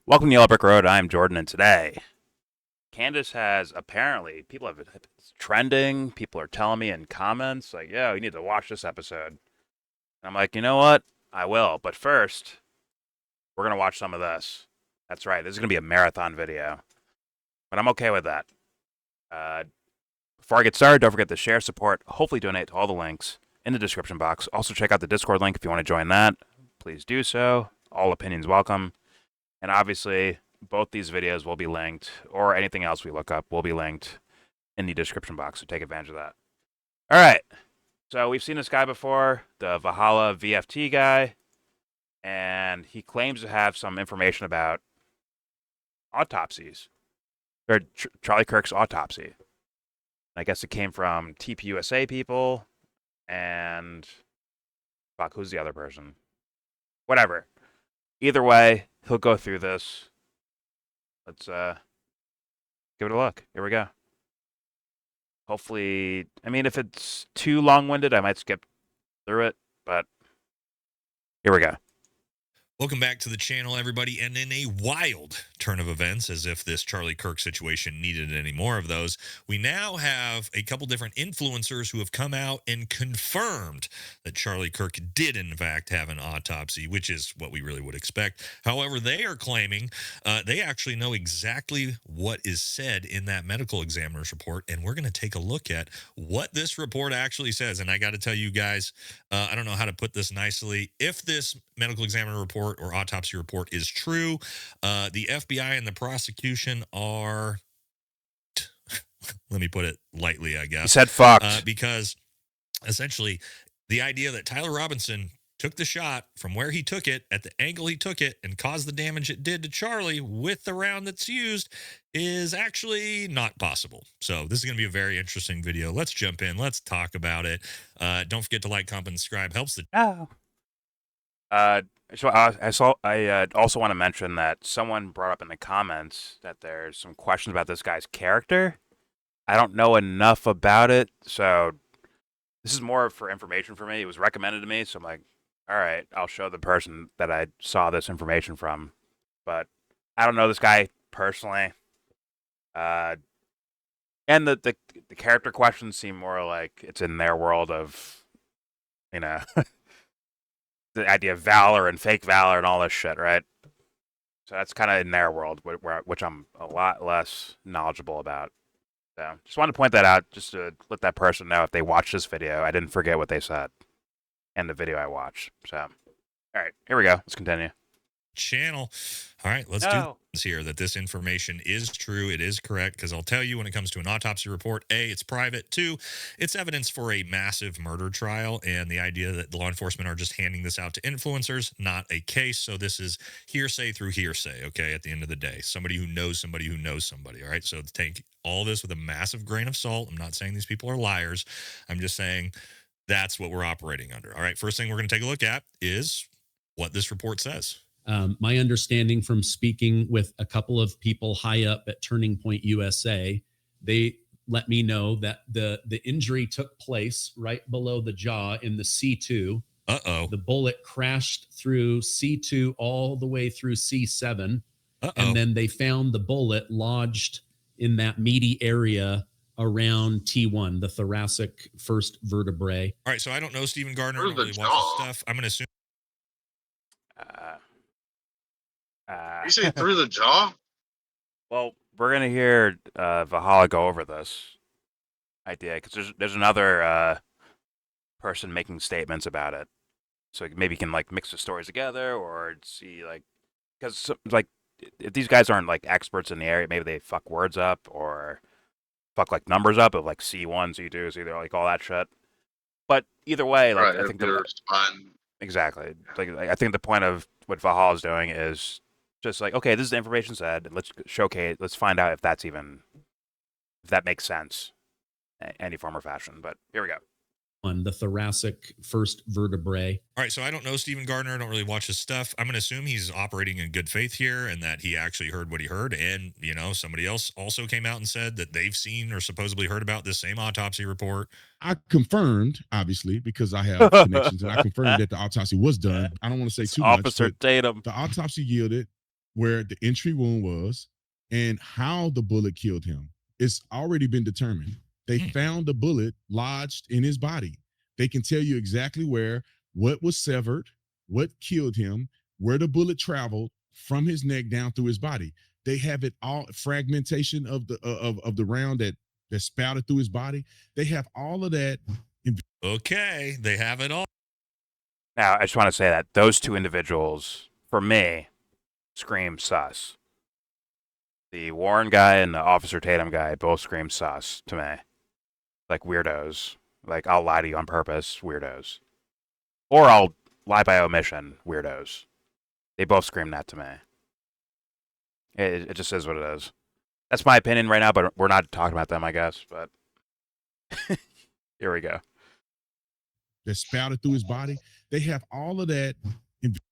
Welcome to Yellow Brick Road. I'm Jordan, and today, Candace has apparently, it's trending. People are telling me in comments, like, yo, you need to watch this episode. And I'm like, you know what? I will. But first, we're going to watch some of this. That's right. This is going to be a marathon video. But I'm okay with that. Before I get started, don't forget to share, support, hopefully donate to all the links in the description box. Also, check out the Discord link if you want to join that. Please do so. All opinions welcome. And obviously, both these videos will be linked, or anything else we look up will be linked in the description box, so take advantage of that. All right. So we've seen this guy before, the Valhalla VFT guy, and he claims to have some information about autopsies, or Charlie Kirk's autopsy. I guess it came from tpusa people, and fuck, who's the other person? Whatever. Either way, he'll go through this. Let's give it a look. Here we go. Hopefully, I mean, if it's too long-winded, I might skip through it, but here we go. Welcome back to the channel, everybody, and in a wild turn of events, as if this Charlie Kirk situation needed any more of those, we now have a couple different influencers who have come out and confirmed that Charlie Kirk did, in fact, have an autopsy, which is what we really would expect. However, they are claiming they actually know exactly what is said in that medical examiner's report, and we're going to take a look at what this report actually says. And I got to tell you guys, I don't know how to put this nicely. If this medical examiner report or autopsy report is true, the FBI and the prosecution are, let me put it lightly, I guess. You said fucked. Because essentially the idea that Tyler Robinson took the shot from where he took it at the angle he took it and caused the damage it did to Charlie with the round that's used is actually not possible. So this is going to be a very interesting video. Let's jump in. Let's talk about it. Don't forget to like, comment, and subscribe. Helps the... So I also want to mention that someone brought up in the comments that there's some questions about this guy's character. I don't know enough about it, so this is more for information for me. It was recommended to me, so I'm like, all right, I'll show the person that I saw this information from. But I don't know this guy personally. And the character questions seem more like it's in their world of, you know, the idea of valor and fake valor and all this shit, right? So that's kind of in their world, which I'm a lot less knowledgeable about. So just wanted to point that out, just to let that person know if they watch this video, I didn't forget what they said in the video I watched. So, all right, here we go. Let's continue. Channel. All right, let's do this here, that this information is true. It is correct, because I'll tell you, when it comes to an autopsy report, A, it's private. 2, it's evidence for a massive murder trial, and the idea that law enforcement are just handing this out to influencers, not a case. So this is hearsay through hearsay, okay, at the end of the day. Somebody who knows somebody who knows somebody, all right? So take all this with a massive grain of salt. I'm not saying these people are liars. I'm just saying that's what we're operating under. All right, first thing we're going to take a look at is what this report says. My understanding from speaking with a couple of people high up at Turning Point USA, they let me know that the injury took place right below the jaw in the C2. Uh-oh. The bullet crashed through C2 all the way through C7. Uh-oh. And then they found the bullet lodged in that meaty area around T1, the thoracic first vertebrae. All right, so I don't know Stephen Gardner. I don't really watch his stuff. I'm going to assume. You say through the jaw? Well, we're gonna hear Valhalla go over this idea, because there's another person making statements about it, so maybe you can like mix the stories together, or see, like, because like if these guys aren't like experts in the area, maybe they fuck words up or fuck like numbers up of like C1, C2, C3, like all that shit. But either way, like, right, I think exactly, like I think the point of what Valhalla's doing is just like, okay, this is the information said, and let's showcase, let's find out if that's even, if that makes sense in any form or fashion. But here we go. On the thoracic first vertebrae. All right, so I don't know Stephen Gardner. I don't really watch his stuff. I'm going to assume he's operating in good faith here, and that he actually heard what he heard. And, you know, somebody else also came out and said that they've seen or supposedly heard about this same autopsy report. I confirmed, obviously, because I have connections, and I confirmed that the autopsy was done. I don't want to say too much. Officer Tatum. The autopsy yielded where the entry wound was and how the bullet killed him. It's already been determined. They found the bullet lodged in his body. They can tell you exactly where, what was severed, what killed him, where the bullet traveled from his neck down through his body. They have it all, fragmentation of the round that spouted through his body. They have all of that. Okay, they have it all. Now, I just want to say that those two individuals, for me, scream sus. The Warren guy and the Officer Tatum guy both scream sus to me. Like weirdos. Like, I'll lie to you on purpose, weirdos. Or I'll lie by omission, weirdos. They both scream that to me. It just is what it is. That's my opinion right now, but we're not talking about them, I guess. But here we go. That spouted through his body. They have all of that.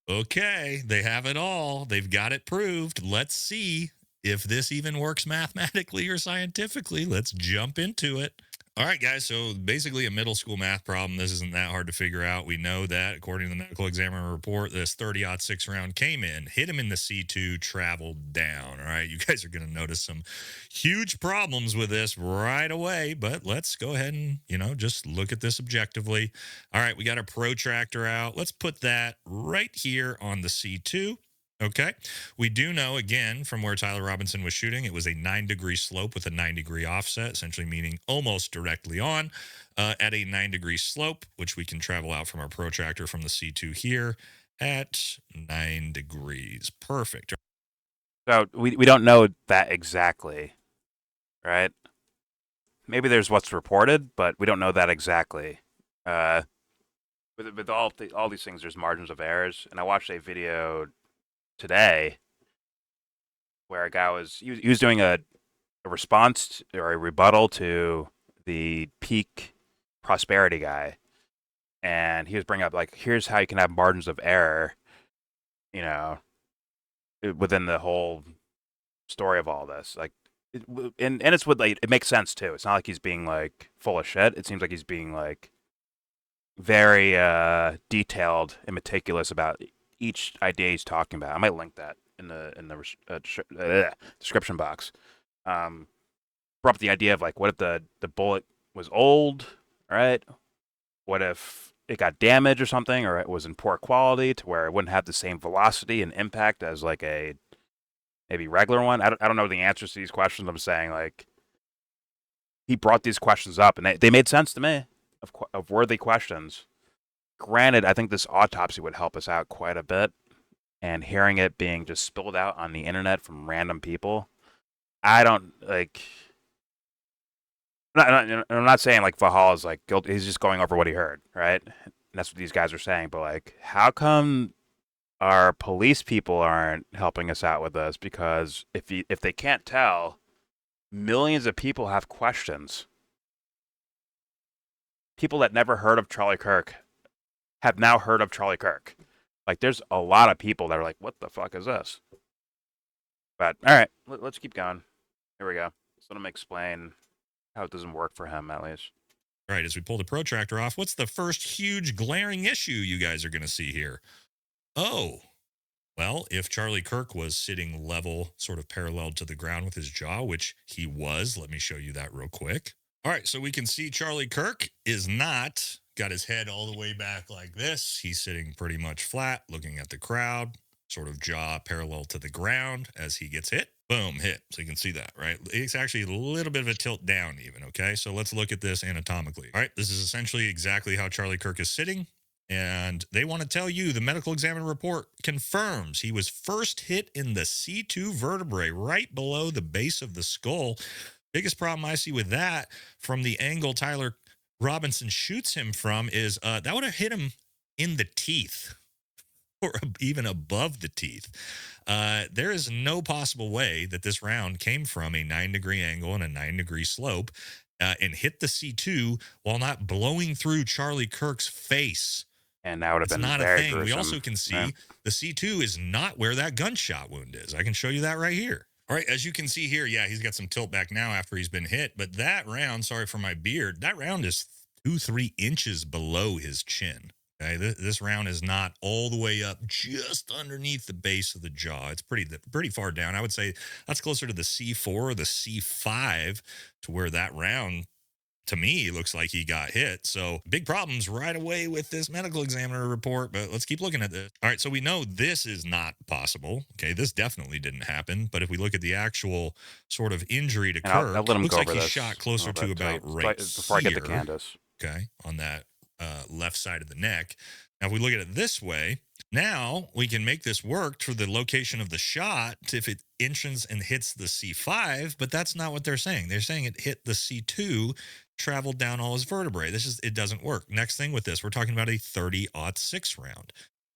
Okay, they have it all. They've got it proved. Let's see if this even works mathematically or scientifically. Let's jump into it. All right, guys, so basically a middle school math problem. This isn't that hard to figure out. We know that, according to the medical examiner report, this 30-06 round came in, hit him in the C2, traveled down. All right, you guys are going to notice some huge problems with this right away, but let's go ahead and, just look at this objectively. All right, we got a protractor out. Let's put that right here on the C2. Okay, we do know, again, from where Tyler Robinson was shooting, it was a 9-degree slope with a 9-degree offset, essentially meaning almost directly on at a 9-degree slope, which we can travel out from our protractor from the C2 here at 9 degrees. Perfect. So we don't know that exactly, right? Maybe there's what's reported, but we don't know that exactly. With all these things, there's margins of errors, and I watched a video today where a guy was doing a response or a rebuttal to the peak prosperity guy, and he was bringing up, like, here's how you can have margins of error, within the whole story of all this. Like, and it's with, like, it makes sense too. It's not like he's being like full of shit. It seems like he's being like very detailed and meticulous about each idea he's talking about. I might link that in the description box. Brought up the idea of, like, what if the bullet was old, right? What if it got damaged or something, or it was in poor quality to where it wouldn't have the same velocity and impact as like a maybe regular one? I don't know the answers to these questions. I'm saying, like, he brought these questions up and they made sense to me, of worthy questions. Granted, I think this autopsy would help us out quite a bit, and hearing it being just spilled out on the internet from random people, I don't, like, I'm not saying, like, Valhalla is, like, guilty. He's just going over what he heard, right? And that's what these guys are saying. But, like, how come our police people aren't helping us out with this? Because if they can't tell, millions of people have questions. People that never heard of Charlie Kirk have now heard of Charlie Kirk. Like, there's a lot of people that are like, what the fuck is this? But, all right, let's keep going. Here we go. So let me explain how it doesn't work for him, at least. All right, as we pull the protractor off, what's the first huge glaring issue you guys are going to see here? Oh, well, if Charlie Kirk was sitting level, sort of parallel to the ground with his jaw, which he was, let me show you that real quick. All right, so we can see Charlie Kirk is not got his head all the way back like this. He's sitting pretty much flat, looking at the crowd, sort of jaw parallel to the ground as he gets hit. Boom, hit. So you can see that, right? It's actually a little bit of a tilt down even, okay? So let's look at this anatomically. All right, this is essentially exactly how Charlie Kirk is sitting. And they want to tell you the medical examiner report confirms he was first hit in the C2 vertebrae right below the base of the skull. Biggest problem I see with that from the angle Tyler Robinson shoots him from is that would have hit him in the teeth or even above the teeth. There is no possible way that this round came from a 9-degree angle and a 9-degree slope and hit the C2 while not blowing through Charlie Kirk's face. And that would have been not very a thing. gruesome. We also can see the C2 is not where that gunshot wound is. I can show you that right here. All right, as you can see here, yeah, he's got some tilt back now after he's been hit, but that round, sorry for my beard, that round is 2-3 inches below his chin. Okay, this round is not all the way up, just underneath the base of the jaw. It's pretty far down. I would say that's closer to the C4 or the C5, to where that round, to me, looks like he got hit. So big problems right away with this medical examiner report, but let's keep looking at this. All right, so we know this is not possible. Okay, this definitely didn't happen. But if we look at the actual sort of injury to And Kirk, I'll let him looks go like over he's this shot a closer little to bit about right before I get to here. Candace. Okay, on that left side of the neck. Now, if we look at it this way, now we can make this work for the location of the shot if it inches and hits the C5, but that's not what they're saying. They're saying it hit the C2, traveled down all his vertebrae. It doesn't work. Next thing with this, we're talking about a 30-06 round.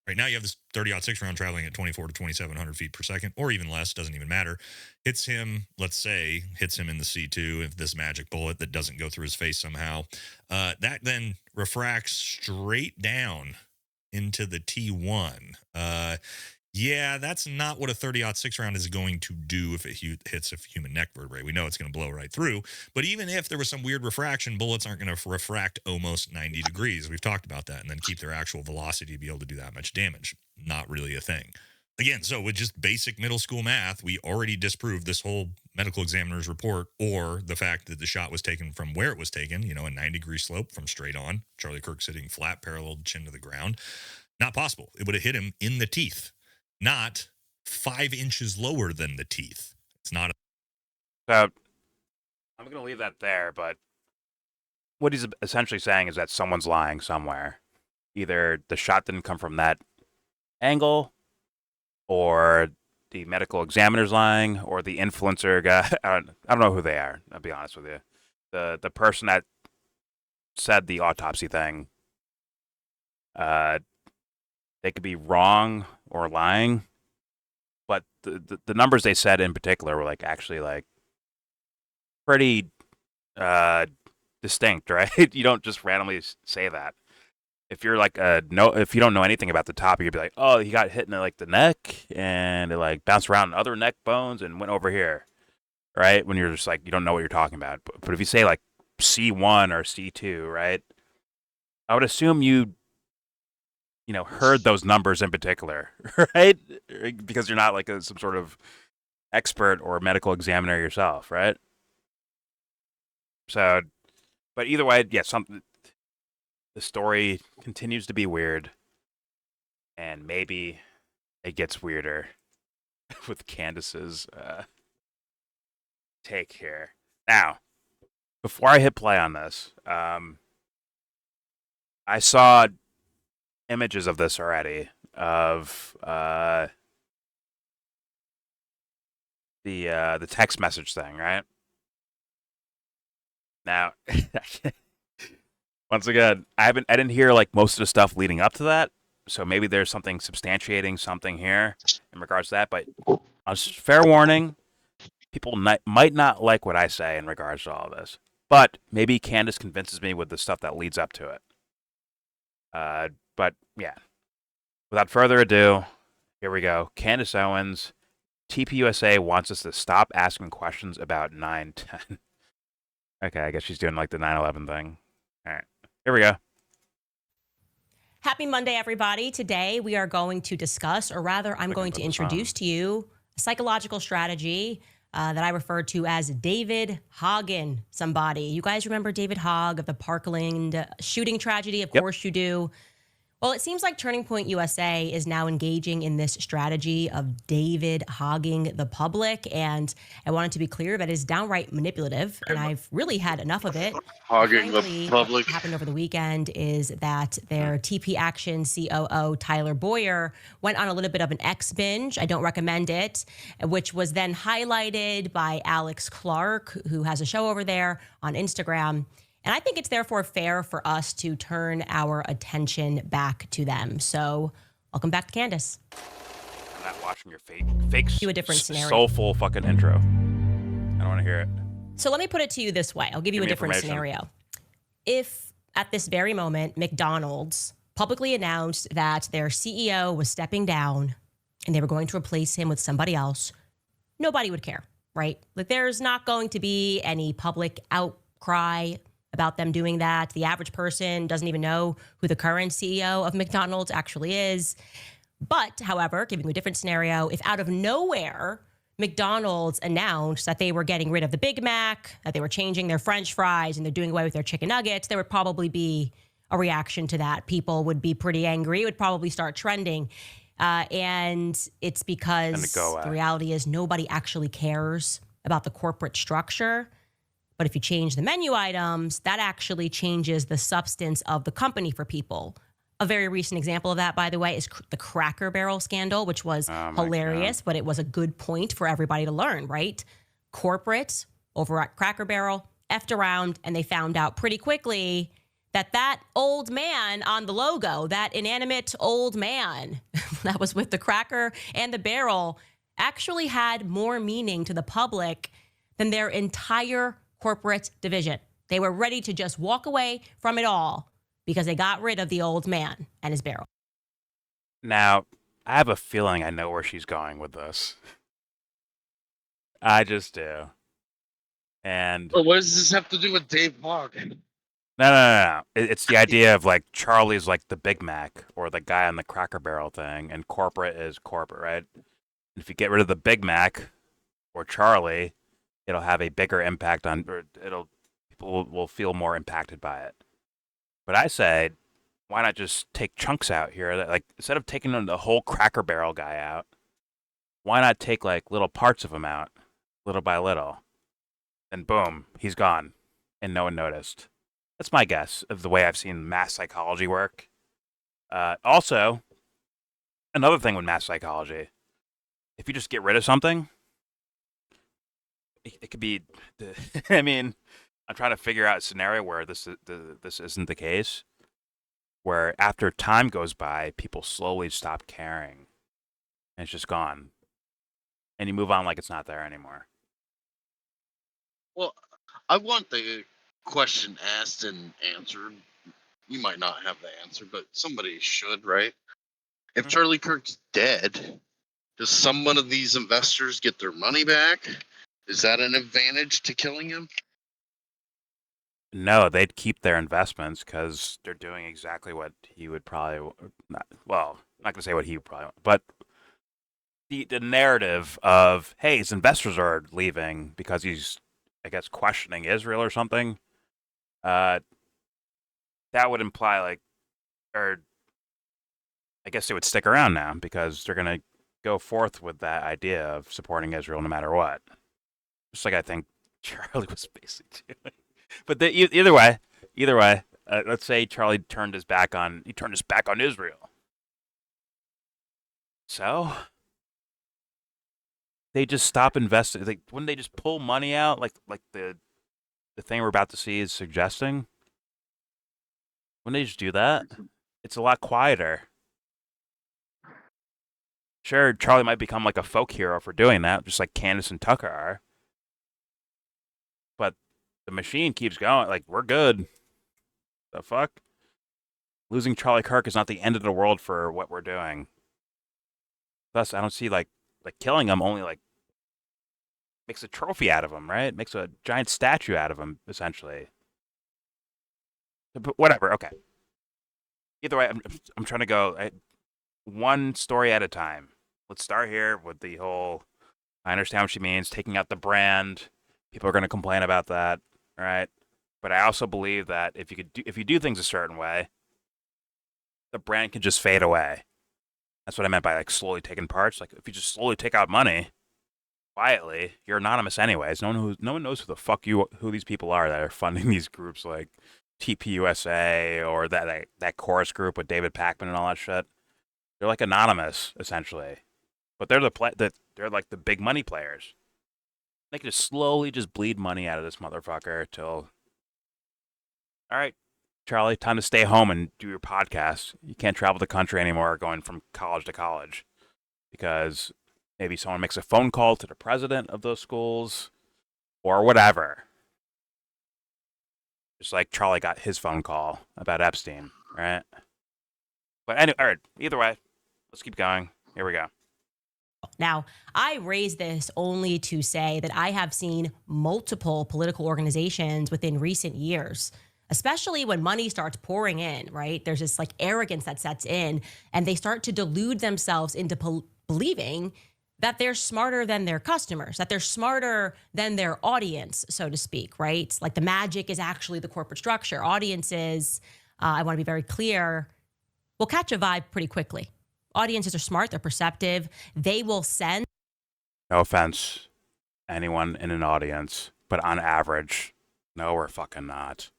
Right now, you have this 30-06 round traveling at 24 to 2,700 feet per second, or even less, doesn't even matter. Hits him, let's say, hits him in the C2, if this magic bullet that doesn't go through his face somehow. That then refracts straight down into the T1. Yeah, that's not what a 30-06 round is going to do if it hits a human neck vertebrae. We know it's going to blow right through. But even if there was some weird refraction, bullets aren't going to refract almost 90 degrees. We've talked about that, and then keep their actual velocity to be able to do that much damage. Not really a thing. Again, so with just basic middle school math, we already disproved this whole medical examiner's report, or the fact that the shot was taken from where it was taken, a 90-degree slope from straight on. Charlie Kirk sitting flat, parallel chin to the ground. Not possible. It would have hit him in the teeth, not 5 inches lower than the teeth. It's not. So I'm going to leave that there, but what he's essentially saying is that someone's lying somewhere. Either the shot didn't come from that angle, or the medical examiner's lying, or the influencer guy. I don't know who they are, I'll be honest with you. The person that said the autopsy thing, they could be wrong or lying, but the numbers they said in particular were actually pretty distinct, right? You don't just randomly say that. If you're if you don't know anything about the topic, you'd be like, oh, he got hit in the neck, and it bounced around other neck bones and went over here, right? When you're just you don't know what you're talking about. But if you say C1 or C2, right? I would assume you heard those numbers in particular, right? Because you're not some sort of expert or medical examiner yourself, right? So, but either way, yeah, the story continues to be weird, and maybe it gets weirder with Candace's take here. Now, before I hit play on this, I saw images of this already, of the text message thing, right? Now, once again, I didn't hear most of the stuff leading up to that, so maybe there's something substantiating something here in regards to that. But fair warning, people might not like what I say in regards to all this, but maybe Candace convinces me with the stuff that leads up to it. But yeah, without further ado, here we go. Candace Owens, tpusa wants us to stop asking questions about 9/10. Okay, I guess she's doing the 9/11 thing. All right, here we go. Happy Monday, everybody. Today we are going to discuss, or rather, I'm going to introduce to you a psychological strategy that I refer to as David Hogging somebody. You guys remember David Hogg of the Parkland shooting tragedy? Of course you do. Well, it seems like Turning Point USA is now engaging in this strategy of David hogging the public. And I wanted to be clear that it is downright manipulative, and I've really had enough of it. Hogging Frankly, the public. what happened over the weekend is that their TP Action COO, Tyler Boyer, went on a little bit of an X binge. I don't recommend it, which was then highlighted by Alex Clark, who has a show over there on Instagram. And I think it's therefore fair for us to turn our attention back to them. So welcome back to Candace. I'm not watching your fake Do a different scenario. soulful fucking intro. I don't want to hear it. So let me put it to you this way. I'll give you a different scenario. If at this very moment, McDonald's publicly announced that their CEO was stepping down and they were going to replace him with somebody else, nobody would care, right? There's not going to be any public outcry about them doing that. The average person doesn't even know who the current CEO of McDonald's actually is. But, however, giving you a different scenario, if out of nowhere McDonald's announced that they were getting rid of the Big Mac, that they were changing their French fries and they're doing away with their chicken nuggets, there would probably be a reaction to that. People would be pretty angry. It would probably start trending. And it's because the reality is nobody actually cares about the corporate structure. But if you change the menu items, that actually changes the substance of the company for people. A very recent example of that, by the way, is the Cracker Barrel scandal, which was hilarious, but it was a good point for everybody to learn, right? Corporate over at Cracker Barrel effed around, and they found out pretty quickly that old man on the logo, that inanimate old man that was with the cracker and the barrel, actually had more meaning to the public than their entire corporate division. They were ready to just walk away from it all because they got rid of the old man and his barrel. Now, I have a feeling I know where she's going with this. I just do. And But what does this have to do with Dave Hogg? No. It's the idea of like Charlie's like the Big Mac or the guy on the Cracker Barrel thing, and corporate is corporate, right? And if you get rid of the Big Mac or Charlie, it'll have a bigger impact on, or people will feel more impacted by it. But I say, why not just take chunks out here? Like, instead of taking the whole Cracker Barrel guy out, why not take like little parts of him out, little by little, and boom, he's gone, and no one noticed. That's my guess of the way I've seen mass psychology work. Also, another thing with mass psychology, if you just get rid of something, it could be. I mean, I'm trying to figure out a scenario where this isn't the case, where after time goes by, people slowly stop caring, and it's just gone, and you move on like it's not there anymore. Well, I want the question asked and answered. You might not have the answer, but somebody should, right? If Charlie Kirk's dead, does some one of these investors get their money back? Is that an advantage to killing him? No, they'd keep their investments because they're doing exactly what he would probably not. Well, I'm not gonna say what he would probably, but the narrative of, hey, his investors are leaving because he's, I guess, questioning Israel or something. That would imply like, or I guess they would stick around now because they're gonna go forth with that idea of supporting Israel no matter what. Just like I think Charlie was basically doing. But either way, let's say Charlie turned his back on Israel. So they just stop investing. Like, wouldn't they just pull money out, like the thing we're about to see is suggesting? Wouldn't they just do that? It's a lot quieter. Sure, Charlie might become like a folk hero for doing that, just like Candace and Tucker are. But the machine keeps going. Like, we're good. The fuck? Losing Charlie Kirk is not the end of the world for what we're doing. Thus, I don't see like killing him only like makes a trophy out of him, right? Makes a giant statue out of him, essentially. But whatever. Okay. Either way, I'm trying to go one story at a time. Let's start here with the whole. I understand what she means. Taking out the brand. People are going to complain about that, right? But I also believe that if you do things a certain way, the brand can just fade away. That's what I meant by like slowly taking parts. Like, if you just slowly take out money quietly, you're anonymous anyways. No one knows who the fuck who these people are that are funding these groups like tpusa or that chorus group with David Pakman and all that shit. They're like anonymous essentially, but they're they're like the big money players. They can just slowly just bleed money out of this motherfucker till. All right, Charlie, time to stay home and do your podcast. You can't travel the country anymore going from college to college because maybe someone makes a phone call to the president of those schools or whatever. Just like Charlie got his phone call about Epstein, right? But anyway, all right, either way, let's keep going. Here we go. Now, I raise this only to say that I have seen multiple political organizations within recent years especially when money starts pouring in, right? There's this like arrogance that sets in, and they start to delude themselves into believing that they're smarter than their customers, that they're smarter than their audience, so to speak, right? Like the magic is actually the corporate structure. Audiences, I want to be very clear, will catch a vibe pretty quickly. Audiences are smart, they're perceptive, they will sense. No offense, anyone in an audience, but on average, no, we're fucking not.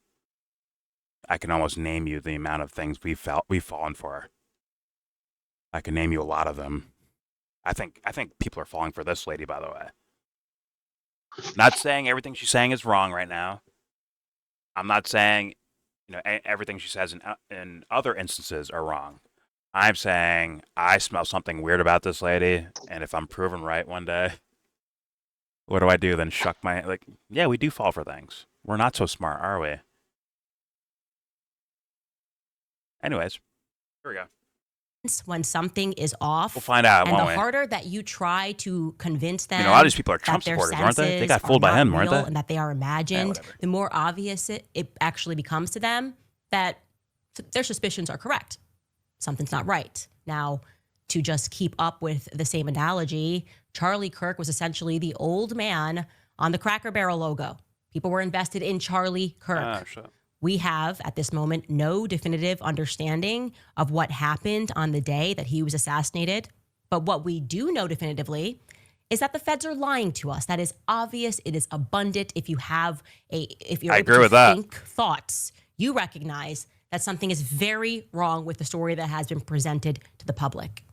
I can almost name you the amount of things we've fallen for. I can name you a lot of them. I think people are falling for this lady, by the way. Not saying everything she's saying is wrong right now. I'm not saying, everything she says in other instances are wrong. I'm saying I smell something weird about this lady, and if I'm proven right one day, what do I do then? Shuck my yeah, we do fall for things. We're not so smart, are we? Anyways, here we go. When something is off. We'll find out, and won't the we? harder that you try to convince them, a lot of these people are Trump that their supporters, aren't they? They got senses fooled are by not him, weren't real they? and that they are imagined, whatever. the more obvious it actually becomes to them that their suspicions are correct. Something's not right. Now, to just keep up with the same analogy, Charlie Kirk was essentially the old man on the Cracker Barrel logo. People were invested in Charlie Kirk. Sure. We have, at this moment, no definitive understanding of what happened on the day that he was assassinated. But what we do know definitively is that the feds are lying to us. That is obvious. It is abundant. If you're able to think thoughts, you recognize that something is very wrong with the story that has been presented to the public.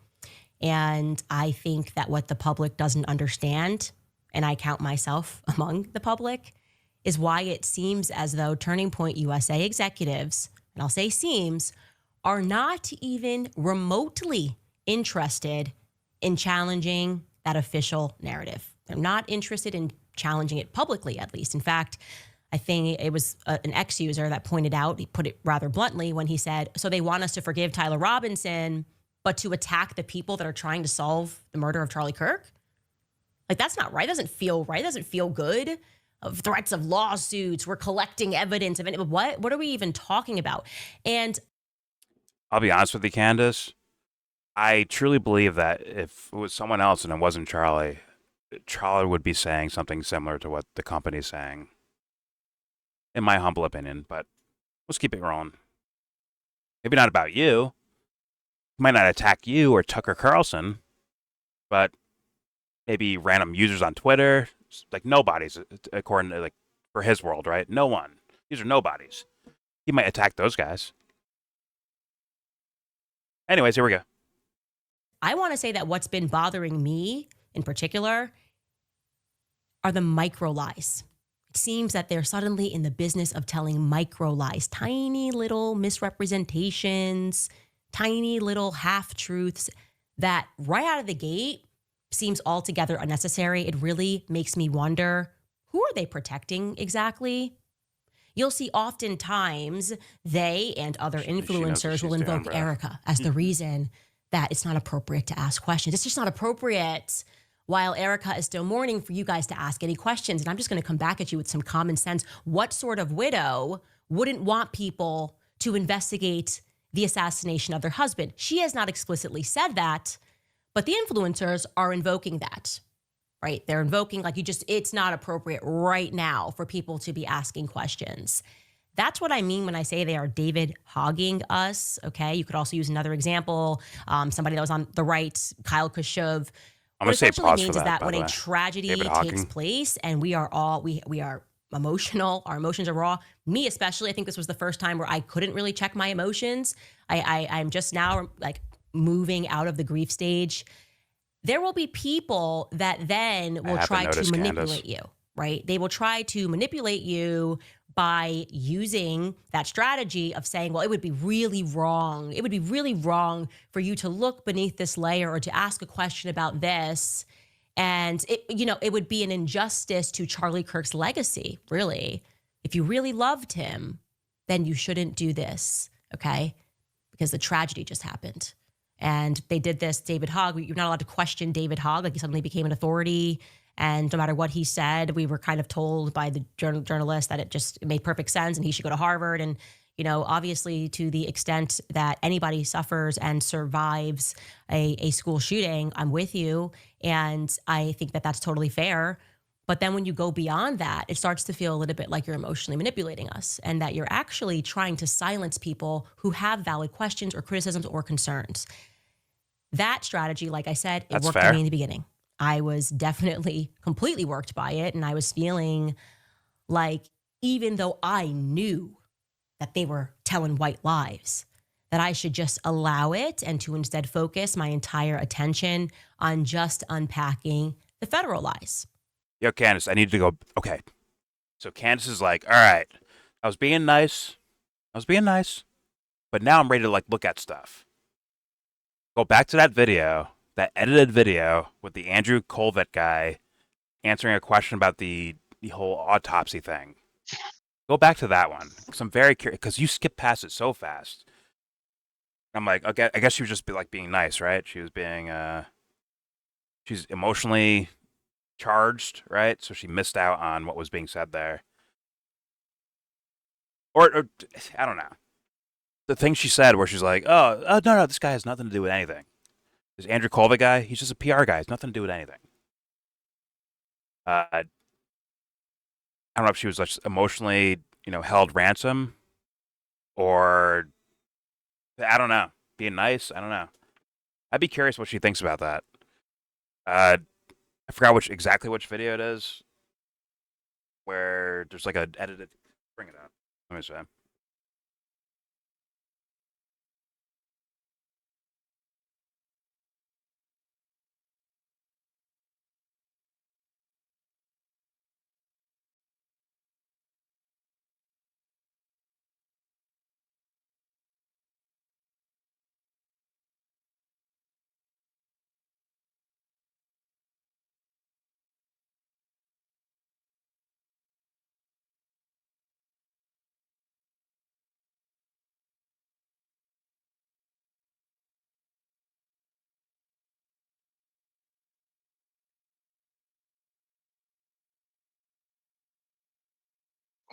And I think that what the public doesn't understand, and I count myself among the public, is why it seems as though Turning Point USA executives, and I'll say seems, are not even remotely interested in challenging that official narrative. They're not interested in challenging it publicly, at least. In fact, I think it was an ex-user that pointed out, he put it rather bluntly when he said, so they want us to forgive Tyler Robinson, but to attack the people that are trying to solve the murder of Charlie Kirk? Like, that's not right. It doesn't feel right. It doesn't feel good. Of threats of lawsuits, we're collecting evidence of it. What are we even talking about? And I'll be honest with you, Candace. I truly believe that if it was someone else and it wasn't Charlie, Charlie would be saying something similar to what the company's saying. In my humble opinion, but let's keep it rolling. Maybe not about you. He might not attack you or Tucker Carlson, but maybe random users on Twitter. Like nobodies, according to for his world, right? No one. These are nobodies. He might attack those guys. Anyways, here we go. I want to say that what's been bothering me in particular are the micro lies. It seems that they're suddenly in the business of telling micro lies, tiny little misrepresentations, tiny little half-truths that right out of the gate seems altogether unnecessary. It really makes me wonder, who are they protecting exactly? You'll see oftentimes they and other influencers will invoke Erica as the reason that it's not appropriate to ask questions. It's just not appropriate while Erica is still mourning for you guys to ask any questions. And I'm just going to come back at you with some common sense. What sort of widow wouldn't want people to investigate the assassination of their husband? She has not explicitly said that, but the influencers are invoking that, right? They're invoking it's not appropriate right now for people to be asking questions. That's what I mean when I say they are David hogging us, okay? You could also use another example, somebody that was on the right, Kyle Khrushchev. I'm going to say pause for What it essentially means is that when a tragedy takes place and we are all, we are emotional, our emotions are raw. Me especially, I think this was the first time where I couldn't really check my emotions. I'm just now moving out of the grief stage. There will be people that then will try to manipulate you, right? They will try to manipulate you by using that strategy of saying, well, it would be really wrong. It would be really wrong for you to look beneath this layer or to ask a question about this. And it would be an injustice to Charlie Kirk's legacy, really. If you really loved him, then you shouldn't do this, okay? Because the tragedy just happened. And they did this, David Hogg. You're not allowed to question David Hogg. Like, he suddenly became an authority. And no matter what he said, we were kind of told by the journalist that it made perfect sense and he should go to Harvard. And, obviously to the extent that anybody suffers and survives a school shooting, I'm with you. And I think that that's totally fair. But then when you go beyond that, it starts to feel a little bit like you're emotionally manipulating us and that you're actually trying to silence people who have valid questions or criticisms or concerns. That strategy, like I said, it That's worked fair. for me in the beginning. I was definitely completely worked by it. And I was feeling like, even though I knew that they were telling white lies, that I should just allow it and to instead focus my entire attention on just unpacking the federal lies. Yo, Candace, I need to go. Okay. So Candace is like, all right, I was being nice. But now I'm ready to look at stuff. Go back to that video, that edited video with the Andrew Colvett guy answering a question about the whole autopsy thing. Go back to that one, because I'm very curious, because you skipped past it so fast. I'm like, okay, I guess she was just being nice, right? She was being, she's emotionally charged, right? So she missed out on what was being said there. Or I don't know. The thing she said where she's like, oh, no, this guy has nothing to do with anything. This Andrew Colvett guy, he's just a PR guy. Has nothing to do with anything. I don't know if she was just emotionally, held ransom, or I don't know, being nice. I don't know. I'd be curious what she thinks about that. I forgot exactly which video it is, where there's like an edited. Bring it up. Let me see.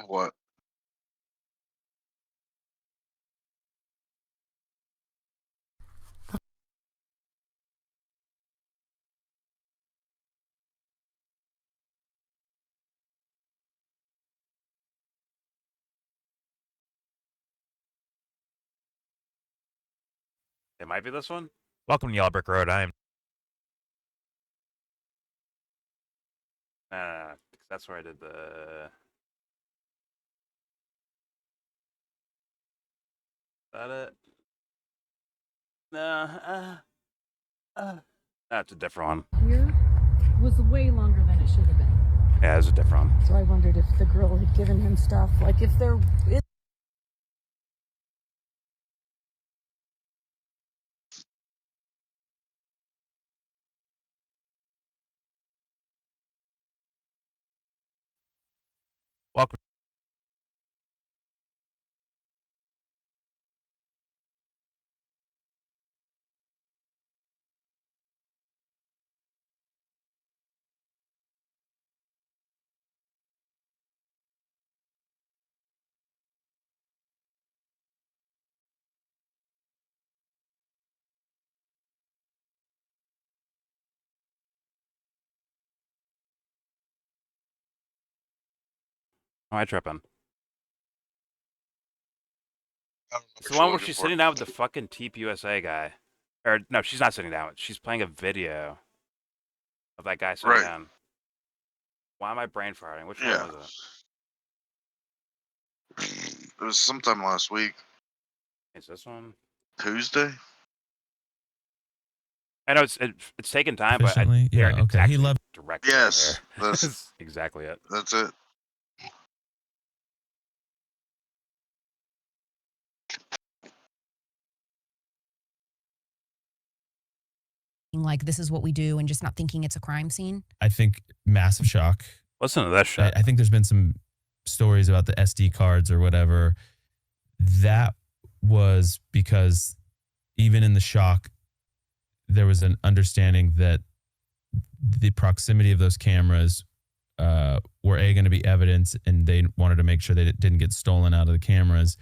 What? It might be this one. Welcome to Yellow Brick Road. No, that's where I did the. Is that it? No, that's a different one. Here was way longer than it should have been. Yeah, it's a different one. So I wondered if the girl had given him stuff, like if there is. Welcome. Am I tripping? It's the one where she's sitting down with the fucking tpusa guy. Or, no, she's not sitting down. She's playing a video of that guy sitting down. Why am I brain farting? Which one was it? It was sometime last week. Is this one? Tuesday? I know it's taken time, but yeah, okay. Exactly He loved directly. Yes, that's exactly it. That's it. Like this is what we do and just not thinking it's a crime scene. I think massive shock. Listen to that shit. I think there's been some stories about the SD cards or whatever. That was because even in the shock, there was an understanding that the proximity of those cameras were going to be evidence, and they wanted to make sure they didn't get stolen out of the cameras.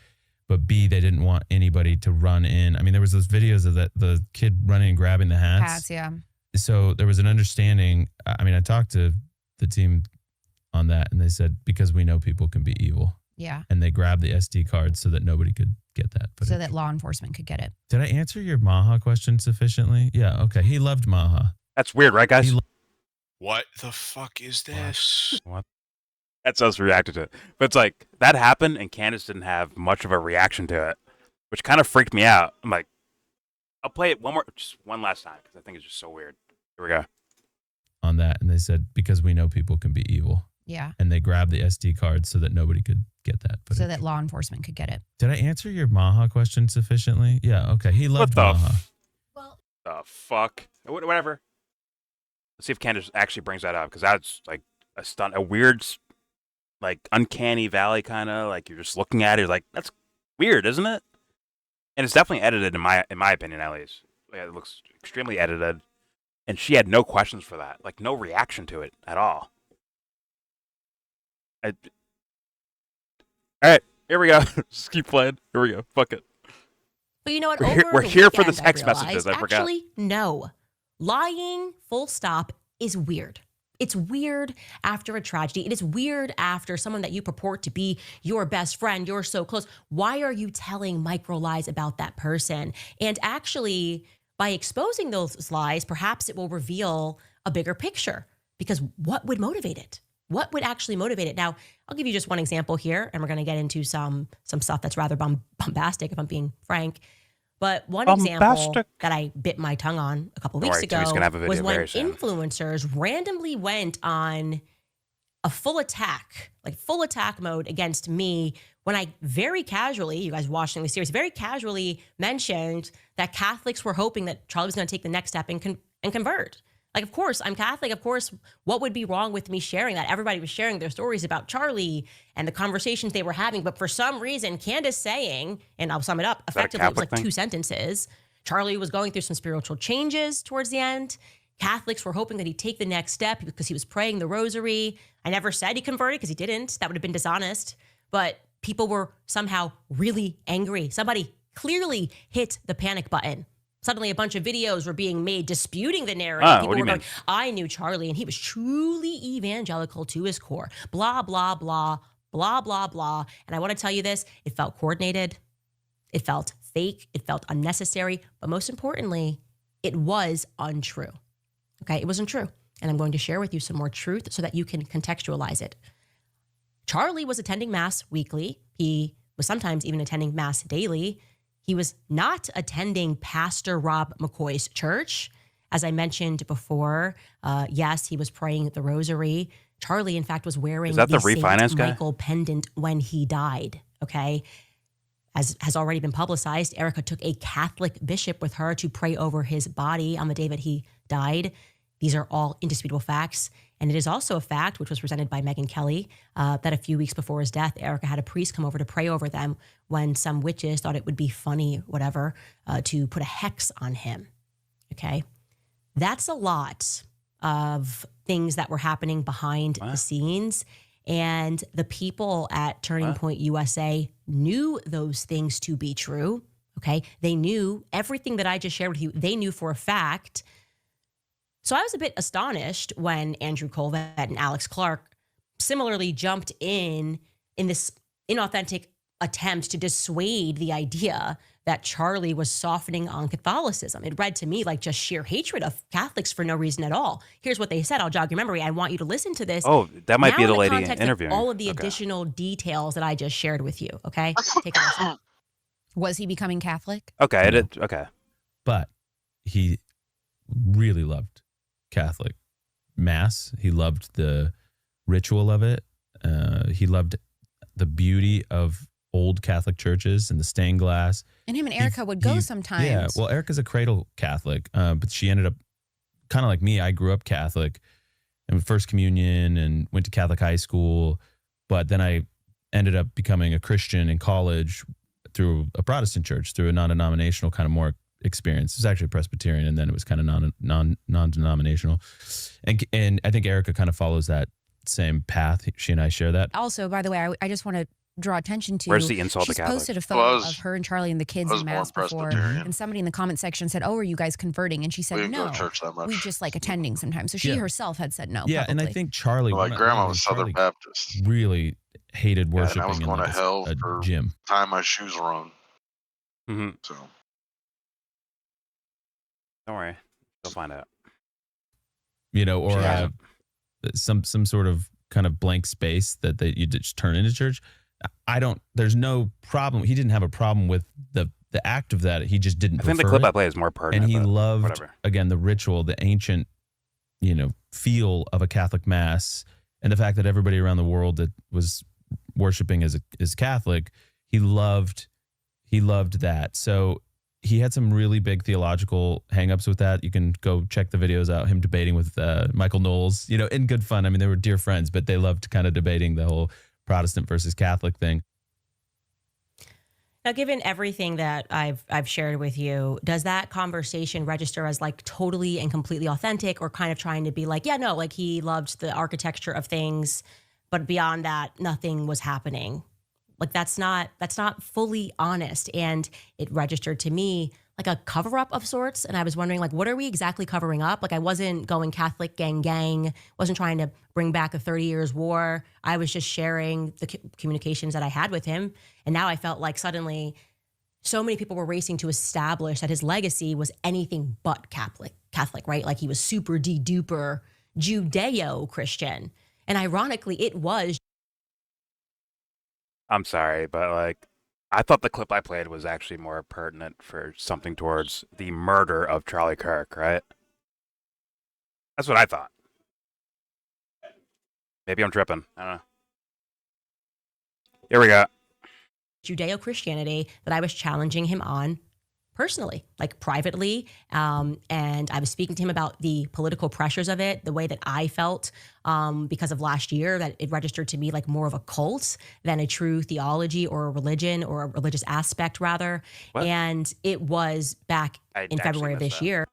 But B, they didn't want anybody to run in. I mean, there was those videos of the kid running and grabbing the hats. Yeah. So there was an understanding. I mean, I talked to the team on that, and they said, because we know people can be evil. Yeah. And they grabbed the SD card so that nobody could get that footage. So that law enforcement could get it. Did I answer your Maha question sufficiently? Yeah, okay. He loved Maha. That's weird, right, guys? What the fuck is this? What? That's us reacting to it. But it's like, that happened, and Candace didn't have much of a reaction to it, which kind of freaked me out. I'm like, I'll play it just one last time, because I think it's just so weird. Here we go. On that, and they said, because we know people can be evil. Yeah. And they grabbed the SD card so that nobody could get that footage. So that law enforcement could get it. Did I answer your Maha question sufficiently? Yeah, okay. He loved Maha. Well, The fuck? Whatever. Let's see if Candace actually brings that up, because that's like a weird, like uncanny valley kind of, like you're just looking at it, you're like, that's weird, isn't it? And it's definitely edited in my opinion, at least. Yeah, it looks extremely edited, and she had no questions for that, like no reaction to it at all. All right, here we go. Just keep playing. Here we go. Fuck it. But you know what? We're here for the text messages. I forgot. Actually, no. Lying, full stop, is weird. It's weird after a tragedy. It is weird after someone that you purport to be your best friend. You're so close. Why are you telling micro lies about that person? And actually, by exposing those lies, perhaps it will reveal a bigger picture. Because what would motivate it? What would actually motivate it? Now, I'll give you just one example here, and we're going to get into some stuff that's rather bombastic, if I'm being frank. But one example that I bit my tongue on a couple weeks ago was when influencers randomly went on a full attack mode against me when I very casually, you guys watching the series, very casually mentioned that Catholics were hoping that Charlie was going to take the next step and convert. Like, of course, I'm Catholic. Of course, what would be wrong with me sharing that? Everybody was sharing their stories about Charlie and the conversations they were having. But for some reason, Candace saying, and I'll sum it up, effectively, it was like 2 sentences. Charlie was going through some spiritual changes towards the end. Catholics were hoping that he'd take the next step because he was praying the rosary. I never said he converted because he didn't. That would have been dishonest. But people were somehow really angry. Somebody clearly hit the panic button. Suddenly, a bunch of videos were being made disputing the narrative. People were going, I knew Charlie, and he was truly evangelical to his core. Blah, blah, blah, blah, blah, blah. And I want to tell you this, it felt coordinated. It felt fake. It felt unnecessary. But most importantly, it was untrue. Okay, it wasn't true. And I'm going to share with you some more truth so that you can contextualize it. Charlie was attending Mass weekly. He was sometimes even attending Mass daily. He was not attending Pastor Rob McCoy's church. As I mentioned before, yes, he was praying the rosary. Charlie, in fact, was wearing the St. Michael pendant when he died, okay? As has already been publicized, Erica took a Catholic bishop with her to pray over his body on the day that he died. These are all indisputable facts. And it is also a fact, which was presented by Megyn Kelly, that a few weeks before his death, Erica had a priest come over to pray over them when some witches thought it would be funny, whatever, to put a hex on him. Okay? That's a lot of things that were happening behind the scenes. And the people at Turning Point USA knew those things to be true. Okay? They knew everything that I just shared with you. They knew for a fact. So I was a bit astonished when Andrew Colvett and Alex Clark similarly jumped in this inauthentic attempt to dissuade the idea that Charlie was softening on Catholicism. It read to me like just sheer hatred of Catholics for no reason at all. Here's what they said. I'll jog your memory. I want you to listen to this. Oh, that might be the lady interviewing. All of the additional details that I just shared with you. Okay, take a listen. Was he becoming Catholic? Okay, okay. But he really loved Catholic Mass. He loved the ritual of it. He loved the beauty of old Catholic churches and the stained glass. And him and Erica would go sometimes. Yeah, well, Erica's a cradle Catholic, but she ended up kind of like me. I grew up Catholic and First Communion and went to Catholic high school, but then I ended up becoming a Christian in college through a Protestant church, through a non-denominational kind of more experience. It was actually Presbyterian, and then it was kind of non-denominational. And I think Erica kind of follows that same path. She and I share that. Also, by the way, I just want to draw attention to. Where's the insult to She's Catholic? posted a photo of her and Charlie and the kids I was in born mass before, Presbyterian. and somebody in the comment section said, "Oh, are you guys converting?" And she We said, didn't go "No, to church that much. we just like attending sometimes." So she Yeah. herself had said no. Yeah, and I publicly. think Charlie, My one of- grandma one of was Charlie Southern Baptist. really hated Yeah, and I worshiping was in going like to hell a for gym. tying my shoes wrong. Mm-hmm. So Don't worry, they'll find out. You know, or Yeah. some sort of kind of blank space that you just turn into church. There's no problem. He didn't have a problem with the act of that. He just didn't I think the prefer clip it. I played is more pertinent. And he but loved, whatever. again, the ritual, the ancient, feel of a Catholic mass, and the fact that everybody around the world that was worshiping as Catholic, he loved that. So he had some really big theological hangups with that. You can go check the videos out, him debating with Michael Knowles, in good fun. I mean, they were dear friends, but they loved kind of debating the whole Protestant versus Catholic thing. Now, given everything that I've shared with you, does that conversation register as like totally and completely authentic, or kind of trying to be like, yeah, no, like he loved the architecture of things, but beyond that, nothing was happening? Like that's not fully honest, and it registered to me like a cover up of sorts. And I was wondering, like, what are we exactly covering up? Like, I wasn't going Catholic gang, wasn't trying to bring back a 30 years war. I was just sharing the communications that I had with him. And now I felt like suddenly so many people were racing to establish that his legacy was anything but Catholic, right? Like he was super de-duper Judeo-Christian. And ironically, it was. I'm sorry, but like, I thought the clip I played was actually more pertinent for something towards the murder of Charlie Kirk, right? That's what I thought. Maybe I'm tripping. I don't know. Here we go. Judeo-Christianity that I was challenging him on personally, like privately. And I was speaking to him about the political pressures of it, the way that I felt because of last year, that it registered to me like more of a cult than a true theology or a religion, or a religious aspect rather. What? And it was back I in actually February of missed this that. year.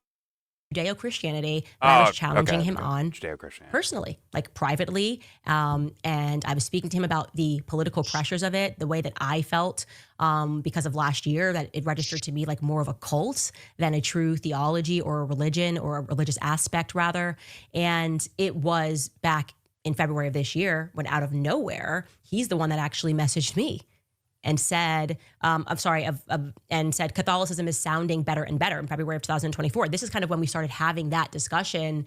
Judeo-Christianity that I was challenging him on Judeo-Christian. personally, like privately. And I was speaking to him about the political pressures of it, the way that I felt because of last year, that it registered to me like more of a cult than a true theology or a religion, or a religious aspect rather. And it was back in February of this year when, out of nowhere, he's the one that actually messaged me and said, and said Catholicism is sounding better and better in February of 2024. This is kind of when we started having that discussion.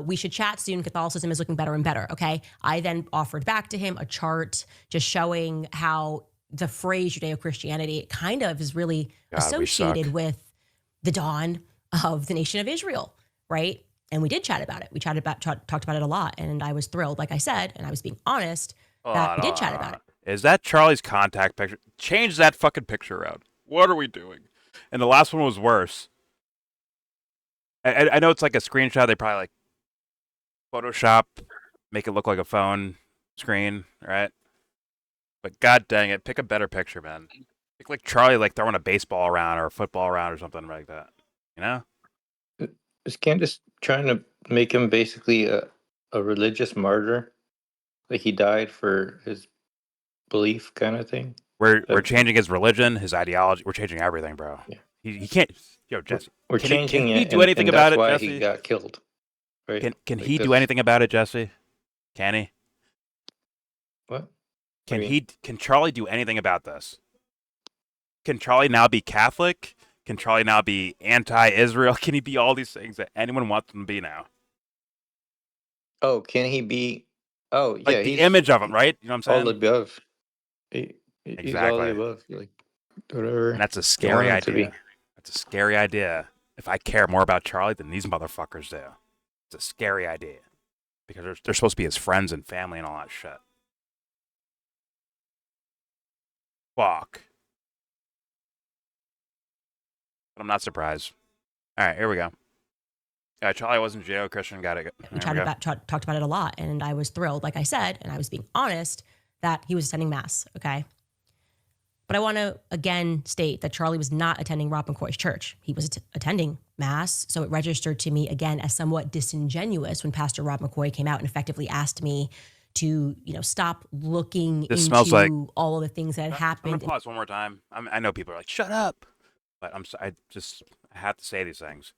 We should chat soon. Catholicism is looking better and better. Okay. I then offered back to him a chart just showing how the phrase Judeo-Christianity kind of is really associated with the dawn of the nation of Israel, right? And we did chat about it. We talked about it a lot, and I was thrilled, like I said, and I was being honest that we did chat about it. Is that Charlie's contact picture? Change that fucking picture around. What are we doing? And the last one was worse. I know it's like a screenshot. They probably like Photoshop, make it look like a phone screen, right? But god dang it, pick a better picture, man. Pick like Charlie like throwing a baseball around or a football around or something like that. You know? Is Candace trying to make him basically a religious martyr? Like he died for his belief kind of thing? We're changing his religion, his ideology. We're changing everything, bro. Yeah. He can't. Yo, Jesse. We're changing can he it. do anything and about that's it, why Jesse? he got killed. Right? Can Like he do that's- anything about it, Jesse? Can he? What? Can Charlie do anything about this? Can Charlie now be Catholic? Can Charlie now be anti-Israel? Can he be all these things that anyone wants him to be now? Oh, can he be? Oh, Like yeah. the He's image of him, right? You know what I'm all saying? above. He's all Exactly. the above. Like whatever. And that's a you scary want him to idea. be. That's a scary idea. If I care more about Charlie than these motherfuckers do, it's a scary idea. Because they're supposed to be his friends and family and all that shit. Fuck. But I'm not surprised. All right, here we go. Charlie wasn't Judeo-Christian. Got it. We talked about it a lot, and I was thrilled, like I said, and I was being honest that he was attending mass. Okay. But I want to again state that Charlie was not attending Rob McCoy's church. He was attending Mass. So it registered to me again as somewhat disingenuous when Pastor Rob McCoy came out and effectively asked me to, stop looking This into smells like- all of the things that had I'm happened. gonna pause one more time. I know people are like, "Shut up," but I have to say these things.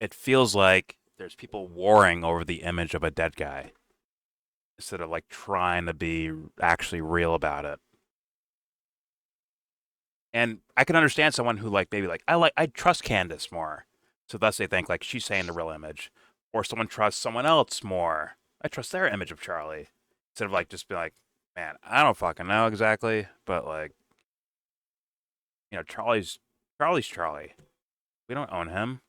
It feels like there's people warring over the image of a dead guy instead of like trying to be actually real about it. And I can understand someone who I trust Candace more, so thus they think like she's saying the real image, or someone trusts someone else more. I trust their image of Charlie instead of like just be like, man, I don't fucking know exactly, but like, Charlie's Charlie. We don't own him,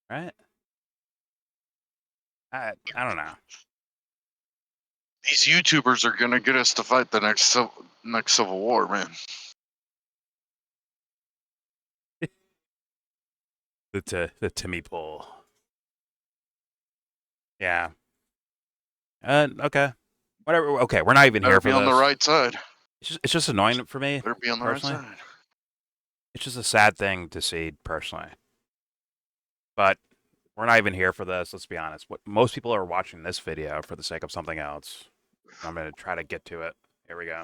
right? I don't know. These YouTubers are gonna get us to fight the next civil war, man. The Timmy pull. Yeah. Okay. Whatever. Okay, we're not even Better here for be on this. the right side. It's just annoying for me. Better be on the right personally. side. It's just a sad thing to see personally. But we're not even here for this. Let's be honest. Most people are watching this video for the sake of something else. I'm gonna try to get to it. Here we go.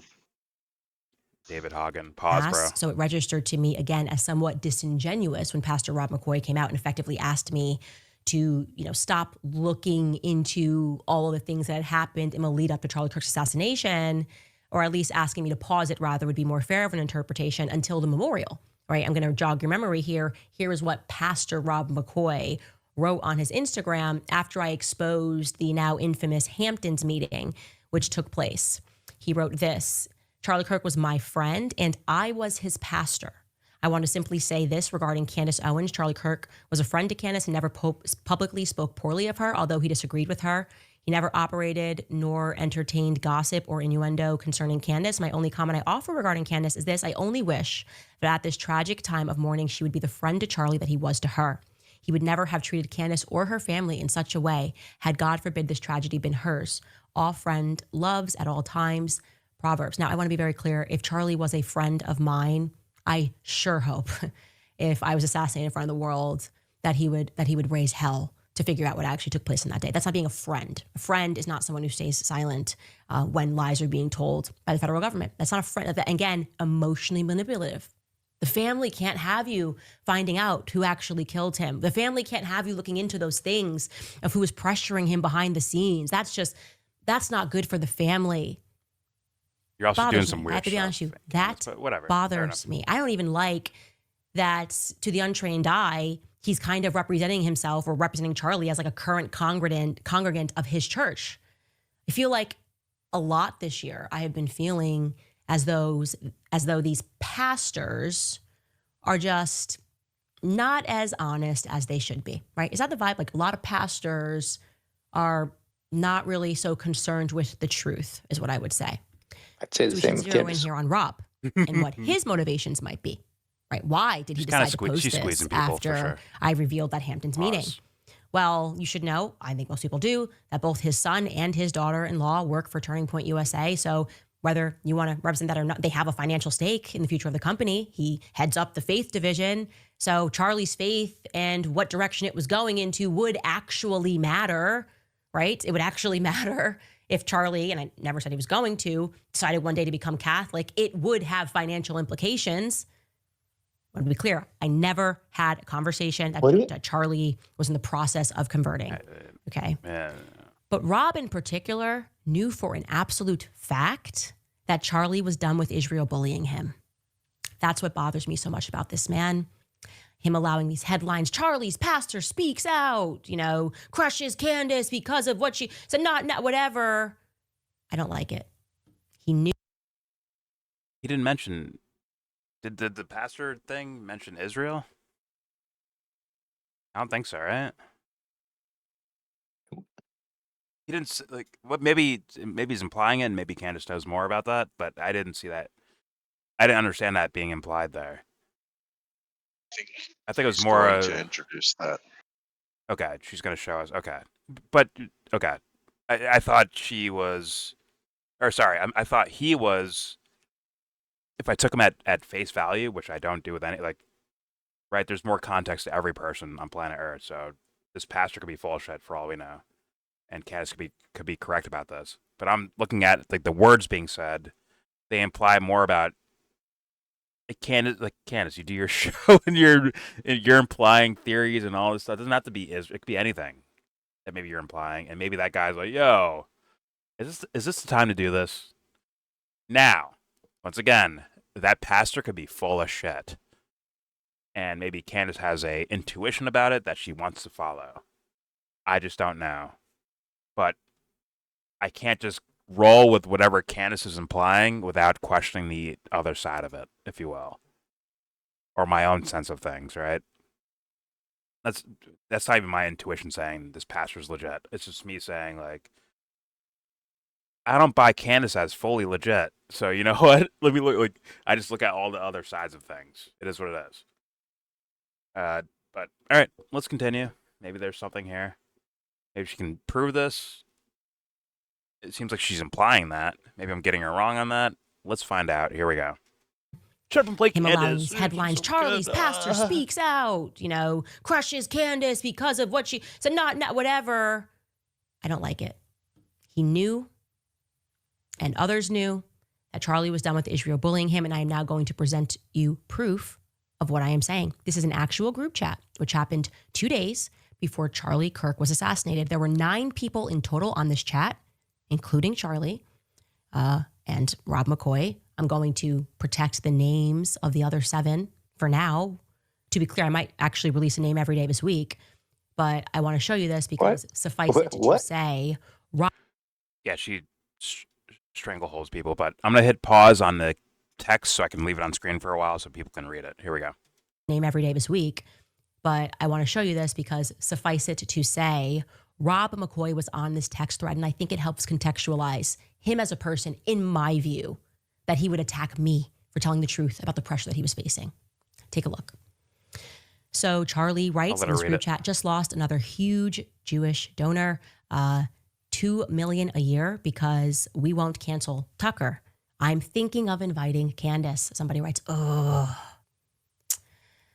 David Hagen. Pause, bro. So it registered to me again as somewhat disingenuous when Pastor Rob McCoy came out and effectively asked me to, stop looking into all of the things that had happened in the lead up to Charlie Kirk's assassination, or at least asking me to pause it rather would be more fair of an interpretation until the memorial, right? I'm going to jog your memory here. Here is what Pastor Rob McCoy wrote on his Instagram after I exposed the now infamous Hamptons meeting, which took place. He wrote this: Charlie Kirk was my friend and I was his pastor. I want to simply say this regarding Candace Owens. Charlie Kirk was a friend to Candace and never publicly spoke poorly of her, although he disagreed with her. He never operated nor entertained gossip or innuendo concerning Candace. My only comment I offer regarding Candace is this: I only wish that at this tragic time of mourning, she would be the friend to Charlie that he was to her. He would never have treated Candace or her family in such a way had, God forbid, this tragedy been hers. All friend loves at all times. Proverbs. Now, I want to be very clear. If Charlie was a friend of mine, I sure hope if I was assassinated in front of the world that he would raise hell to figure out what actually took place on that day. That's not being a friend. A friend is not someone who stays silent when lies are being told by the federal government. That's not a friend. Again, emotionally manipulative. The family can't have you finding out who actually killed him. The family can't have you looking into those things of who was pressuring him behind the scenes. That's not good for the family. You're also doing some me. weird I have to be stuff, honest with you. Candace, That but whatever. Fair bothers enough. me. I don't even like that to the untrained eye, he's kind of representing himself or representing Charlie as like a current congregant of his church. I feel like a lot this year I have been feeling as though these pastors are just not as honest as they should be, right? Is that the vibe? Like a lot of pastors are not really so concerned with the truth, is what I would say. I'd say So the we same should with zero in Candace. here on Rob and what his motivations might be, right? Why did he She's kinda decide to post she's this squeezing people, for after sure. I revealed that Hamptons meeting? Pause. Well, you should know, I think most people do, that both his son and his daughter-in-law work for Turning Point USA. So whether you want to represent that or not, they have a financial stake in the future of the company. He heads up the faith division. So Charlie's faith and what direction it was going into would actually matter, right? It would actually matter if Charlie, and I never said he was going to, decided one day to become Catholic. It would have financial implications. I want to be clear, I never had a conversation that Charlie was in the process of converting. Okay. But Rob in particular knew for an absolute fact that Charlie was done with Israel bullying him. That's what bothers me so much about this man. Him allowing these headlines, Charlie's pastor speaks out, crushes Candace because of what she said, not whatever. I don't like it. He knew. He didn't mention. Did the pastor thing mention Israel? I don't think so, right? He didn't what? Maybe he's implying it, and maybe Candace knows more about that, but I didn't see that. I didn't understand that being implied there. I think it was He's more going to introduce that. Okay, she's going to show us. Okay. But, okay. I thought she was, or sorry, I thought he was if I took them at face value, which I don't do with any, like, right, there's more context to every person on planet Earth. So this pastor could be full of shit for all we know, and Candace could be correct about this. But I'm looking at like the words being said; they imply more about Candace. You do your show, and you're implying theories and all this stuff. It doesn't have to be Israel. It could be anything that maybe you're implying, and maybe that guy's like, "Yo, is this the time to do this?" Now, once again, that pastor could be full of shit. And maybe Candace has a intuition about it that she wants to follow. I just don't know. But I can't just roll with whatever Candace is implying without questioning the other side of it, if you will. Or my own sense of things, right? That's not even my intuition saying this pastor's legit. It's just me saying, like, I don't buy Candace as fully legit. So you know what? Let me look. Like, I just look at all the other sides of things. It is what it is. But all right, let's continue. Maybe there's something here. Maybe she can prove this. It seems like she's implying that. Maybe I'm getting her wrong on that. Let's find out. Here we go. Shut up and play Him Candace. allowing these headlines. Charlie's pastor speaks out. Crushes Candace because of what she said. Not whatever. I don't like it. He knew, and others knew, that Charlie was done with Israel bullying him, and I am now going to present you proof of what I am saying. This is an actual group chat, which happened 2 days before Charlie Kirk was assassinated. There were 9 people in total on this chat, including Charlie and Rob McCoy. I'm going to protect the names of the other 7 for now. To be clear, I might actually release a name every day this week, but I want to show you this because suffice it to say, Yeah, she strangleholds people, but I'm going to hit pause on the text so I can leave it on screen for a while so people can read it. Here we go. Name every day this week, but I want to show you this because suffice it to say, Rob McCoy was on this text thread, and I think it helps contextualize him as a person, in my view, that he would attack me for telling the truth about the pressure that he was facing. Take a look. So Charlie writes in this group chat, just lost another huge Jewish donor, $2 million a year because we won't cancel Tucker. I'm thinking of inviting Candace. Somebody writes, oh.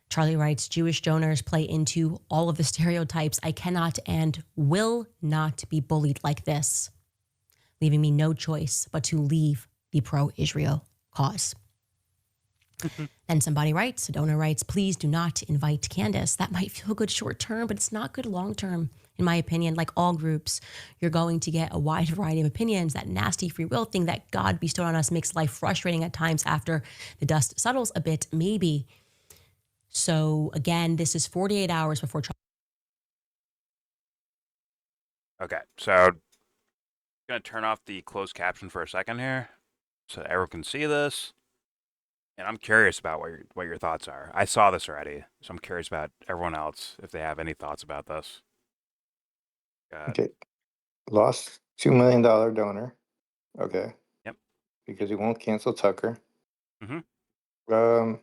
Charlie writes, Jewish donors play into all of the stereotypes. I cannot and will not be bullied like this, leaving me no choice but to leave the pro-Israel cause. Then somebody writes, a donor writes, please do not invite Candace. That might feel good short term, but it's not good long term. In my opinion, like all groups, you're going to get a wide variety of opinions. That nasty free will thing that God bestowed on us makes life frustrating at times after the dust settles a bit, maybe. So again, this is 48 hours before trial. Okay, so I'm going to turn off the closed caption for a second here so that everyone can see this. And I'm curious about what your thoughts are. I saw this already, so I'm curious about everyone else if they have any thoughts about this. Okay. Lost $2 million donor. Okay. Yep. Because he won't cancel Tucker. Mm-hmm.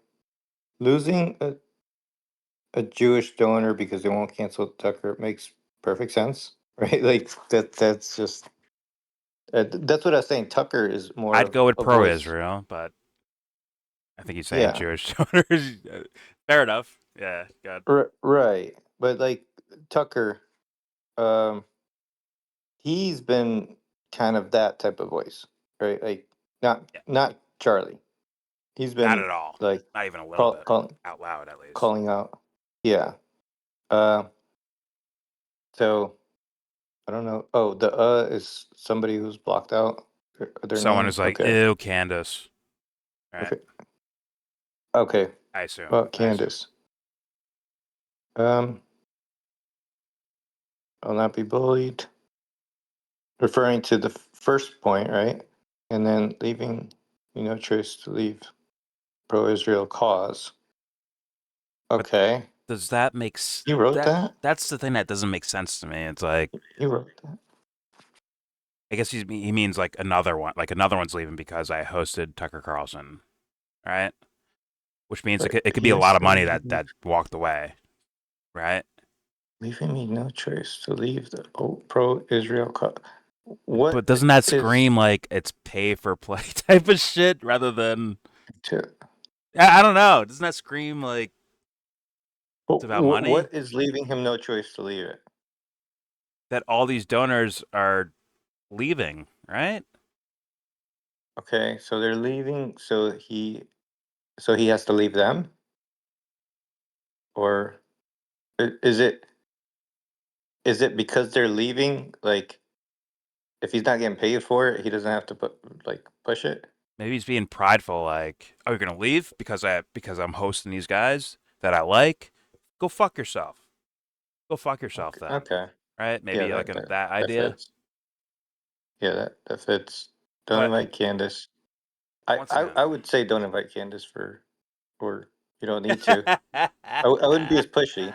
Losing a Jewish donor because they won't cancel Tucker makes perfect sense, right? Like that's just that's what I was saying. Tucker is more. I'd go with a pro-Israel, but I think he's saying Jewish donors. Fair enough. Yeah, good. Right, but like Tucker, he's been kind of that type of voice, right? Like not Charlie. He's been not at all. Like not even a little bit out loud, at least calling out. Yeah. So I don't know. Oh, the is somebody who's blocked out. Someone who's like, ew, Candace. Right. Okay. I assume. Well, Candace. I'll not be bullied. Referring to the first point, right? And then leaving no choice to leave pro-Israel cause. Okay. But does that make sense? You wrote that? That's the thing that doesn't make sense to me. It's like you wrote that. I guess he means like another one. Like another one's leaving because I hosted Tucker Carlson, right? Which means it could be a lot of money that walked away, right? Leaving me no choice to leave the pro-Israel cause. What? But doesn't that scream like it's pay for play type of shit rather than I don't know. Doesn't that scream like it's about money? What is leaving him no choice to leave it? That all these donors are leaving, right? Okay, so they're leaving. So he has to leave them, or is it because they're leaving? Like, if he's not getting paid for it, he doesn't have to push it. Maybe he's being prideful, like, "Oh, you're gonna leave because I'm hosting these guys that I like? Go fuck yourself. Go fuck yourself then." Okay. Right? Maybe Yeah, like that that idea. fits. Yeah, that fits. Don't But invite Candace. I, once I again, I would say don't invite Candace or you don't need to. I wouldn't be as pushy.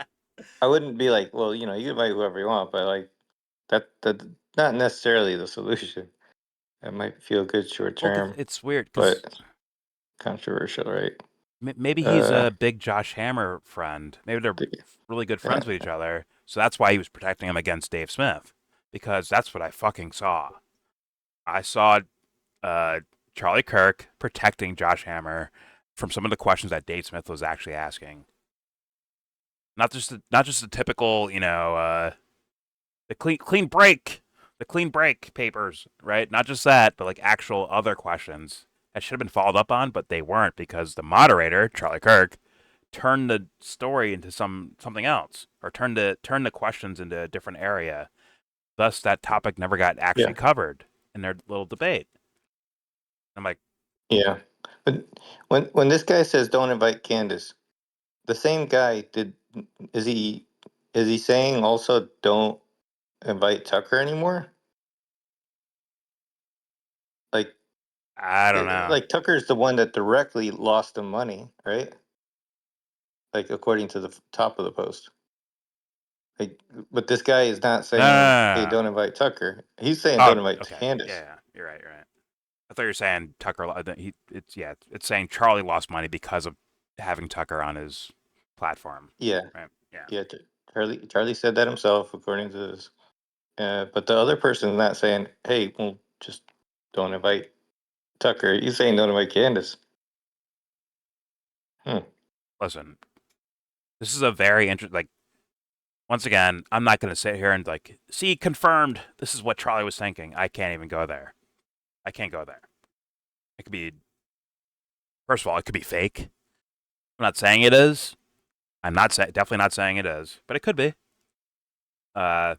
I wouldn't be like, well, you invite whoever you want, but like that not necessarily the solution. It might feel good short well, 'cause term, it's weird because but controversial, right? maybe he's Uh, a big Josh Hammer friend. Maybe they're the- really good yeah, friends with each other. So that's why he was protecting him against Dave Smith. Because that's what I fucking saw. I saw Charlie Kirk protecting Josh Hammer from some of the questions that Dave Smith was actually asking. Not just the typical, the clean break papers, right? Not just that, but like actual other questions that should have been followed up on, but they weren't because the moderator, Charlie Kirk, turned the story into something else, or turned the questions into a different area. Thus, that topic never got actually yeah, covered in their little debate. I'm like, yeah. But when this guy says don't invite Candace, the same guy is he is he saying also don't invite Tucker anymore? Like I don't know. like Tucker's the one that directly lost the money, right? Like according to the top of the post. Like, but this guy is not No, no, saying, no, "Hey, no, no. don't invite Tucker." He's saying, Oh, "Don't invite okay. Candace." Yeah. You're right. I thought you were saying Tucker. It's saying Charlie lost money because of having Tucker on his platform. Yeah, Right. Yeah. yeah. Charlie said that himself, according to this. But the other person is not saying, "Hey, well, just don't invite Tucker." He's saying, "Don't invite Candace." Hmm. Listen, this is a very interesting. Like, once again, I'm not going to sit here and like, see, confirmed. This is what Charlie was thinking. I can't even go there. I can't go there. It could be. First of all, it could be fake. I'm not saying it is. I'm not definitely not saying it is, but it could be. Uh,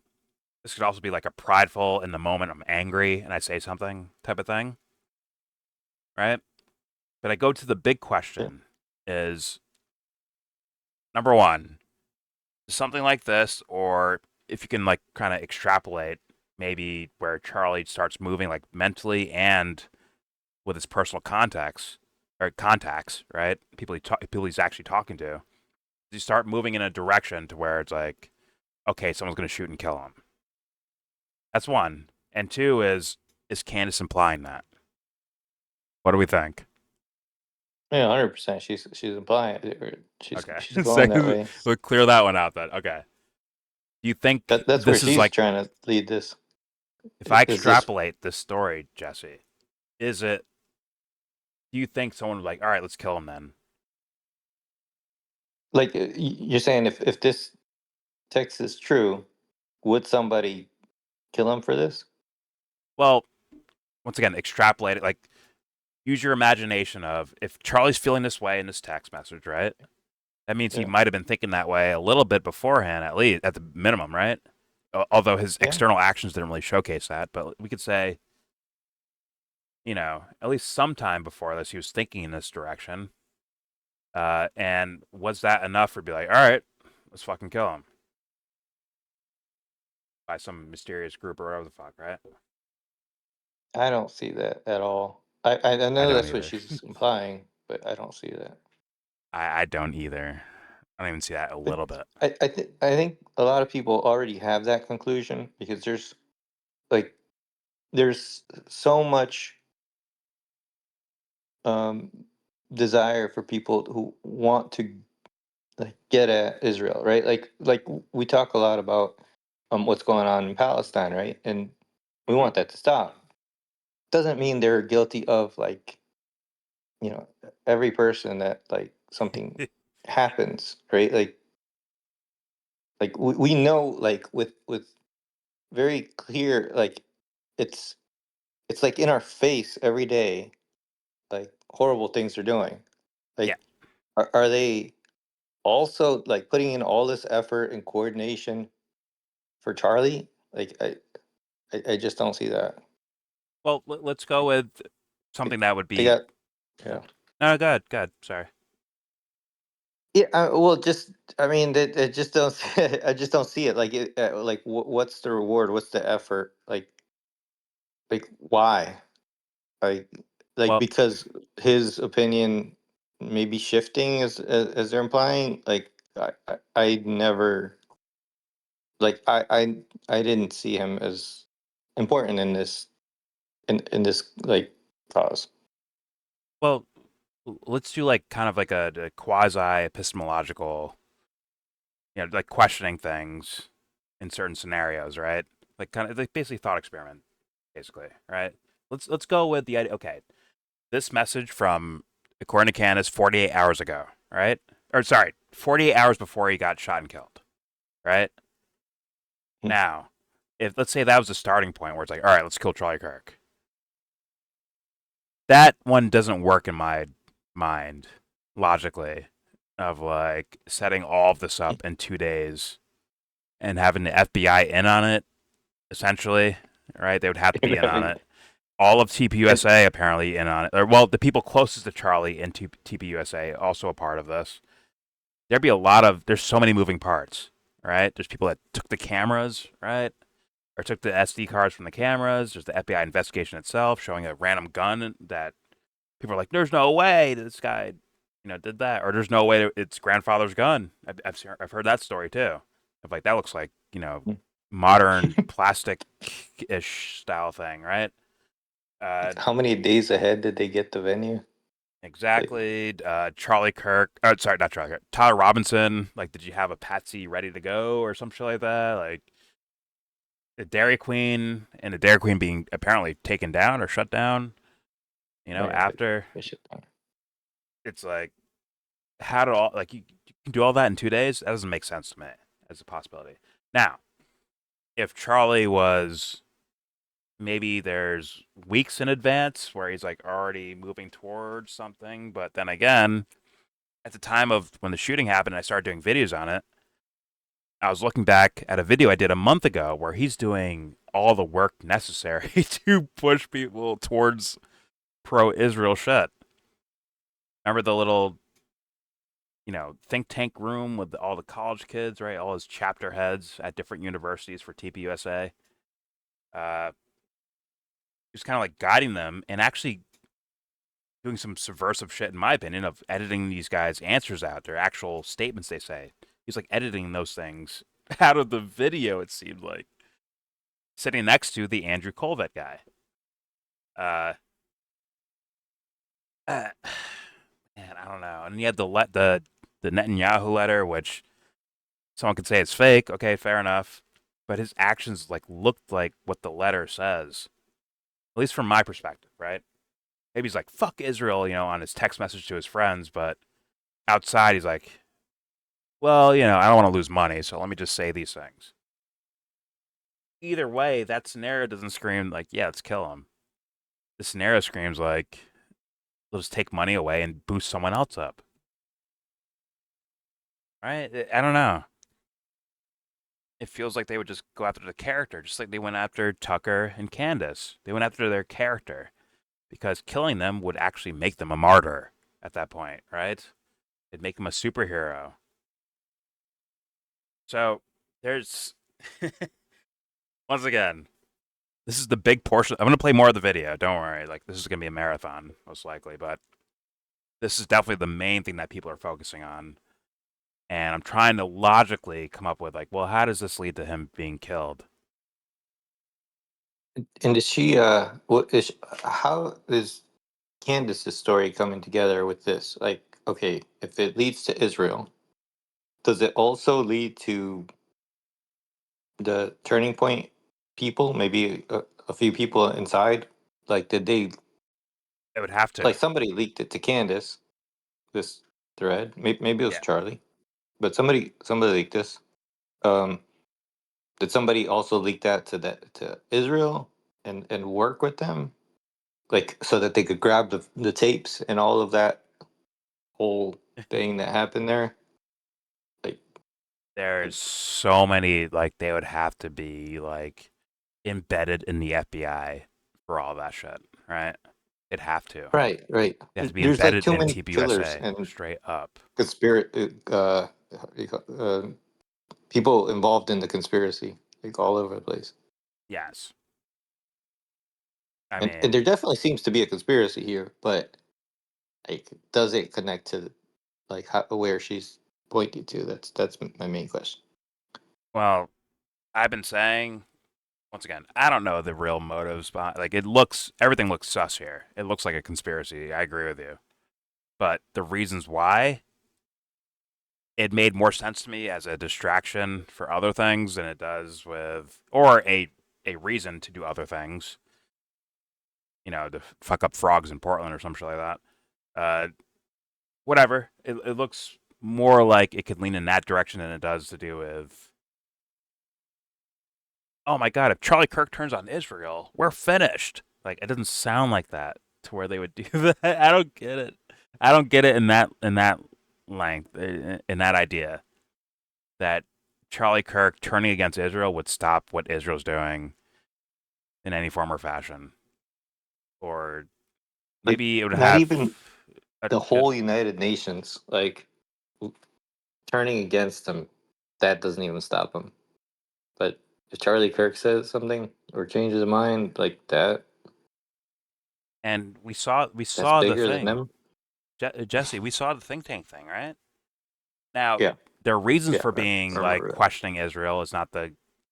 this could also be like a prideful in the moment. I'm angry and I say something type of thing, right? But I go to the big Yeah. question: is number one, something like this, or if you can like kind of extrapolate, maybe where Charlie starts moving like mentally and with his personal contacts, right? People he's actually talking to. You start moving in a direction to where it's like, okay, someone's going to shoot and kill him. That's one. And two is Candace implying that? What do we think? Yeah, 100%. She's implying it, or she's Okay. going that way. We'll clear that one out then. Okay. Do you think That's where this is she's like, trying to lead this. if I Is this extrapolate this story, Jesse, is it, do you think someone would be like, all right, let's kill him then? like you're saying if this text is true, would somebody kill him for this? Well, once again, extrapolate it. Like, use your imagination of if Charlie's feeling this way in this text message, right? That means he Yeah. might have been thinking that way a little bit beforehand, at least, at the minimum, right? Although his Yeah. external actions didn't really showcase that. But we could say, at least sometime before this, he was thinking in this direction. And was that enough for be like, all right, let's fucking kill him? By some mysterious group or whatever the fuck, right? I don't see that at all. I I know don't that's what either. she's implying, but I don't see that. I don't either. I don't even see that a But little bit. I think a lot of people already have that conclusion because like there's so much um desire for people who want to like get at Israel, right? Like we talk a lot about what's going on in Palestine, right? And we want that to stop. Doesn't mean they're guilty of like, you know, every person that like something happens, right? Like we know, like with very clear, like it's it's like in our face every day, like horrible things they're doing. Yeah. Like, are they also like putting in all this effort and coordination for Charlie? Like, I just don't see that. Well, let's go with something that would They be. got, yeah. No, go ahead. Go ahead. Sorry. Yeah, well, just I mean, that just don't. I just don't see it. Like, like what's the reward? What's the effort? Like why? Like, Well, because his opinion may be shifting, as they're implying. Like, I never like I didn't see him as important in this like cause. well, let's do like kind of like a quasi epistemological, like questioning things in certain scenarios, right? Like kind of like basically thought experiment, basically, right? Let's go with the idea. Okay, this message from, according to Candace, 48 hours ago, right? Or sorry, 48 hours before he got shot and killed, right? Hmm. Now, if let's say that was the starting point where it's like, all right, let's kill Charlie Kirk. That one doesn't work in my mind logically, of like setting all of this up in 2 days and having the FBI in on it, essentially, right? They would have to be in on it. All of tpusa apparently in on it. Or, well, the people closest to Charlie in tpusa also a part of this. There'd be there's so many moving parts, right? There's people that took the cameras, right? Or took the SD cards from the cameras. There's the FBI investigation itself showing a random gun that people are like, there's no way this guy, did that. Or there's no way it's grandfather's gun. I've heard that story too. Of like, that looks like, modern plastic-ish style thing, right? How many days ahead did they get the venue? Exactly. Charlie Kirk. Sorry, not Charlie Kirk. Tyler Robinson. Like, did you have a patsy ready to go or some shit like that? Like, the Dairy Queen and the Dairy Queen being apparently taken down or shut down. After it's like, how did all like you can do all that in 2 days? That doesn't make sense to me as a possibility. Now, if Charlie was maybe there's weeks in advance where he's like already moving towards something, but then again, at the time of when the shooting happened and I started doing videos on it, I was looking back at a video I did a month ago where he's doing all the work necessary to push people towards pro-Israel shit. Remember the little, think tank room with all the college kids, right? All his chapter heads at different universities for tpusa. Just kind of like guiding them and actually doing some subversive shit, in my opinion, of editing these guys' answers out, their actual statements they say. He's like editing those things out of the video, it seemed like. Sitting next to the Andrew Colvett guy. Man, I don't know. And he had the Netanyahu letter, which someone could say is fake. Okay, fair enough. But his actions looked like what the letter says. At least from my perspective, right? Maybe he's like, fuck Israel, on his text message to his friends, but outside he's like, well, I don't want to lose money, so let me just say these things. Either way, that scenario doesn't scream like, yeah, let's kill him. The scenario screams like, let's take money away and boost someone else up. Right? I don't know. It feels like they would just go after the character, just like they went after Tucker and Candace. They went after their character because killing them would actually make them a martyr at that point, right? It'd make them a superhero. So there's, once again, this is the big portion. I'm going to play more of the video. Don't worry. Like, this is going to be a marathon, most likely. But this is definitely the main thing that people are focusing on. And I'm trying to logically come up with, like, well, how does this lead to him being killed? And is she? How is Candace's story coming together with this? Like, okay, if it leads to Israel, does it also lead to the turning point people? Maybe a few people inside. Like, did they? It would have to. Like, somebody leaked it to Candace. this thread. Maybe it was Yeah. Charlie, but somebody leaked this. Um, did somebody also leak that to Israel and work with them, like so that they could grab the tapes and all of that whole thing that happened there? Like, There's so many, like, they would have to be, like, embedded in the FBI for all that shit, right? It'd have to. right. They have to be There's like embedded too in many killers tpusa, and straight up. conspiracy people involved in the conspiracy, like all over the place. Yes. I And there mean, definitely seems to be a conspiracy here, but like, does it connect to like where she's pointing to? That's my main question. well, I've been saying, once again, I don't know the real motives behind. Like, everything looks sus here. It looks like a conspiracy. I agree with you, but the reasons why, it made more sense to me as a distraction for other things than it does with, or a reason to do other things. You know, to fuck up frogs in Portland or some shit like that. Whatever. It looks more like it could lean in that direction than it does to do with, oh my god, if Charlie Kirk turns on Israel, we're finished. Like, it doesn't sound like that to where they would do that. I don't get it. I don't get it in that length, in that idea that Charlie Kirk turning against Israel would stop what Israel's doing in any form or fashion. Or Like, maybe it would not have even the whole United Nations like turning against him. That doesn't even stop him. But if Charlie Kirk says something or changes his mind like that, and we saw that's the bigger than thing. them. Jesse, we saw the think tank thing, right? Now, Yeah, their reasons yeah, for I being like remember that. questioning Israel is not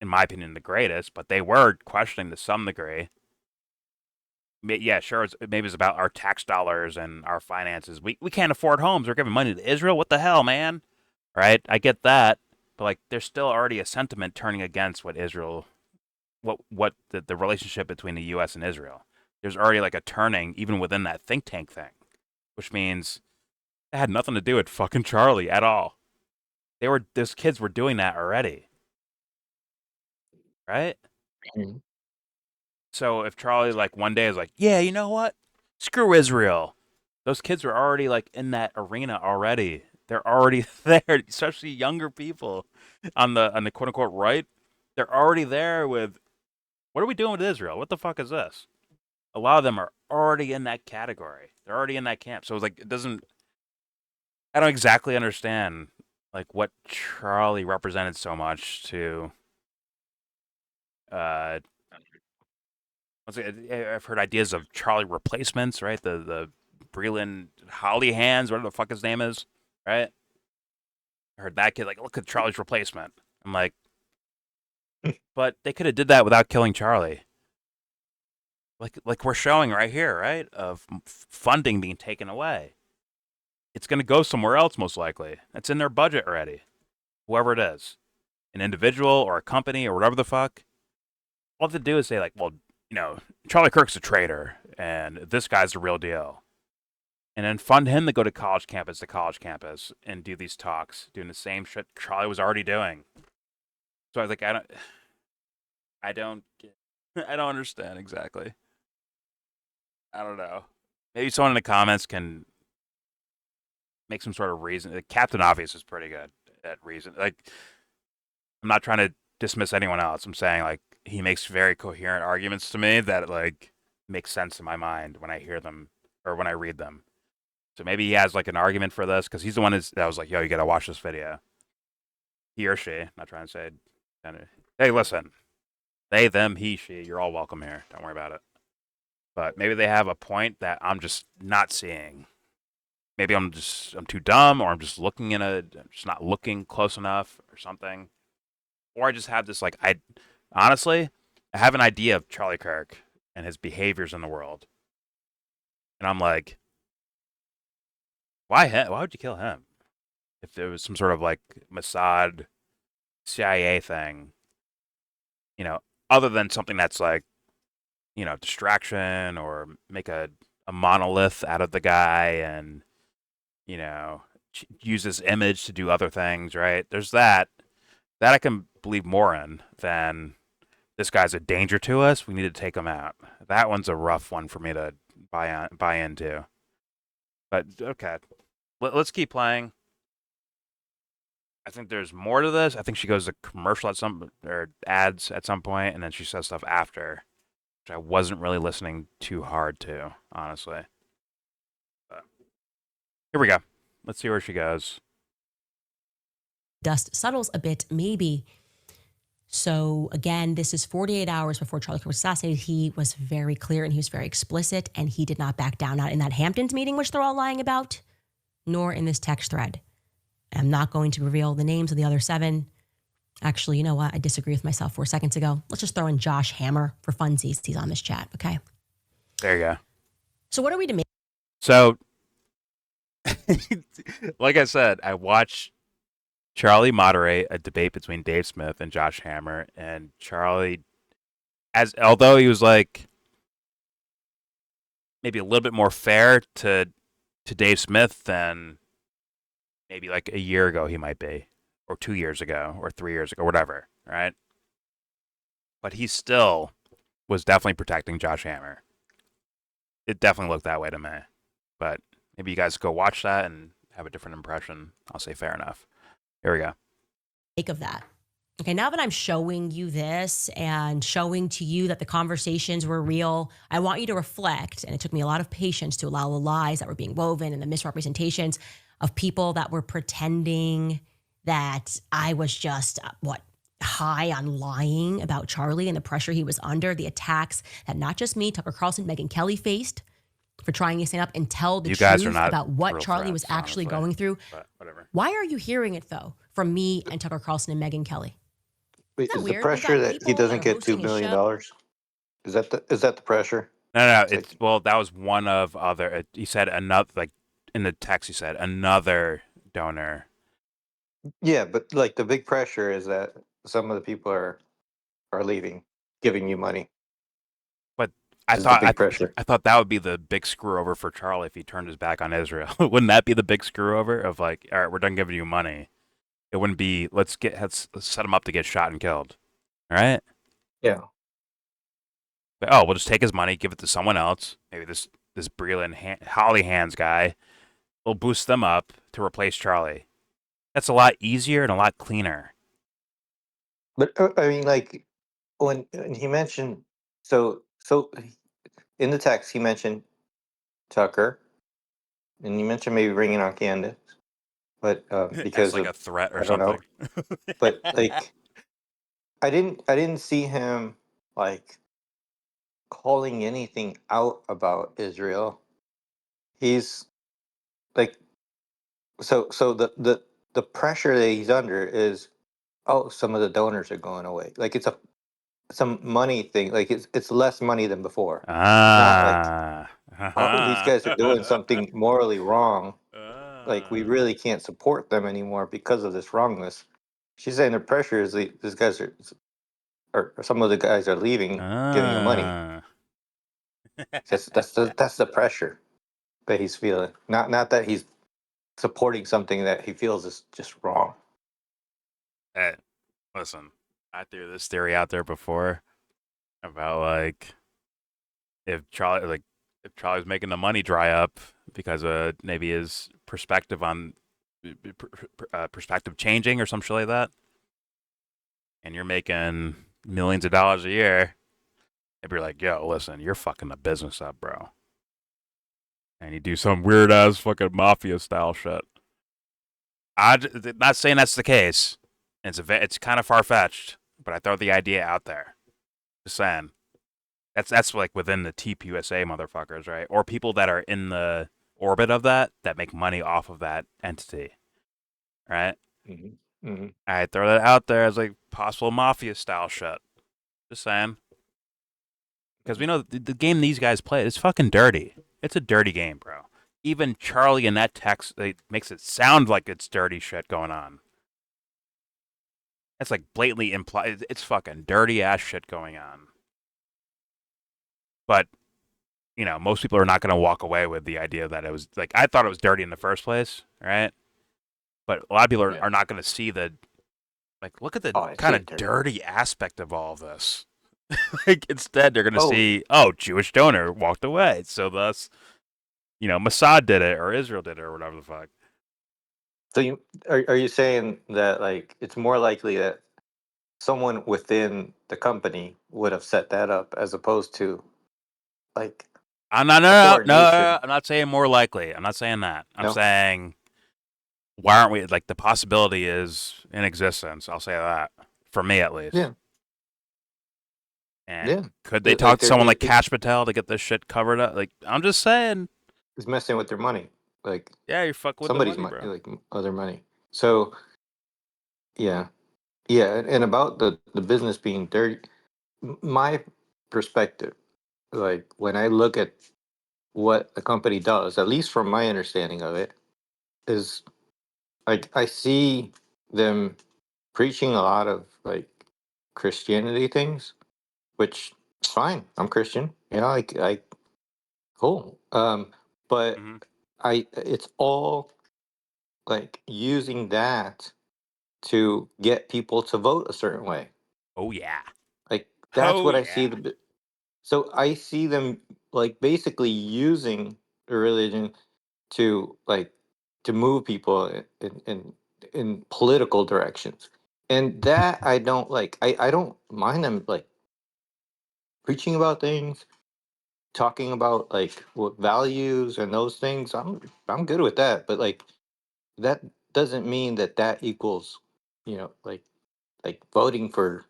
in my opinion, the greatest, but they were questioning to some degree. Yeah, sure. Maybe it's about our tax dollars and our finances. We can't afford homes. We're giving money to Israel. What the hell, man? Right? I get that, but like, there's still already a sentiment turning against what Israel, what the relationship between the U.S. and Israel. There's already like a turning even within that think tank thing, which means it had nothing to do with fucking Charlie at all. Those kids were doing that already, right? Mhm. So if Charlie like one day is like, yeah, you know what? Screw Israel. Those kids are already like in that arena already. They're already there, especially younger people on the quote unquote right. They're already there with, what are we doing with Israel? What the fuck is this? A lot of them are already in that category. They're already in that camp. So it's like, I don't exactly understand like what Charlie represented so much to uh I've heard ideas of Charlie replacements, right? The Breland Holly hands, whatever the fuck his name is, right? I heard that kid like, look at Charlie's replacement. I'm like, but they could have did that without killing Charlie. Like we're showing right here, right? Of funding being taken away. It's going to go somewhere else most likely. It's in their budget already. Whoever it is, an individual or a company or whatever the fuck. All they have to do is say like, well, you know, Charlie Kirk's a traitor and this guy's the real deal. And then fund him to go to college campus and do these talks, doing the same shit Charlie was already doing. So I was like, I don't I don't understand exactly. I don't know. Maybe someone in the comments can make some sort of reason. Captain Obvious is pretty good at reason. Like, I'm not trying to dismiss anyone else. I'm saying like he makes very coherent arguments to me that like make sense in my mind when I hear them or when I read them. So maybe he has like an argument for this because he's the one that was like, yo, you got to watch this video. He or she, not trying to say, hey, listen, they, them, he, she, you're all welcome here. Don't worry about it. But maybe they have a point that I'm just not seeing. Maybe I'm too dumb, or I'm just just not looking close enough or something. Or I just have this like, honestly, I have an idea of Charlie Kirk and his behaviors in the world. And I'm like, why him? Why would you kill him? If there was some sort of like Mossad, CIA thing, you know, other than something that's like, you know, distraction or make a monolith out of the guy and, use this image to do other things, right? There's that. That I can believe more in than this guy's a danger to us. We need to take him out. That one's a rough one for me to buy into. But okay, let's keep playing. I think there's more to this. I think she goes to commercial or ads at some point, and then she says stuff after, which I wasn't really listening too hard to, honestly. But here we go. Let's see where she goes. Dust settles a bit, maybe. So again, this is 48 hours before Charlie Kirk was assassinated. He was very clear and he was very explicit, and he did not back down, not in that Hamptons meeting, which they're all lying about, nor in this text thread. I'm not going to reveal the names of the other 7. Actually, you know what? I disagree with myself 4 seconds ago. Let's just throw in Josh Hammer for funsies. He's on this chat, okay? There you go. So what are we to make? So, like I said, I watched Charlie moderate a debate between Dave Smith and Josh Hammer, and Charlie, although he was like maybe a little bit more fair to Dave Smith than maybe like a year ago he might be, or 2 years ago, or 3 years ago, whatever, right? But he still was definitely protecting Josh Hammer. It definitely looked that way to me. But maybe you guys go watch that and have a different impression. I'll say fair enough. Here we go. Make of that. Okay, now that I'm showing you this and showing to you that the conversations were real, I want you to reflect, and it took me a lot of patience to allow the lies that were being woven and the misrepresentations of people that were pretending that I was just, high on lying about Charlie and the pressure he was under, the attacks that not just me, Tucker Carlson, Megyn Kelly faced for trying to stand up and tell the You guys are truth not about what real Charlie was friends, actually honestly, going through. but whatever. Why are you hearing it, though, from me and Tucker Carlson and Megyn Kelly? Wait, Isn't that is the weird? We've pressure got that he people that doesn't are get hosting $2 his million? show. Is that the pressure? No. That was one of other. He said another, like in the text. He said another donor. Yeah, but like the big pressure is that some of the people are leaving, giving you money. But I This is the thought big pressure. I thought that would be the big screw over for Charlie if he turned his back on Israel. Wouldn't that be the big screw over of like, all right, we're done giving you money? It wouldn't be let's set him up to get shot and killed, all right? Yeah. But, we'll just take his money, give it to someone else. Maybe this Breland Holly Hands guy. We'll boost them up to replace Charlie. That's a lot easier and a lot cleaner. But I mean, like when he mentioned, so in the text he mentioned Tucker, and he mentioned maybe bringing on Candace, but As because like of a threat or I don't know, something. but like I didn't see him like calling anything out about Israel. He's like so the pressure that he's under is, oh, some of the donors are going away. Like it's some money thing. Like it's less money than before. It's not like, oh, these guys are doing something morally wrong. Like we really can't support them anymore because of this wrongness. She's saying the pressure is these guys are, or some of the guys are leaving, giving him money. That's the pressure that he's feeling. Not that he's supporting something that he feels is just wrong. Hey, listen, I threw this theory out there before about like if Charlie's making the money dry up because of maybe his perspective on perspective changing or some shit like that, and you're making millions of dollars a year, maybe you're like, yo, listen, you're fucking the business up, bro, and you do some weird ass fucking mafia style shit. I'm not saying that's the case. It's kind of far fetched, but I throw the idea out there. Just saying. That's like within the tpusa motherfuckers, right? Or people that are in the orbit of that make money off of that entity, right? Mm-hmm. Mm-hmm. I throw that out there as like possible mafia style shit. Just saying. Because we know the game these guys play is fucking dirty. It's a dirty game, bro. Even Charlie in that text makes it sound like it's dirty shit going on. That's like blatantly implied. It's fucking dirty ass shit going on. But you know, most people are not going to walk away with the idea that it was like, I thought it was dirty in the first place, right? But a lot of people are not going to see the, like, look at the kind of dirty aspect of all of this. Like, instead, they're going to see, oh, Jewish donor walked away. So thus, you know, Mossad did it or Israel did it or whatever the fuck. So are you saying that like it's more likely that someone within the company would have set that up as opposed to like I'm not coordination? I'm not saying more likely. I'm not saying that. I'm No? saying why aren't we like the possibility is in existence. I'll say that for me at least. Yeah. And Yeah. could they Like talk to someone like it- Cash Patel to get this shit covered up? Like I'm just saying. It's messing with their money. Like Yeah, you're fucking with somebody's the money, bro. like other money. So yeah. Yeah, and about the business being dirty, my perspective, like when I look at what the company does, at least from my understanding of it, is like I see them preaching a lot of like Christianity things, which is fine. I'm Christian, you know, I cool. But Mhm. it's all like using that to get people to vote a certain way. Oh yeah. Like that's Oh what I see yeah. so I see them like basically using the religion to like to move people in political directions. And that I don't like. I don't mind them like preaching about things, talking about like what values and those things. I'm good with that, but like that doesn't mean that that equals, you know, like voting for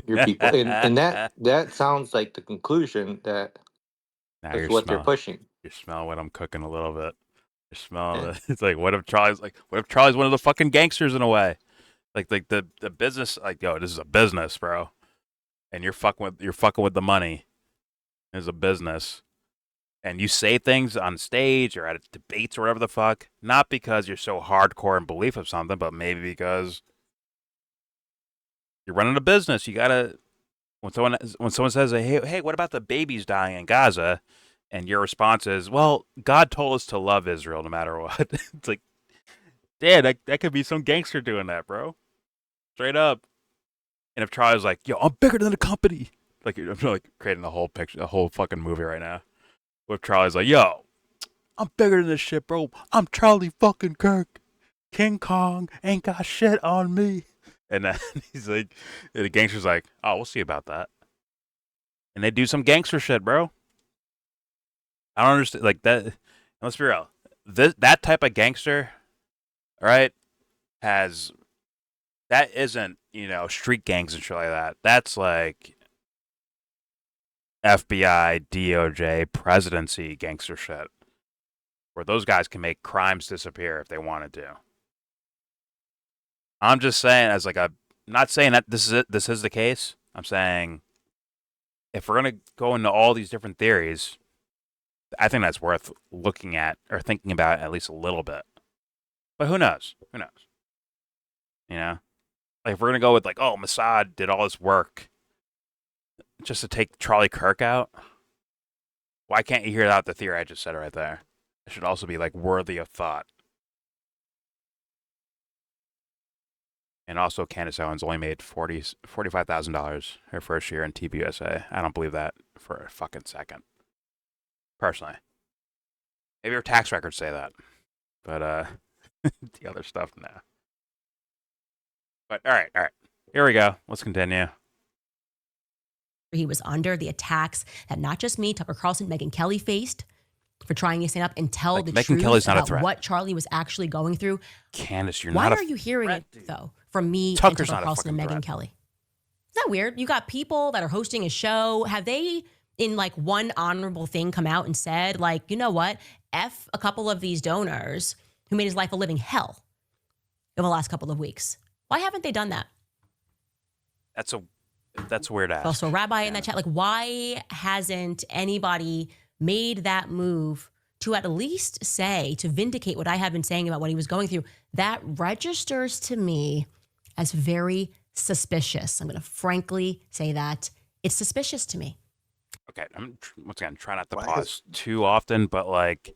your people. And that sounds like the conclusion that Now is you're what they're pushing. You smell what I'm cooking a little bit. You smell Yeah. it. It's like what if Charlie's one of the fucking gangsters in a way? Like the business like, yo, this is a business, bro. And you're fucking with the money. It's a business. And you say things on stage or at debates or whatever the fuck, not because you're so hardcore in belief of something, but maybe because you're running a business. You gotta when someone says, hey, what about the babies dying in Gaza? And your response is, well, God told us to love Israel no matter what. It's like, damn, that could be some gangster doing that, bro. Straight up. And if Charlie's like, yo, I'm bigger than the company. Like, I'm like creating a whole picture, a whole fucking movie right now. With Charlie's like, yo, I'm bigger than this shit, bro. I'm Charlie fucking Kirk. King Kong ain't got shit on me. And then he's like, the gangster's like, oh, we'll see about that. And they do some gangster shit, bro. I don't understand. Like, that, let's be real. That type of gangster, right, that isn't, you know, street gangs and shit like that. That's like FBI, DOJ, presidency gangster shit. Where those guys can make crimes disappear if they wanted to. I'm just saying, not saying that this is the case. I'm saying if we're gonna go into all these different theories, I think that's worth looking at or thinking about at least a little bit. But who knows? Who knows? You know, like if we're gonna go with like, oh, Mossad did all this work just to take Charlie Kirk out. Why can't you hear out the theory I just said right there? It should also be like worthy of thought. And also, Candace Owens only made $45,000 her first year in tpusa. I don't believe that for a fucking second. Personally. Maybe her tax records say that. But the other stuff, no. But all right. Here we go. Let's continue. He was under the attacks that not just me, Tucker Carlson, Megyn Kelly faced for trying to stand up and tell the Megyn truth Kelly's not a about threat. what Charlie was actually going through. Candace, you're Why not a are you hearing threat, it, though, from me Tucker's and not Tucker a Carlson and fucking Megyn threat. Kelly? Isn't that weird? You got people that are hosting a show. Have they, in like one honorable thing, come out and said, like, you know what? F a couple of these donors who made his life a living hell in the last couple of weeks. Why haven't they done that? That's a weird ass. Also, a rabbi in that chat, like, why hasn't anybody made that move to at least say, to vindicate what I have been saying about what he was going through? That registers to me as very suspicious. I'm going to frankly say that. It's suspicious to me. okay, once again, try not to Why pause too often, but like,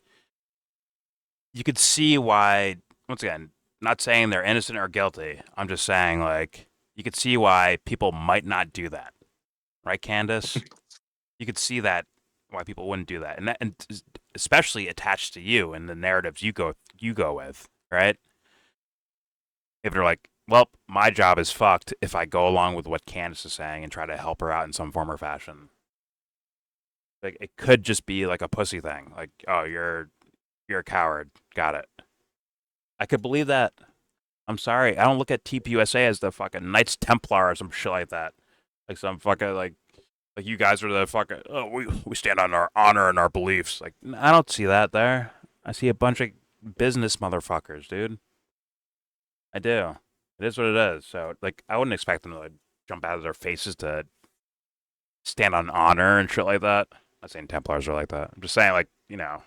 you could see why, once again, not saying they're innocent or guilty. I'm just saying, like, you could see why people might not do that. Right, Candace? You could see that, why people wouldn't do that. And especially attached to you and the narratives you go with, right? If they're like, well, my job is fucked if I go along with what Candace is saying and try to help her out in some form or fashion. Like, it could just be like a pussy thing. Like, oh, you're a coward. Got it. I could believe that. I'm sorry. I don't look at tpusa as the fucking Knights Templar or some shit like that. Like some fucking like you guys are the fucking, oh, we stand on our honor and our beliefs. Like, I don't see that there. I see a bunch of business motherfuckers, dude. I do. It is what it is. So, like, I wouldn't expect them to like, jump out of their faces to stand on honor and shit like that. I'm not saying Templars are like that. I'm just saying, like, you know,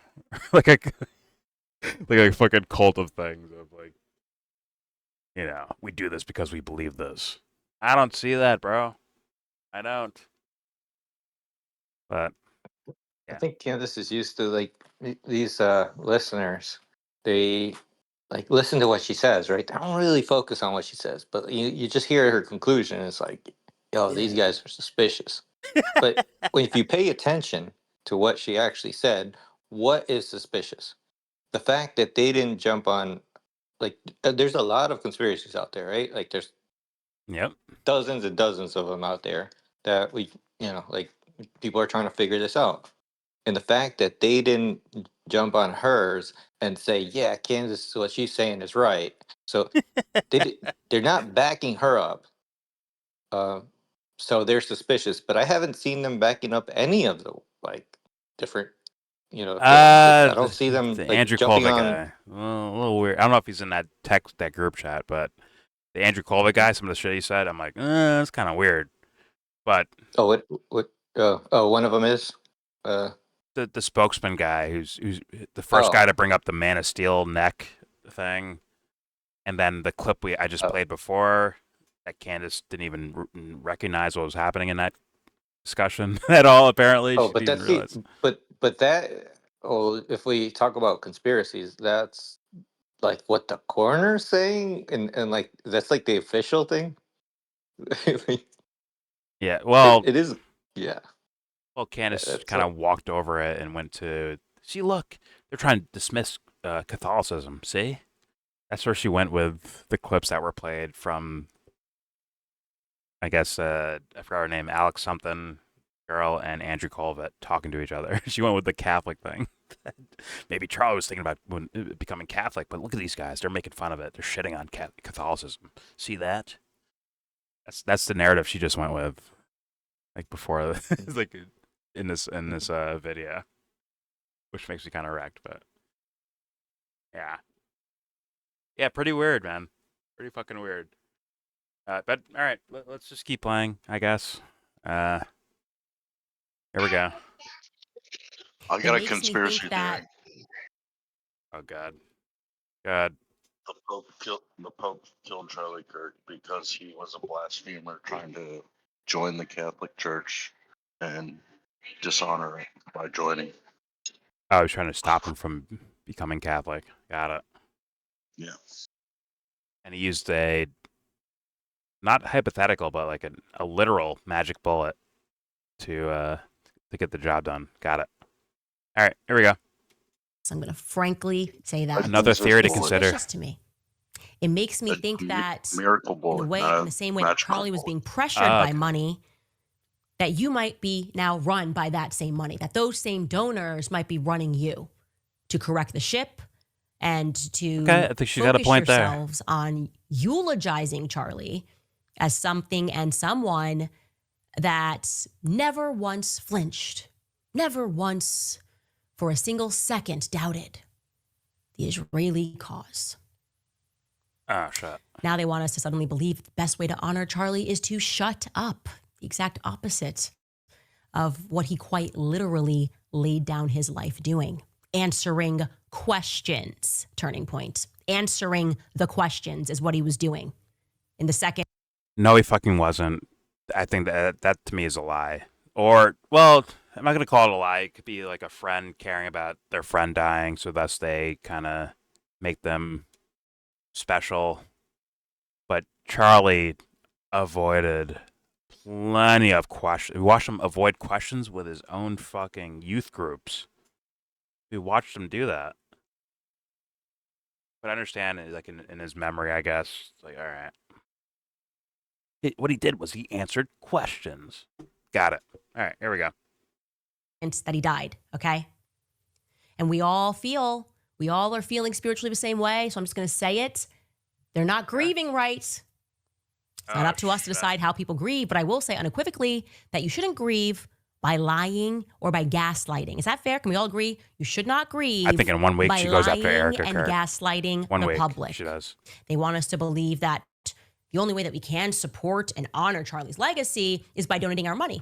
like a fucking cult of things of like, you know, we do this because we believe this. I don't see that, bro. I don't. But I think Candace is used to like these listeners. They like listen to what she says, right? They don't really focus on what she says, but you just hear her conclusion. And it's like, yo, these guys are suspicious. But if you pay attention to what she actually said, what is suspicious? The fact that they didn't jump on, like, there's a lot of conspiracies out there, right? Like, there's Yep. dozens and dozens of them out there that like people are trying to figure this out. And the fact that they didn't jump on hers and say, yeah, Kansas, what she's saying is right. So they're not backing her up. Uh, so they're suspicious, but I haven't seen them backing up any of the like different, theories. Like I don't see them the like Andrew jumping Colvin on. guy. Well, a little weird. I don't know if he's in that that group chat, but the Andrew Colvin guy, some of the shit he said, I'm like, that's kind of weird. But Oh, what? One of them is. The spokesman guy, who's the first guy to bring up the Man of Steel neck thing, and then the clip I just played before, that Candace didn't even recognize what was happening in that discussion at all. Apparently, Oh, she but didn't even realize. but that. Oh, if we talk about conspiracies, that's like what the coroner's saying, and like that's like the official thing. Yeah, well, it is. Yeah. Well, Candace It's kind of walked over it and went to see. Look, they're trying to dismiss Catholicism. See, that's where she went with the clips that were played from. I guess I forgot her name, Alex something girl and Andrew Colvett talking to each other. She went with the Catholic thing. Maybe Charlie was thinking about becoming Catholic, but look at these guys. They're making fun of it. They're shitting on Catholicism. See that? That's the narrative she just went with. Like before, like in this video, which makes me kind of wrecked, but yeah, pretty weird, man. Pretty fucking weird. But all right, let's just keep playing, I guess. Here we go. I got a conspiracy theory. Oh God. God. The Pope killed Charlie Kirk because he was a blasphemer trying to join the Catholic Church and dishonor it by joining. I was trying to stop him from becoming Catholic. Got it. Yeah. And he used a not hypothetical, but like a literal magic bullet to get the job done. Got it. All right, here we go. So I'm going to frankly say that Another theory to it's consider. suspicious to me. It makes me think that miracle bullet, in the same way that Charlie was being pressured by money, that you might be now run by that same money, that those same donors might be running you to correct the ship and to I think she's got a point there. yourselves on eulogizing Charlie as something and someone that never once flinched, never once for a single second doubted the Israeli cause. Oh, shut. Now they want us to suddenly believe the best way to honor Charlie is to shut up. The exact opposite of what he quite literally laid down his life doing. Answering questions, turning point. Answering the questions is what he was doing. In the second. No, he fucking wasn't. I think that to me is a lie. Or, well, I'm not gonna call it a lie. It could be like a friend caring about their friend dying, so thus they kind of make them special. But Charlie avoided plenty of questions. We watched him avoid questions with his own fucking youth groups. We watched him do that. But I understand, like in his memory, I guess. It's like, all right. What he did was he answered questions. Got it. All right, here we go. That he died, okay? And we all are feeling spiritually the same way, so I'm just going to say it. They're not grieving right. It's not up to us to decide how people grieve, but I will say unequivocally that you shouldn't grieve by lying or by gaslighting. Is that fair? Can we all agree? You should not grieve. I think in 1 week by she goes after lying Erica and Kirk. gaslighting 1 the week public. she does. They want us to believe that the only way that we can support and honor Charlie's legacy is by donating our money.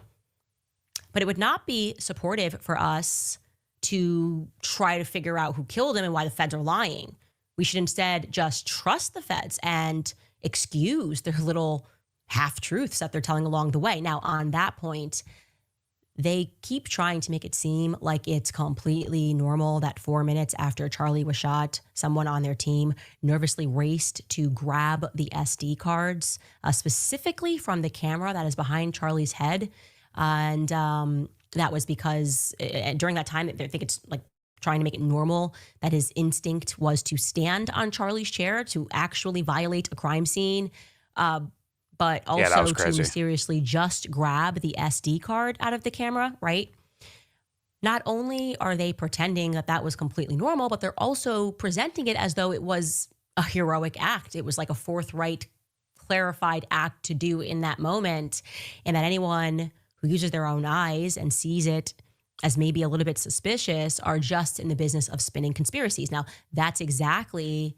But it would not be supportive for us to try to figure out who killed him and why the feds are lying. We should instead just trust the feds and excuse their little half-truths that they're telling along the way. Now, on that point, they keep trying to make it seem like it's completely normal that 4 minutes after Charlie was shot, someone on their team nervously raced to grab the SD cards, specifically from the camera that is behind Charlie's head. And that was because during that time, I think it's like trying to make it normal that his instinct was to stand on Charlie's chair to actually violate a crime scene, but also to mysteriously just grab the SD card out of the camera, right? Not only are they pretending that that was completely normal, but they're also presenting it as though it was a heroic act. It was like a forthright, clarified act to do in that moment, and that anyone who uses their own eyes and sees it as maybe a little bit suspicious are just in the business of spinning conspiracies. Now, that's exactly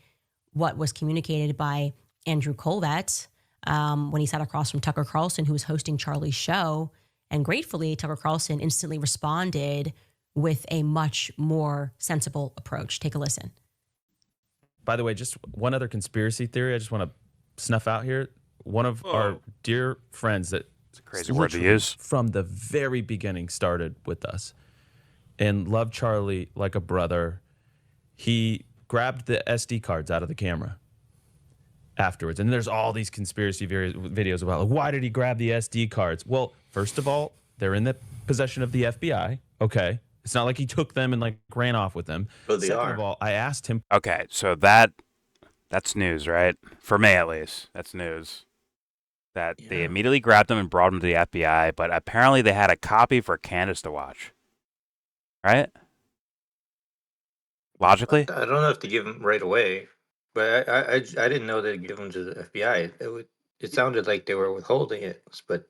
what was communicated by Andrew Colvett when he sat across from Tucker Carlson, who was hosting Charlie's show. And gratefully, Tucker Carlson instantly responded with a much more sensible approach. Take a listen. By the way, just one other conspiracy theory I just want to snuff out here. One of our dear friends that it's a crazy word to use. From the very beginning started with us and loved Charlie like a brother. He grabbed the SD cards out of the camera afterwards. And there's all these conspiracy videos about, like, why did he grab the SD cards? Well, first of all, they're in the possession of the FBI. Okay. It's not like he took them and like ran off with them. But they Second are. of all, I asked him. Okay, so that's news, right? For me, at least, that's news. That they immediately grabbed them and brought them to the FBI, but apparently they had a copy for Candace to watch. Right? Logically? I don't know if to give them right away, but I didn't know they'd give them to the FBI. It sounded like they were withholding it, but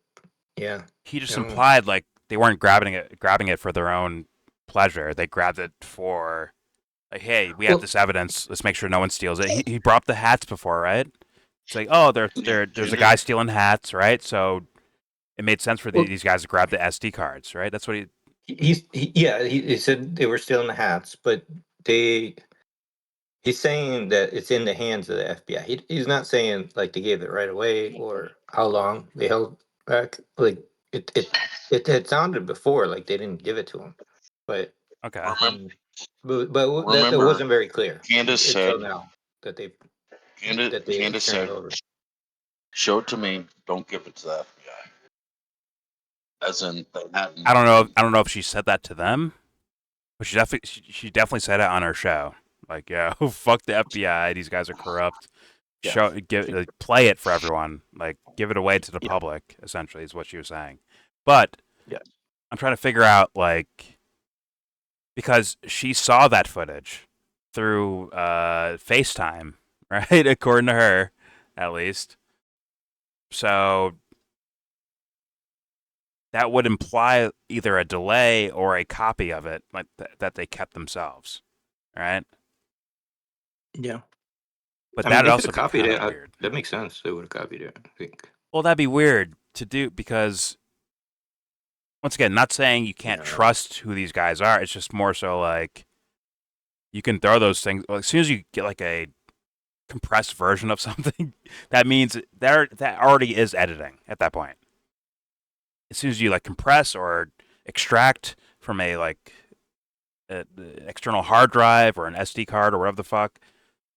yeah. He just implied like they weren't grabbing it for their own pleasure. They grabbed it for, like, hey, we have this evidence. Let's make sure no one steals it. He brought up the hats before, right? It's like, oh, there's a guy stealing hats, right? So it made sense for these guys to grab the SD cards, right? That's what he said they were stealing the hats, but he's saying that it's in the hands of the FBI. He's not saying like they gave it right away or how long they held back. Like it had sounded before like they didn't give it to him, but okay. But that wasn't very clear. Candace said now that they. Candace said, "Show it to me. Don't give it to the FBI." As in, I don't know if she said that to them, but she definitely said it on her show. Like, yeah, fuck the FBI. These guys are corrupt. Yeah. Play it for everyone. Like, give it away to the public. Essentially, is what she was saying. But I'm trying to figure out, like, because she saw that footage through FaceTime. Right, according to her, at least. So that would imply either a delay or a copy of it, like that they kept themselves, right? Yeah, but that also copied it. Weird. That makes sense. They would have copied it, I think. Well, that'd be weird to do because, once again, not saying you can't trust who these guys are. It's just more so like you can throw those things. Well, as soon as you get like a compressed version of something, that means that already is editing at that point. As soon as you like compress or extract from a like external hard drive or an SD card or whatever the fuck.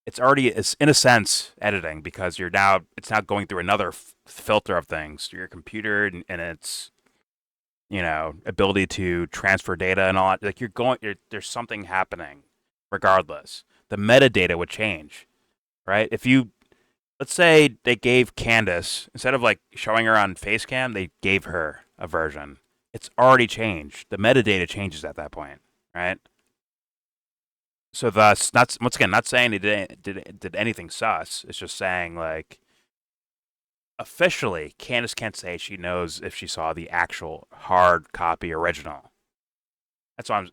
It's in a sense editing because it's now going through another filter of things, your computer and its ability to transfer data and all that. Like there's something happening regardless. The metadata would change, right? Let's say they gave Candace, instead of like showing her on Facecam, they gave her a version. It's already changed. The metadata changes at that point, right? So thus, not saying they did anything sus. It's just saying like officially, Candace can't say she knows if she saw the actual hard copy original. That's why I'm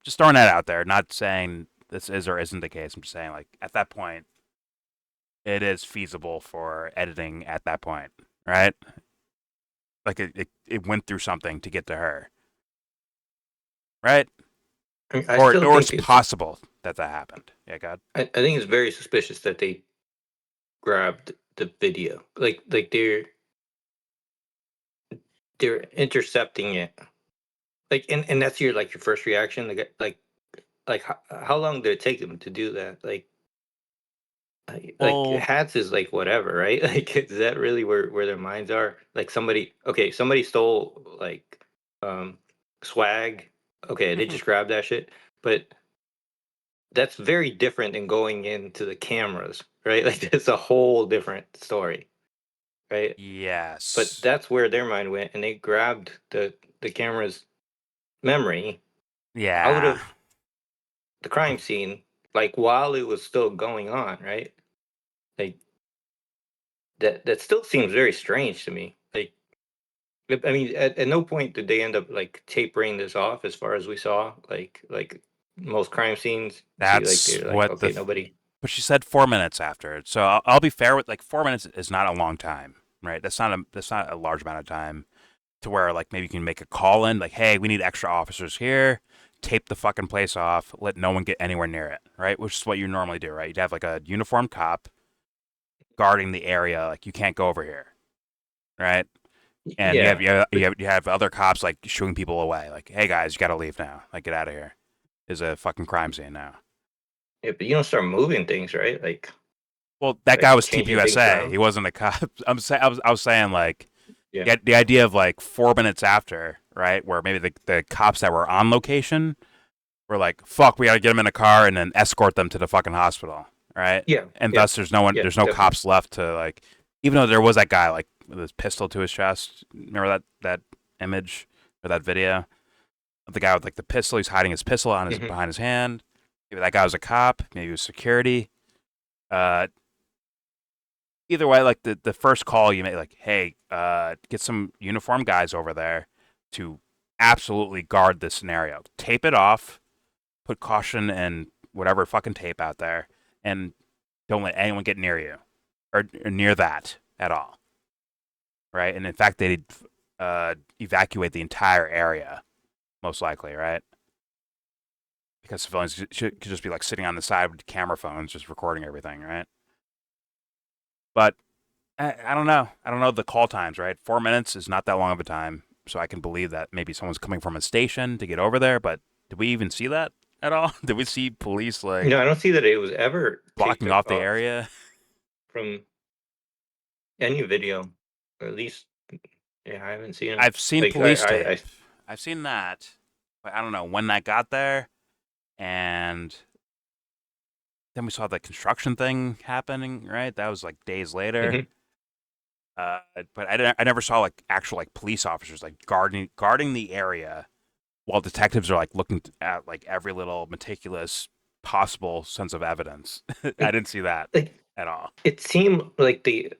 just throwing that out there. Not saying this is or isn't the case. I'm just saying like at that point, it is feasible for editing at that point, right? Like it went through something to get to her, right? I mean, I Or still or it's think it's. possible that happened. Yeah, God. I think it's very suspicious that they grabbed the video. Like they're intercepting it. Like and that's your like your first reaction. Like how long did it take them to do that? Like Well, hats is like whatever, right? Like is that really where their minds are? Like somebody stole like swag. Okay, they just grabbed that shit. But that's very different than going into the cameras, right? Like it's a whole different story, right? But yes, that's where their mind went, and they grabbed the camera's memory out yeah, of the crime scene, like while it was still going on, right? Like that still seems very strange to me. Like I mean, at no point did they end up like tapering this off, as far as we saw. Like most crime scenes, you see, like that's they're like, what okay, nobody. But she said 4 minutes after. So I'll be fair with like 4 minutes is not a long time, right? That's not a large amount of time to where like maybe you can make a call in, like, hey, we need extra officers here. Tape the fucking place off. Let no one get anywhere near it, right? Which is what you normally do, right? You'd have like a uniformed cop guarding the area, like you can't go over here, right? And Yeah, but you have other cops like shooing people away, like, hey guys, you got to leave now, like get out of here. Is a fucking crime scene now. yeah, but you don't start moving things, right? Well, that guy was Changing things tpusa. around. He wasn't a cop. I was saying like Yeah. the idea of like 4 minutes after, right, where maybe the cops that were on location were like, fuck, we got to get them in a car and then escort them to the fucking hospital, right? Yeah. And Yeah. thus Yeah. there's no Definitely. cops left to like, even though there was that guy like with his pistol to his chest. Remember that image or that video of the guy with like the pistol? He's hiding his pistol on his Mhm. behind his hand. Maybe that guy was a cop. Maybe he was security. Either way, like the first call you make, like, hey, get some uniformed guys over there to absolutely guard this scenario. Tape it off, put caution and whatever fucking tape out there, and don't let anyone get near you or near that at all. Right? And in fact, they'd evacuate the entire area, most likely, right? Because civilians could just be like sitting on the side with camera phones, just recording everything, right? But I don't know. I don't know the call times, right? 4 minutes is not that long of a time, so I can believe that maybe someone's coming from a station to get over there. But did we even see that at all? Did we see police like I don't see that it was ever taped blocking off the off area? from any video, or at least, yeah, I haven't seen them. I've seen Like police I tape. I've seen that, but I don't know when that got there. And then we saw the construction thing happening, right? That was like days later. Mhm. But I never saw like actual like police officers like guarding the area while detectives are like looking at like every little meticulous possible sense of evidence. I like didn't see that like at all. it seemed like the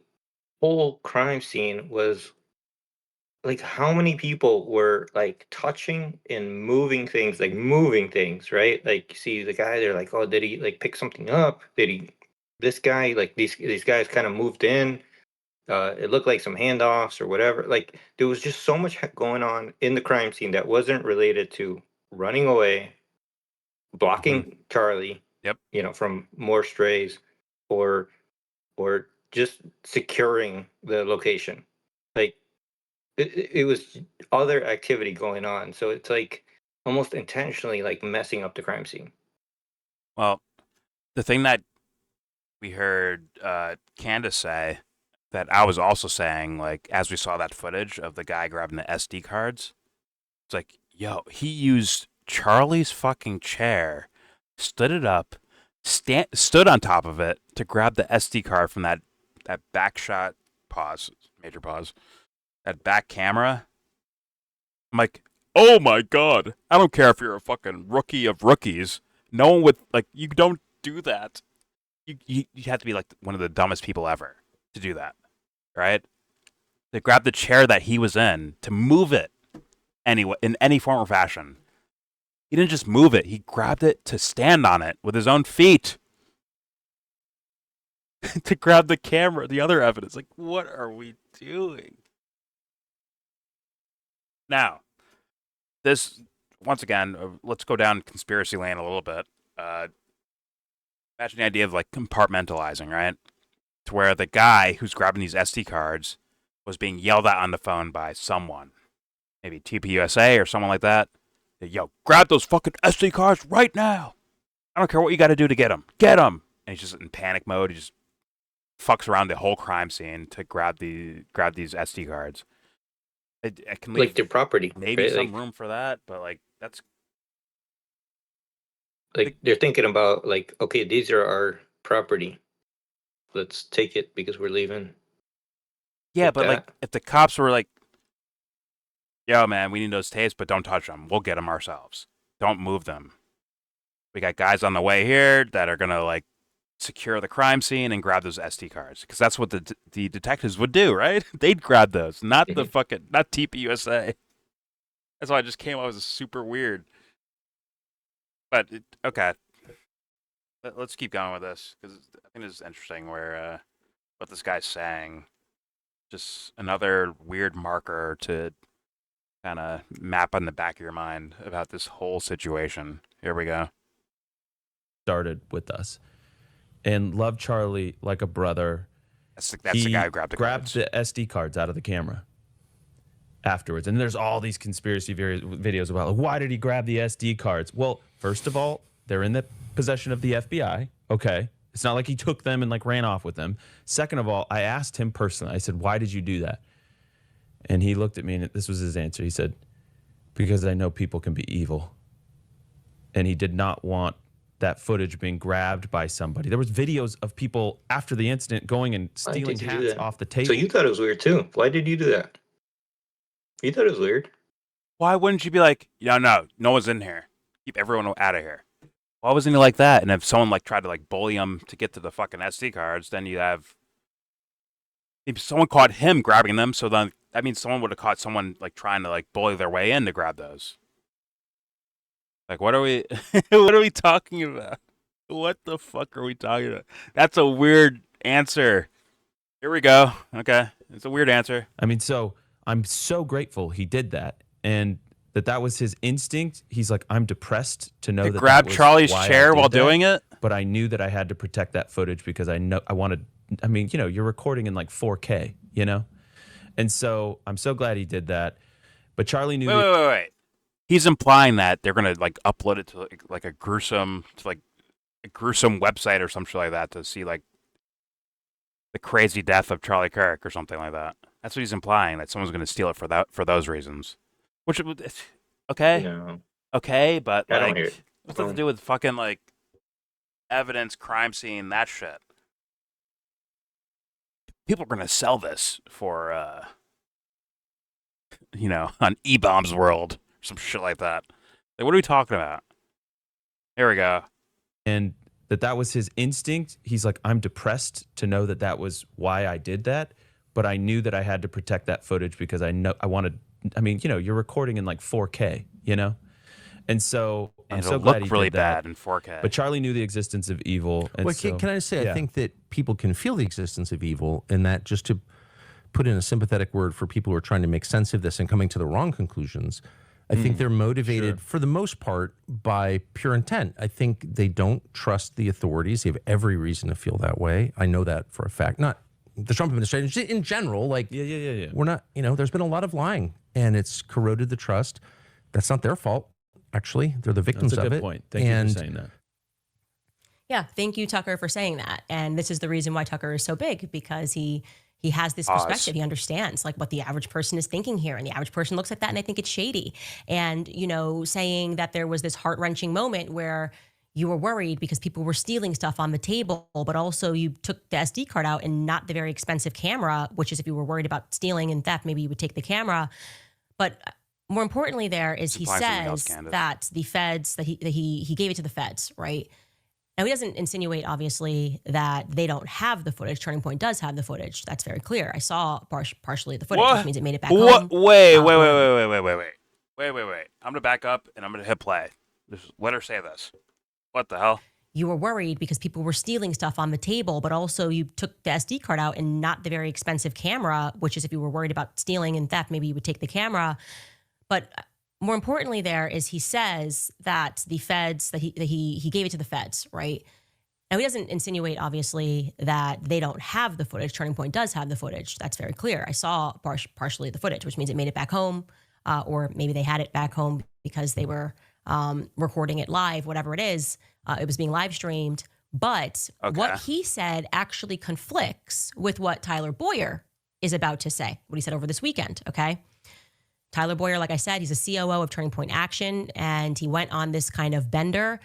whole crime scene was like how many people were like touching and moving things, right? Like you see the guy, they're like, oh, did he like pick something up? Did he this guy, like these guys kind of moved in. It looked like some handoffs or whatever. Like there was just so much going on in the crime scene that wasn't related to running away, Hmm. blocking Charlie, Yep. from more strays, or just securing the location. Like it was other activity going on, so it's like almost intentionally like messing up the crime scene. Well, the thing that we heard Candace say that I was also saying, like, as we saw that footage of the guy grabbing the SD cards, it's like, yo, he used Charlie's fucking chair, stood it up, stood on top of it to grab the SD card from that back shot, major pause, that back camera. I'm like, oh my God, I don't care if you're a fucking rookie of rookies. No one would, like, you don't do that. You have to be like one of the dumbest people ever to do that, right? To grab the chair that he was in, to move it anyway, in any form or fashion. He didn't just move it, he grabbed it to stand on it with his own feet. To grab the camera, the other evidence. Like, what are we doing? Now, this, once again, let's go down conspiracy lane a little bit. Imagine the idea of like compartmentalizing, right? To where the guy who's grabbing these SD cards was being yelled at on the phone by someone. Maybe tpusa or someone like that. Yo, grab those fucking SD cards right now. I don't care what you got to do to get them. Get them. And he's just in panic mode. He just fucks around the whole crime scene to grab these SD cards. I can leave Like their property. maybe right? some Like, room for that, but like that's like they're thinking about like, okay, these are our property. Let's take it because we're leaving. yeah. Like But like that. if the cops were like, yo, man, we need those tapes, but don't touch them. We'll get them ourselves. Don't move them. We got guys on the way here that are gonna like secure the crime scene and grab those SD cards because that's what the detectives would do, right? They'd grab those, not the not tpusa. That's why I just came up as super weird. But okay, let's keep going with this because I think this is interesting. Where what this guy's saying, just another weird marker to kind of map on the back of your mind about this whole situation. Here we go. Started with us and loved Charlie like a brother. That's the guy who grabbed the cards. the SD cards out of the camera afterwards. And there's all these conspiracy videos about, like, why did he grab the SD cards? Well, first of all, they're in the possession of the FBI. Okay. It's not like he took them and like ran off with them. Second of all, I asked him personally, I said, why did you do that? And he looked at me and this was his answer. He said, because I know people can be evil. And he did not want that footage being grabbed by somebody. There was videos of people after the incident going and stealing hats off the table. So you thought it was weird too. Why did you do that? You thought it was weird. Why wouldn't you be like, no one's in here. Keep everyone out of here. Why wasn't he like that? And if someone like tried to like bully him to get to the fucking SD cards, then you have, if someone caught him grabbing them, so then that means someone would have caught someone like trying to like bully their way in to grab those. Like, what are we talking about? What the fuck are we talking about? That's a weird answer. Here we go. Okay. It's a weird answer. I mean, so I'm so grateful he did that. And that was his instinct. He's like, I'm depressed to know that grab that was Charlie's why I chair did while that, doing it. But I knew that I had to protect that footage because I wanted, I mean, you're recording in like 4K, And so I'm so glad he did that. But Charlie knew. Wait. He's implying that they're gonna like upload it to like a gruesome website or some shit like that to see like the crazy death of Charlie Kirk or something like that. That's what he's implying, that someone's gonna steal it for those reasons. Which okay, No. okay, but I don't like hear it. what's that to do with fucking like evidence, crime scene, that shit? People are gonna sell this for on E-Bombs World. Some shit like that. Like, what are we talking about? Here we go. And that was his instinct. He's like, I'm depressed to know that was why I did that. But I knew that I had to protect that footage because you're recording in like 4K, And so I'm so glad he did really that. bad in 4K. But Charlie knew the existence of evil. And well, can I just say, I think that people can feel the existence of evil, and that, just to put in a sympathetic word for people who are trying to make sense of this and coming to the wrong conclusions, I think they're motivated for the most part by pure intent. I think they don't trust the authorities. They have every reason to feel that way. I know that for a fact. Not the Trump administration, just in general, like Yeah. we're not, there's been a lot of lying and it's corroded the trust. That's not their fault, actually. They're the victims That's a of good it. point. Thank you for saying that. Yeah, thank you, Tucker, for saying that. And this is the reason why Tucker is so big, because he has this perspective. He understands like what the average person is thinking here. And the average person looks at that and I think it's shady. And, saying that there was this heart-wrenching moment where you were worried because people were stealing stuff on the table, but also you took the SD card out and not the very expensive camera, which is if you were worried about stealing and theft, maybe you would take the camera. But more importantly there is he says that the feds, that he gave it to the feds, right? Now, he doesn't insinuate, obviously, that they don't have the footage. Turning Point does have the footage. That's very clear. I saw partially the footage, which means it made it back home. Wait. I'm going to back up and I'm going to hit play. Just let her say this. What the hell? You were worried because people were stealing stuff on the table, but also you took the SD card out and not the very expensive camera, which is if you were worried about stealing and theft, maybe you would take the camera. But more importantly there is he says that the feds, that he gave it to the feds, right? Now, he doesn't insinuate, obviously, that they don't have the footage. Turning Point does have the footage. That's very clear. I saw partially the footage, which means it made it back home, or maybe they had it back home because they were recording it live, whatever it is. It was being live streamed. But what he said actually conflicts with what Tyler Boyer is about to say, what he said over this weekend, okay? Tyler Boyer, like I said, he's a COO of Turning Point Action, and he went on this kind of bender,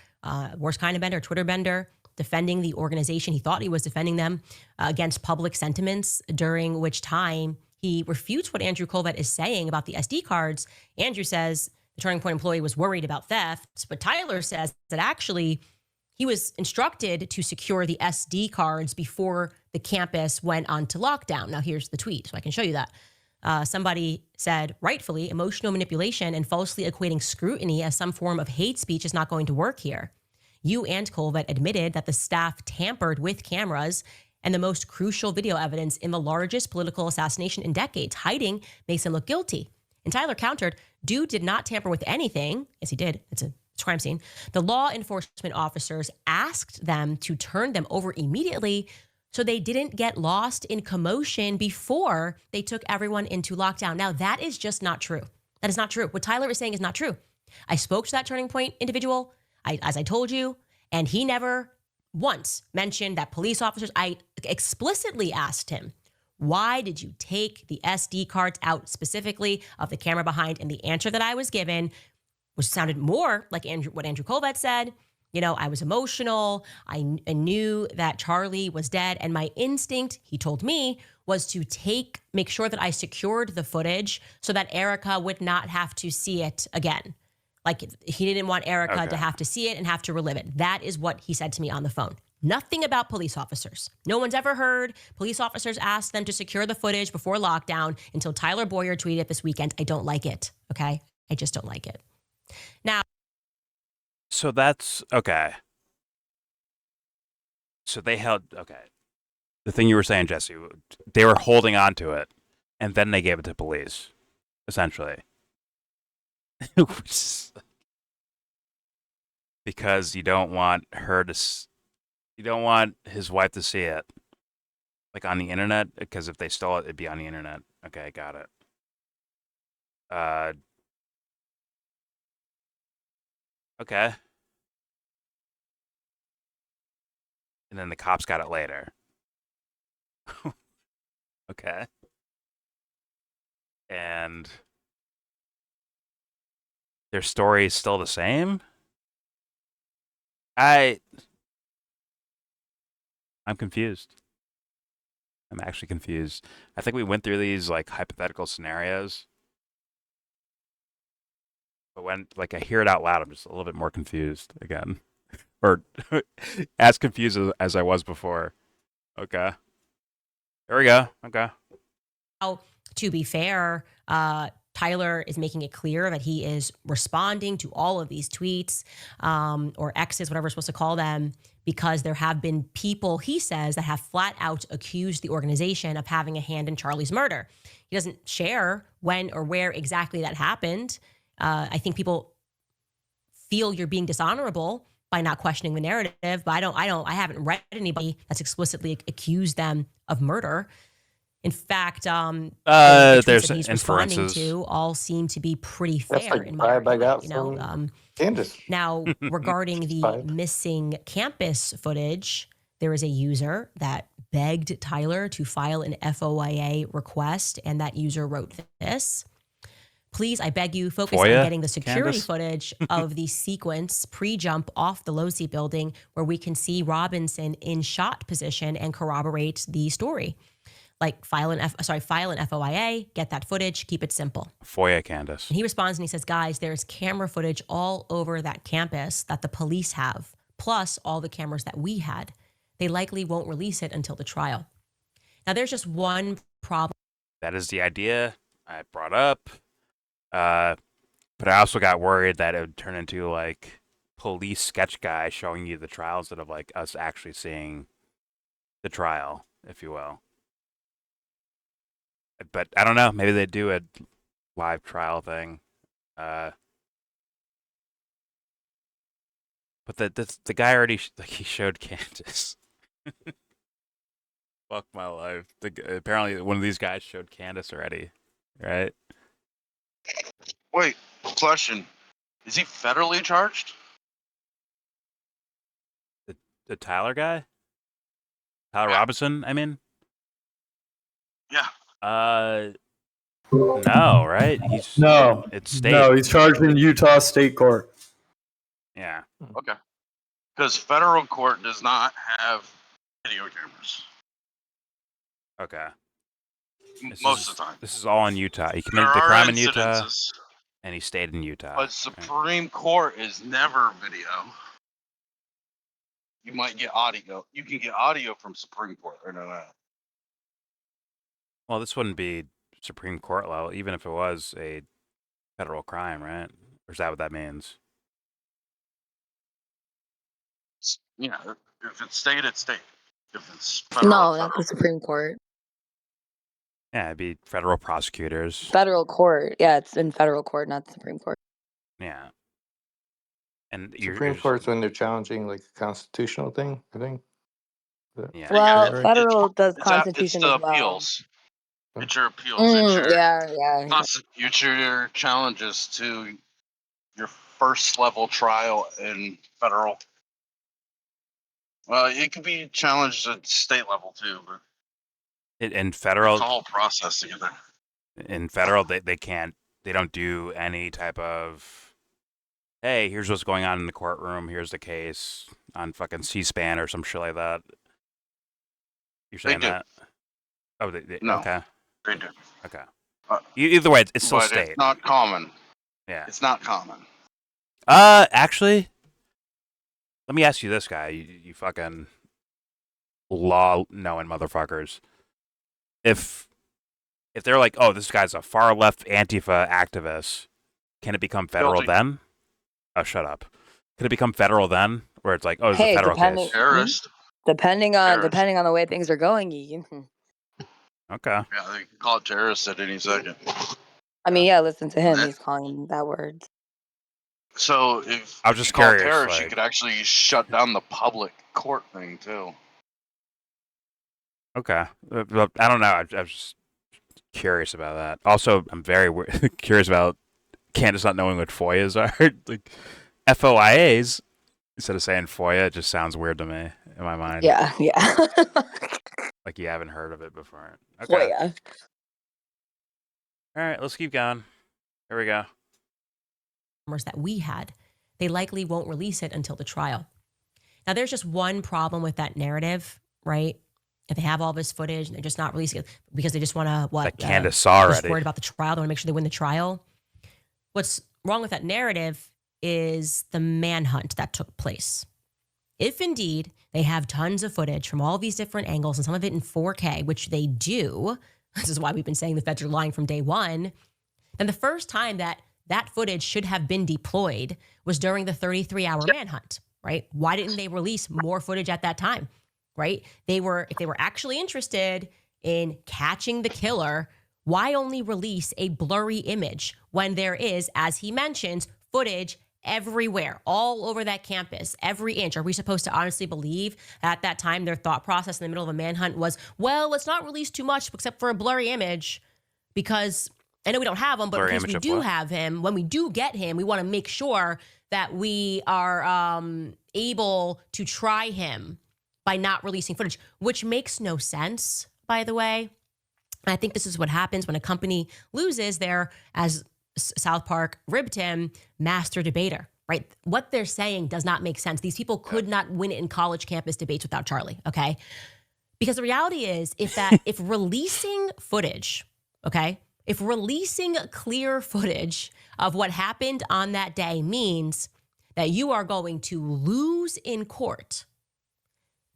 worst kind of bender, Twitter bender, defending the organization. He thought he was defending them against public sentiments, during which time he refutes what Andrew Colvett is saying about the SD cards. Andrew says the Turning Point employee was worried about theft, but Tyler says that actually he was instructed to secure the SD cards before the campus went onto lockdown. Now, here's the tweet, so I can show you that. Somebody said, rightfully, emotional manipulation and falsely equating scrutiny as some form of hate speech is not going to work here. You and Colvett admitted that the staff tampered with cameras and the most crucial video evidence in the largest political assassination in decades. Hiding makes him look guilty. And Tyler countered, dude did not tamper with anything. Yes, he did. It's a crime scene. The law enforcement officers asked them to turn them over immediately so they didn't get lost in commotion before they took everyone into lockdown. Now, that is just not true. That is not true. What Tyler is saying is not true. I spoke to that Turning Point individual, as I told you, and he never once mentioned that police officers. I explicitly asked him, why did you take the SD cards out specifically of the camera behind? And the answer that I was given, which sounded more like what Andrew Colvett said, I was emotional. I knew that Charlie was dead. And my instinct, he told me, was to make sure that I secured the footage so that Erica would not have to see it again. Like, he didn't want Erica to have to see it and have to relive it. That is what he said to me on the phone. Nothing about police officers. No one's ever heard police officers ask them to secure the footage before lockdown until Tyler Boyer tweeted this weekend. I don't like it, okay? I just don't like it. Now, so that's okay. So they held, the thing you were saying, Jesse, they were holding on to it, and then they gave it to police, essentially. Because you don't want you don't want his wife to see it, like on the internet, because if they stole it, it'd be on the internet. Okay, got it. Okay. And then the cops got it later. Okay. And their story is still the same? I'm confused. I'm actually confused. I think we went through these like hypothetical scenarios. But when I hear it out loud, I'm just a little bit more confused again. Or as confused as I was before. Okay. There we go. Okay. Now, to be fair, Tyler is making it clear that he is responding to all of these tweets or X's, whatever we're supposed to call them, because there have been people, he says, that have flat out accused the organization of having a hand in Charlie's murder. He doesn't share when or where exactly that happened. I think people feel you're being dishonorable by not questioning the narrative. But I haven't read anybody that's explicitly accused them of murder. In fact, the tweets there's that he's responding inferences. to all seem to be pretty That's fair like in my vibe I opinion. got You know, from Candace. now regarding the Vibe. missing campus footage, there is a user that begged Tyler to file an FOIA request, and that user wrote this. Please, I beg you, focus FOIA, on getting the security Candace? footage of the sequence pre-jump off the Losi building where we can see Robinson in shot position and corroborate the story. Like file an FOIA, get that footage, keep it simple. FOIA, Candace. And he responds and he says, guys, there's camera footage all over that campus that the police have, plus all the cameras that we had. They likely won't release it until the trial. Now, there's just one problem. That is the idea I brought up. But I also got worried that it would turn into like police sketch guy showing you the trial instead of like us actually seeing the trial, if you will. But I don't know. Maybe they do a live trial thing. But the guy already he showed Candace. Fuck my life. Apparently one of these guys showed Candace already, right? Wait, question. Is he federally charged? The Tyler guy? Tyler Yeah. Robinson, I mean? Yeah. No, right? No. It's state. No, he's charged in Utah State Court. Yeah. Okay. Because federal court does not have video cameras Okay. most of the time. This is all in Utah. He There committed the are crime in Utah, incidences, and he stayed in Utah. but Right. Supreme Court is never video. You might get audio. You can get audio from Supreme Court. Or no. Well, this wouldn't be Supreme Court level, even if it was a federal crime, right? Or is that what that means? Yeah, if it's state, it's state. If it's federal, No, it's not federal. the Supreme Court. Yeah, it'd be federal prosecutors. Federal court. Yeah, it's in federal court, not the Supreme Court. Yeah. And Supreme Court's when they're challenging like a constitutional thing, I think. Yeah. Well, Right. federal does It's constitution the as well. appeals. It's your appeals. It's your Yeah. it's your challenges to your first level trial in federal. Well, it could be challenged at state level too, but In federal, it's a whole process together. in federal, they don't do any type of, hey, here's what's going on in the courtroom, here's the case on fucking C-SPAN or some shit like that. You're saying do. that? Oh, they No. Okay. They do. Okay. Either way, it's still But state. it's not common. Yeah. It's not common. Actually, let me ask you this, guy. You fucking law-knowing motherfuckers. If they're like, oh, this guy's a far-left Antifa activist, can it become federal Guilty. then? Oh, shut up. Can it become federal then? Where it's like, oh, it's a Hey, federal depending- case. Terrorist. Depending on Terrorist. the way things are going, you can. Okay. Yeah, they can call it terrorist at any second. I mean, yeah, listen to him. Yeah. He's calling that word. So if I was just you call it curious, terrorist, you like- could actually shut down the public court thing too. Okay. Well, I don't know. I was just curious about that. Also, I'm very curious about Candace not knowing what FOIAs are. Like, FOIAs, instead of saying FOIA, it just sounds weird to me in my mind. Yeah. Like you haven't heard of it before. Okay. Well, yeah. All right, let's keep going. Here we go. That we had, they likely won't release it until the trial. Now, there's just one problem with that narrative, right? If they have all this footage and they're just not releasing it because they just want to, That Candace saw just already. worried about the trial. They want to make sure they win the trial. What's wrong with that narrative is the manhunt that took place. If indeed they have tons of footage from all these different angles and some of it in 4K, which they do, this is why we've been saying the feds are lying from day one, then the first time that footage should have been deployed was during the 33-hour manhunt, right? Why didn't they release more footage at that time, right? If they were actually interested in catching the killer, why only release a blurry image when there is, as he mentions, footage everywhere, all over that campus, every inch. Are we supposed to honestly believe at that time their thought process in the middle of a manhunt was, well, let's not release too much except for a blurry image? Because I know we don't have him, but Blurry in case image we of do what? have him, when we do get him, we want to make sure that we are able to try him by not releasing footage, which makes no sense, by the way. I think this is what happens when a company loses their, as South Park ribbed him, master debater, right? What they're saying does not make sense. These people could not win in college campus debates without Charlie, okay? Because the reality is, if releasing footage, okay, if releasing clear footage of what happened on that day means that you are going to lose in court,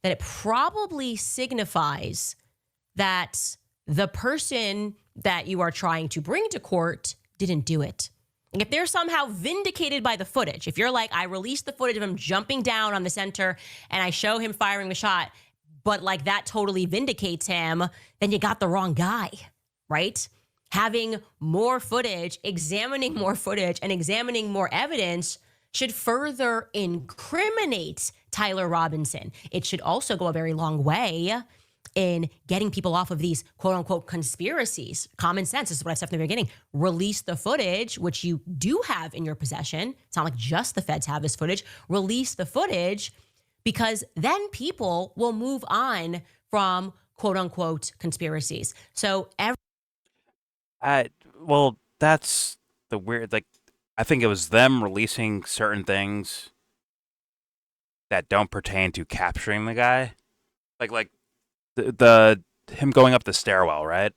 then it probably signifies that the person that you are trying to bring to court didn't do it. And if they're somehow vindicated by the footage, if you're like, I released the footage of him jumping down on the center and I show him firing the shot, but like that totally vindicates him, then you got the wrong guy, right? Having more footage, examining more footage, and examining more evidence should further incriminate Tyler Robinson. It should also go a very long way in getting people off of these quote unquote conspiracies. Common sense, this is what I said from the beginning. Release the footage, which you do have in your possession. It's not like just the feds have this footage. Release the footage, because then people will move on from quote unquote conspiracies. So well, that's the weird, like, I think it was them releasing certain things that don't pertain to capturing the guy. Like the him going up the stairwell, right?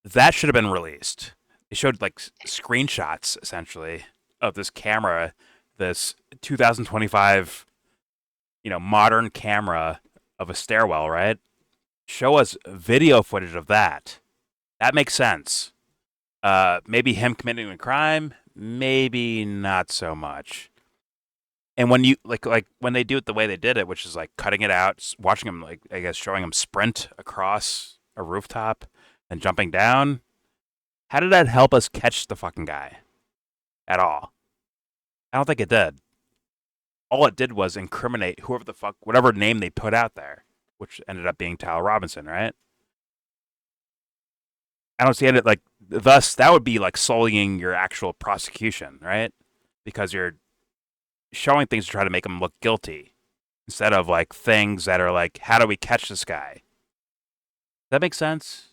That should have been released. It showed like screenshots essentially of this camera, this 2025, modern camera of a stairwell, right? Show us video footage of that. That makes sense. Maybe him committing a crime, maybe not so much. And when you like when they do it the way they did it, which is like cutting it out, watching him, like, I guess showing him sprint across a rooftop and jumping down, how did that help us catch the fucking guy at all? I don't think it did. All it did was incriminate whoever the fuck, whatever name they put out there, which ended up being Tyler Robinson, right? I don't see it like, thus that would be like sullying your actual prosecution, right? Because you're showing things to try to make him look guilty instead of like things that are like, how do we catch this guy? Does that make sense?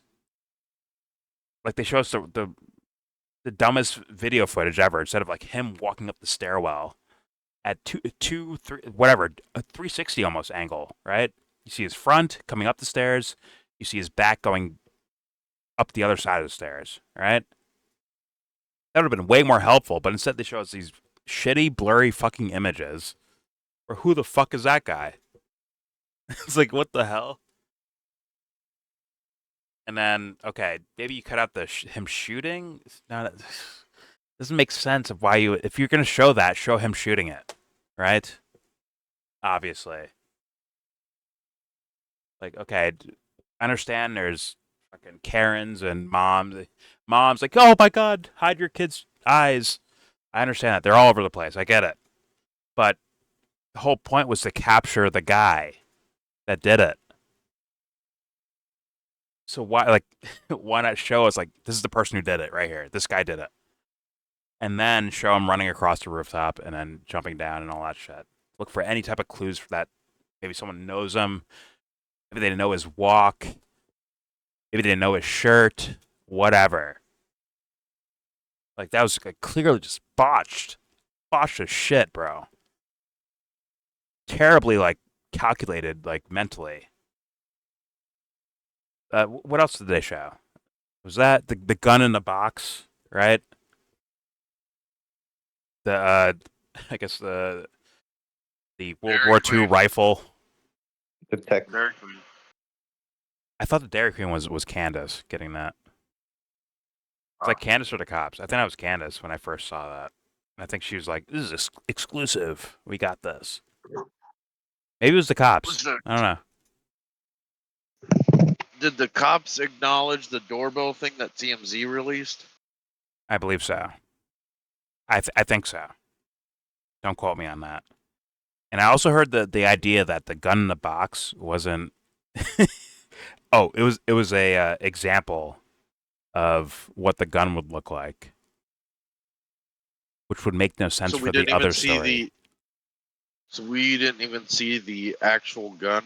Like they show us the dumbest video footage ever instead of like him walking up the stairwell at two, three, whatever, a 360 almost angle, right? You see his front coming up the stairs. You see his back going up the other side of the stairs, right? That would have been way more helpful, but instead they show us these shitty, blurry fucking images. Or who the fuck is that guy? It's like, what the hell? And then, okay, maybe you cut out the him shooting. Doesn't make sense of why you, if you're gonna show that, show him shooting it, right? Obviously. Like, okay, I understand there's fucking Karens and moms. Mom's like, oh my god, hide your kid's eyes. I understand that. They're all over the place. I get it. But the whole point was to capture the guy that did it. So why not show us, like, this is the person who did it right here. This guy did it. And then show him running across the rooftop and then jumping down and all that shit. Look for any type of clues for that. Maybe someone knows him. Maybe they know his walk. Maybe they know his shirt. Whatever. Like, that was like clearly just botched. Botched as shit, bro. Terribly, like, calculated, like, mentally. What else did they show? Was that the gun in the box, right? The I guess the World War II rifle. The tech. I thought the Dairy Queen was Candace getting that. It's like Candace or the cops. I think that was Candace when I first saw that. And I think she was like, "This is exclusive. We got this." Maybe it was the cops. I don't know. Did the cops acknowledge the doorbell thing that TMZ released? I believe so. I think so. Don't quote me on that. And I also heard the idea that the gun in the box wasn't. Oh, it was a example of what the gun would look like, which would make no sense So we for didn't the even other see story. the. So we didn't even see the actual gun.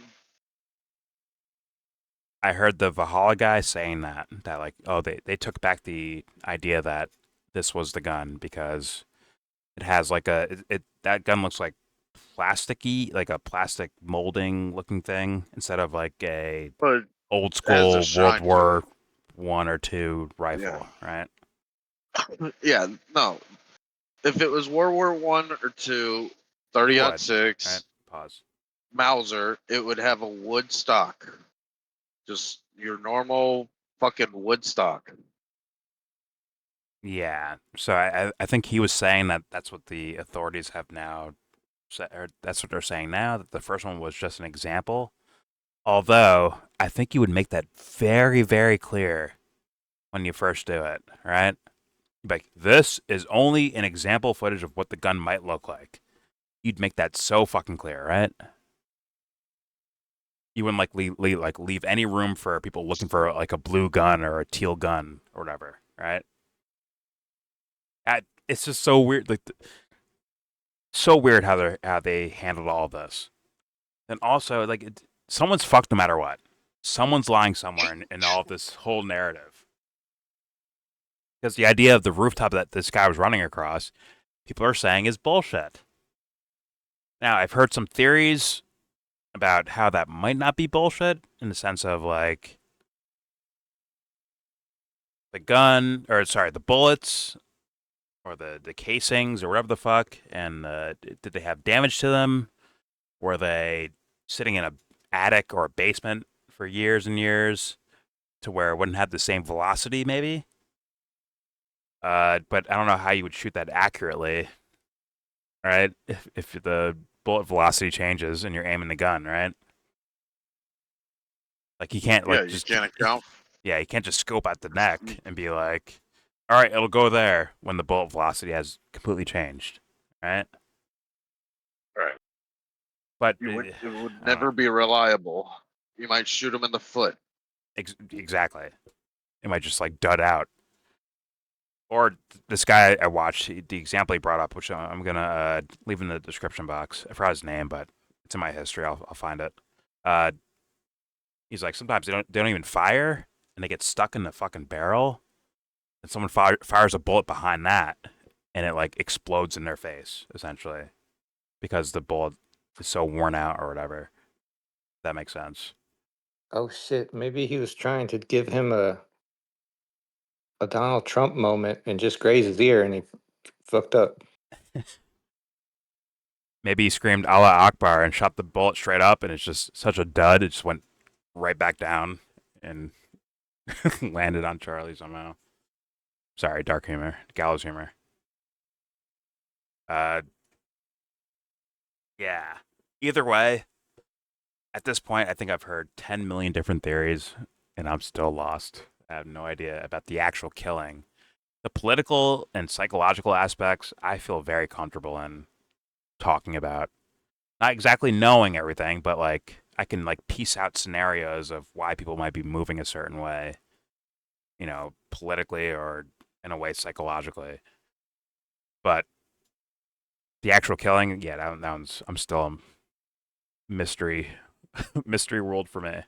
I heard the Valhalla guy saying that like, oh, they took back the idea that this was the gun because it has like that gun looks like plasticky, like a plastic molding looking thing instead of like a But old as a school World shine to War it. One or two rifle, right? Yeah, no. If it was World War One or two, 30-06 Right? Pause. Mauser, it would have a wood stock. Just your normal fucking wood stock. Yeah. So I think he was saying that that's what the authorities have now said, or that's what they're saying now, that the first one was just an example. Although I think you would make that very, very clear when you first do it, right? You'd be like, this is only an example footage of what the gun might look like. You'd make that so fucking clear, right? You wouldn't leave any room for people looking for like a blue gun or a teal gun or whatever, right? It's just so weird, like so weird how they handled all of this. And also, like, someone's fucked no matter what. Someone's lying somewhere in all of this whole narrative. Because the idea of the rooftop that this guy was running across, people are saying is bullshit. Now, I've heard some theories about how that might not be bullshit in the sense of like the bullets or the casings or whatever the fuck, and did they have damage to them? Were they sitting in an attic or a basement for years and years to where it wouldn't have the same velocity, maybe? But I don't know how you would shoot that accurately, right? If the bullet velocity changes and you're aiming the gun, right? Like you can't You can't account. Yeah, you can't just scope at the neck and be like, all right, it'll go there when the bullet velocity has completely changed, right? Right. But it would never be reliable. You might shoot him in the foot. Exactly. It might just like dud out. Or this guy I watched, the example he brought up, which I'm gonna leave in the description box. I forgot his name, but it's in my history. I'll find it. He's like, sometimes they don't even fire, and they get stuck in the fucking barrel, and someone fires a bullet behind that, and it like explodes in their face essentially, because the bullet is so worn out or whatever. If that makes sense. Oh shit! Maybe he was trying to give him a Donald Trump moment and just graze his ear, and he fucked up. Maybe he screamed Allah Akbar and shot the bullet straight up, and it's just such a dud. It just went right back down and landed on Charlie somehow. Sorry, dark humor, gallows humor. Yeah. Either way, at this point, I think I've heard 10 million different theories, and I'm still lost. I have no idea about the actual killing. The political and psychological aspects, I feel very comfortable in talking about. Not exactly knowing everything, but like I can like piece out scenarios of why people might be moving a certain way, politically or in a way psychologically. But the actual killing, yeah, that one's I'm still a mystery world for me.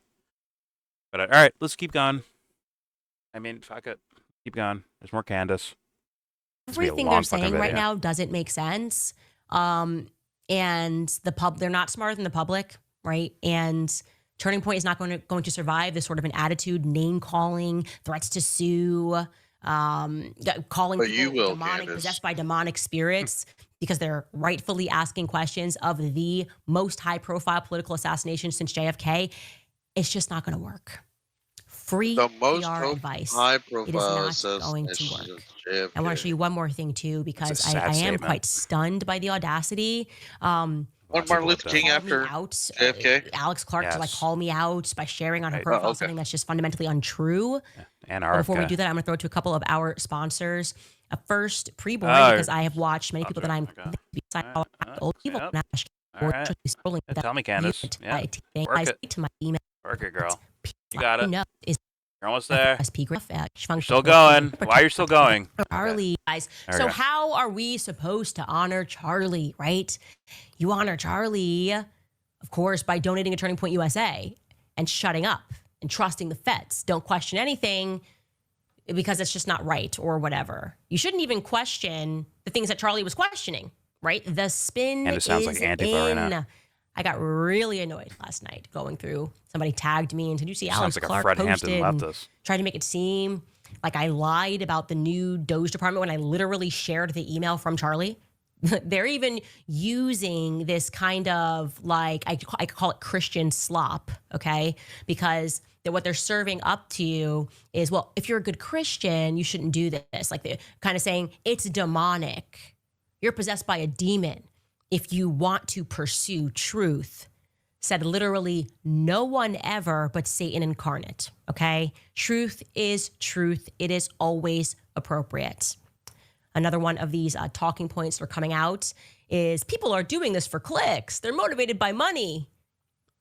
But all right, let's keep going. I mean, fuck it, keep going. There's more Candace. Everything they're saying right now doesn't make sense. And they're not smarter than the public, right? And Turning Point is not going to survive this sort of an attitude, name calling, threats to sue, calling people demonic, possessed by demonic spirits, because they're rightfully asking questions of the most high-profile political assassination since JFK. It's just not going to work. Free the most PR advice. high-profile it is not going to work. JFK. I want to show you one more thing too, because I am quite stunned by the audacity. Martin Luther King after JFK? Alex Clark to like call me out by sharing on her profile something that's just fundamentally untrue. And before we do that, I'm going to throw it to a couple of our sponsors. a first preborn Oh, because I have watched many people that I'm old people. Yep. And I All right. scrolling Yeah, that tell me, Candace. unit. Yeah. I Work it. speak to my email. Work it, girl. You got it. No, is You're almost there. SP graph, You're still going. Why are you still going? Charlie, guys. There we So go. how are we supposed to honor Charlie, right? You honor Charlie, of course, by donating to Turning Point USA and shutting up and trusting the feds. Don't question anything because it's just not right or whatever. You shouldn't even question the things that Charlie was questioning, right? The spin And it sounds like is Antifa right now. in. I got really annoyed last night going through. Somebody tagged me and said, "You see, Sounds Alex like a Clark Fred posted Hampton and leftist. tried to make it seem like I lied about the new Doge department when I literally shared the email from Charlie." They're even using this kind of like, I call it Christian slop, okay? Because what they're serving up to you is, well, if you're a good Christian, you shouldn't do this. Like they're kind of saying it's demonic. You're possessed by a demon if you want to pursue truth. Said literally no one ever but Satan incarnate, okay? Truth is truth. It is always appropriate. Another one of these talking points that are coming out is people are doing this for clicks. They're motivated by money.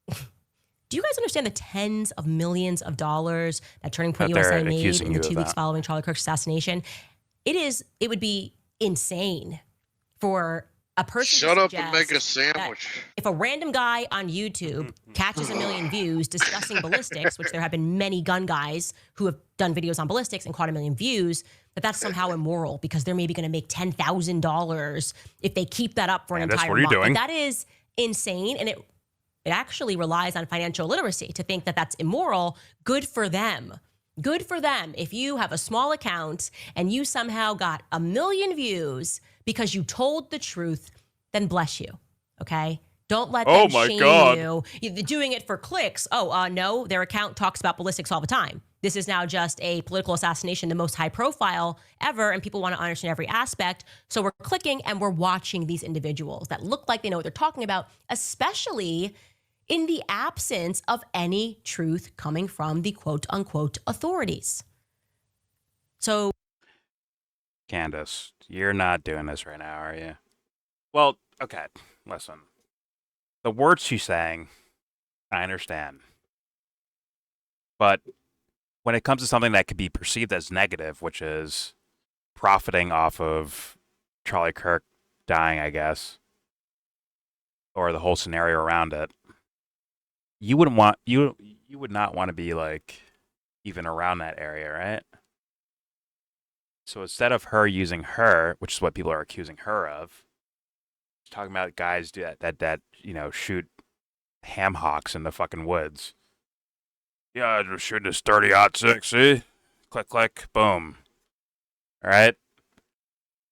Do you guys understand the tens of millions of dollars that Turning Point That they're USA made accusing in the you of 2 weeks that. following Charlie Kirk's assassination? It would be insane for a person Shut to up and make a suggest that sandwich. if a random guy on YouTube catches 1 million views discussing ballistics, which there have been many gun guys who have done videos on ballistics and caught 1 million views, that's somehow immoral because they're maybe going to make $10,000 if they keep that up for an Candace, entire what are you month. doing? That is insane, and it actually relies on financial literacy to think that that's immoral. Good for them. Good for them. If you have a small account and you somehow got 1 million views because you told the truth, then bless you, okay? Don't let them shame you. You're doing it for clicks. No, their account talks about ballistics all the time. This is now just a political assassination, the most high profile ever, and people want to understand every aspect. So we're clicking and we're watching these individuals that look like they know what they're talking about, especially in the absence of any truth coming from the quote unquote authorities. So, Candace, you're not doing this right now, are you? Well, okay, listen. The words she's saying, I understand. But when it comes to something that could be perceived as negative, which is profiting off of Charlie Kirk dying, I guess, or the whole scenario around it, you would not want to be like even around that area, right? So instead of her using her, which is what people are accusing her of, talking about guys that shoot ham hocks in the fucking woods. Yeah, just shooting this 30-06, see? Click, click, boom. All right?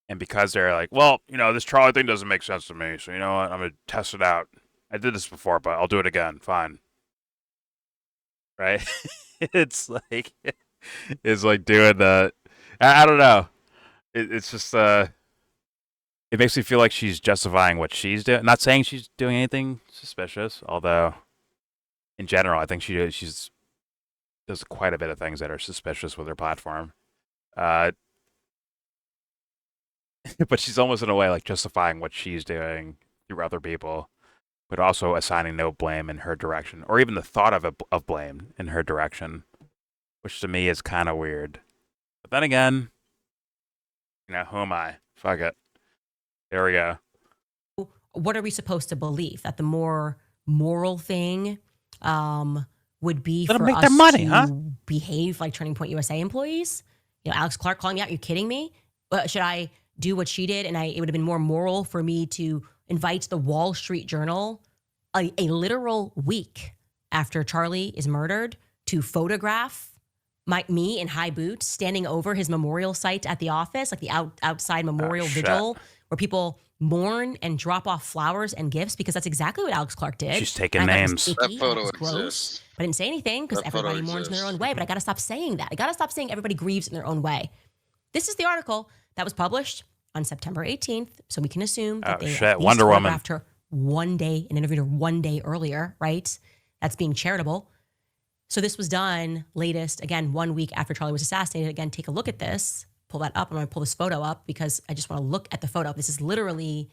And because they're like, well, this Charlie thing doesn't make sense to me, so you know what? I'm going to test it out. I did this before, but I'll do it again. Fine. Right? It's like doing the... I don't know. It's just... It makes me feel like she's justifying what she's doing. Not saying she's doing anything suspicious, although in general, I think she's does quite a bit of things that are suspicious with her platform. But she's almost in a way like justifying what she's doing through other people, but also assigning no blame in her direction, or even the thought of blame in her direction, which to me is kind of weird. But then again, who am I? Fuck it. There we go. what are we supposed to believe? That the more moral thing would be Let 'em for make us their money, to huh? behave like Turning Point USA employees? Alex Clark calling me out. You're kidding me? Should I do what she did? And it would have been more moral for me to invite the Wall Street Journal a literal week after Charlie is murdered to photograph me in high boots standing over his memorial site at the office, like the outside memorial vigil where people mourn and drop off flowers and gifts, because that's exactly what Alex Clark did. She's taking And I thought it names. was That icky, photo it was gross, exists. but I didn't say anything because That photo everybody mourns in their own exists. way. But I got to stop saying that. I got to stop saying everybody grieves in their own way. This is the article that was published on September 18th, so we can assume that they at least Wonder Woman. photographed her one day and interviewed her one day earlier, right? That's being charitable. So this was done latest, again, 1 week after Charlie was assassinated. Again, take a look at this. pull that up. I'm going to pull this photo up because I just want to look at the photo. This is literally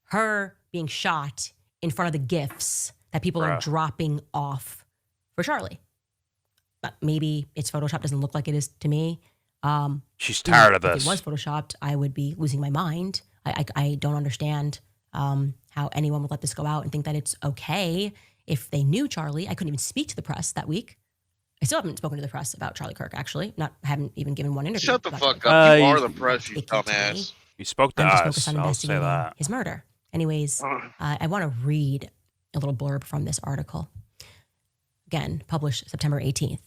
her being shot in front of the gifts that people are dropping off for Charlie. But maybe it's Photoshop. Doesn't look like it is to me. She's tired of If this. it was Photoshopped, I would be losing my mind. I don't understand how anyone would let this go out and think that it's okay. If they knew Charlie, I couldn't even speak to the press that week. I still haven't spoken to the press about Charlie Kirk, actually. Haven't even given one interview. Shut the about fuck Charlie up. You you- are the press, you dumbass. You spoke to I'm just us. focused on I'll say investigating that. his murder. Anyways, I want to read a little blurb from this article. Again, published September 18th.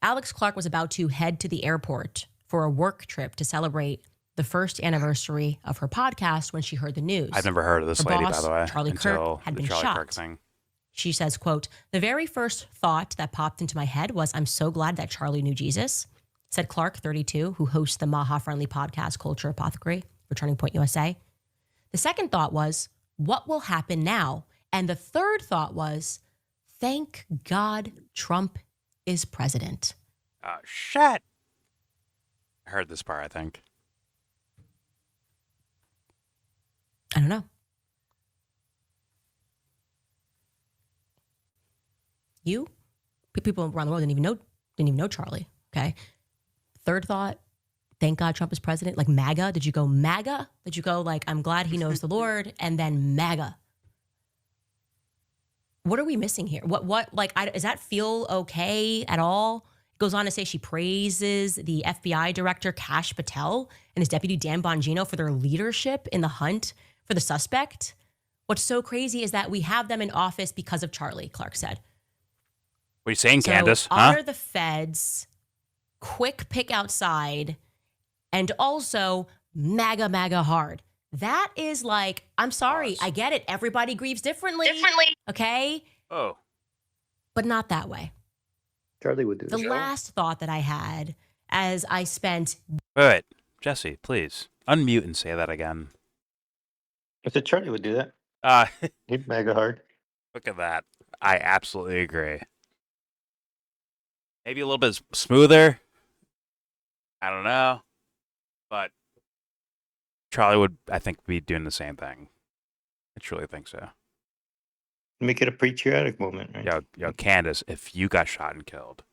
Alex Clark was about to head to the airport for a work trip to celebrate the first anniversary of her podcast when she heard the news. I've never heard of this Her lady, boss, by the way, Charlie until Kirk, had the been Charlie shot. Kirk thing. She says, quote, "The very first thought that popped into my head was, I'm so glad that Charlie knew Jesus," said Clark, 32, who hosts the Maha-friendly podcast Culture Apothecary for Turning Point USA. The second thought was, what will happen now? And the third thought was, thank God Trump is president. Shit. I heard this part, I think. I don't know. People around the world didn't even know Charlie. Okay. Third thought, thank God Trump is president. Like MAGA. Did you go MAGA? Did you go like, I'm glad he knows the Lord, and then MAGA? What are we missing here? Does that feel okay at all? It goes on to say she praises the FBI director Kash Patel and his deputy Dan Bongino for their leadership in the hunt for the suspect. What's so crazy is that we have them in office because of Charlie, Clark said. What are you saying, So Candace? honor the feds, quick pick outside, and also MAGA hard. That is like, I'm sorry, I get it. Everybody grieves differently. Okay? Oh. But not that way. Charlie would do The last thought that I had as I spent Wait, Jesse, please unmute and say that again. I said Charlie would do that. He'd mega hard. Look at that. I absolutely agree. Maybe a little bit smoother. I don't know. But Charlie would, I think, be doing the same thing. I truly think so. Make it a patriotic moment, right? Yo, Candace, if you got shot and killed,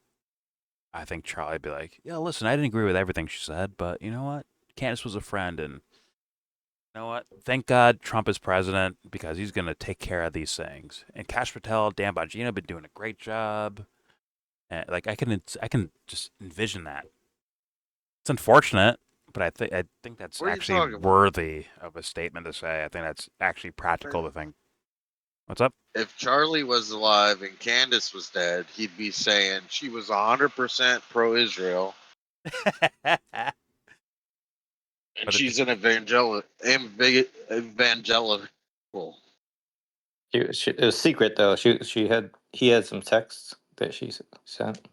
I think Charlie'd be like, yo, listen, I didn't agree with everything she said, but you know what? Candace was a friend, and you know what? Thank God Trump is president because he's going to take care of these things. And Kash Patel, Dan Bongino have been doing a great job. And, like, I can just envision that. It's unfortunate, but I think that's What are you actually talking about? worthy of a statement to say. I think that's actually practical to think. What's up? If Charlie was alive and Candace was dead, he'd be saying she was 100% pro-Israel. And she's an evangelical. It was secret though. He had some texts that she sent.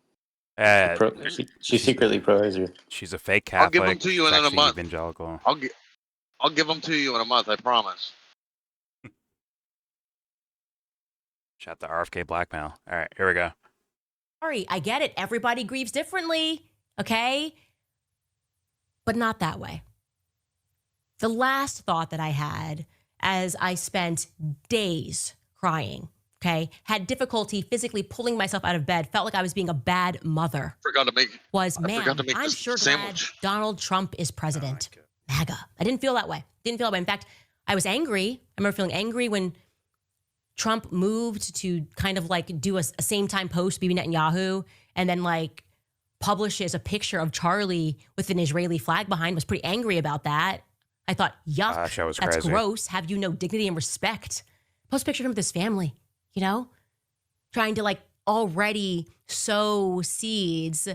She's secretly pro-Israel. She's a fake I'll Catholic. give them to you She's in a actually month. evangelical. I'll give them to you in a month. I promise. Shot the RFK blackmail. All right, here we go. sorry, I get it. Everybody grieves differently. Okay. But not that way. The last thought that I had as I spent days crying, okay, had difficulty physically pulling myself out of bed, felt like I was being a bad mother, Forgot to make. I'm this sure sandwich. glad Donald Trump is president. MAGA. I didn't feel that way. In fact, I was angry. I remember feeling angry when Trump moved to kind of like do a same time post, Bibi Netanyahu, and then like publishes a picture of Charlie with an Israeli flag behind. Was pretty angry about that. I thought, yuck, That was that's crazy. gross. Have you no dignity and respect? Post a picture of him with his family, you know? Trying to like already sow seeds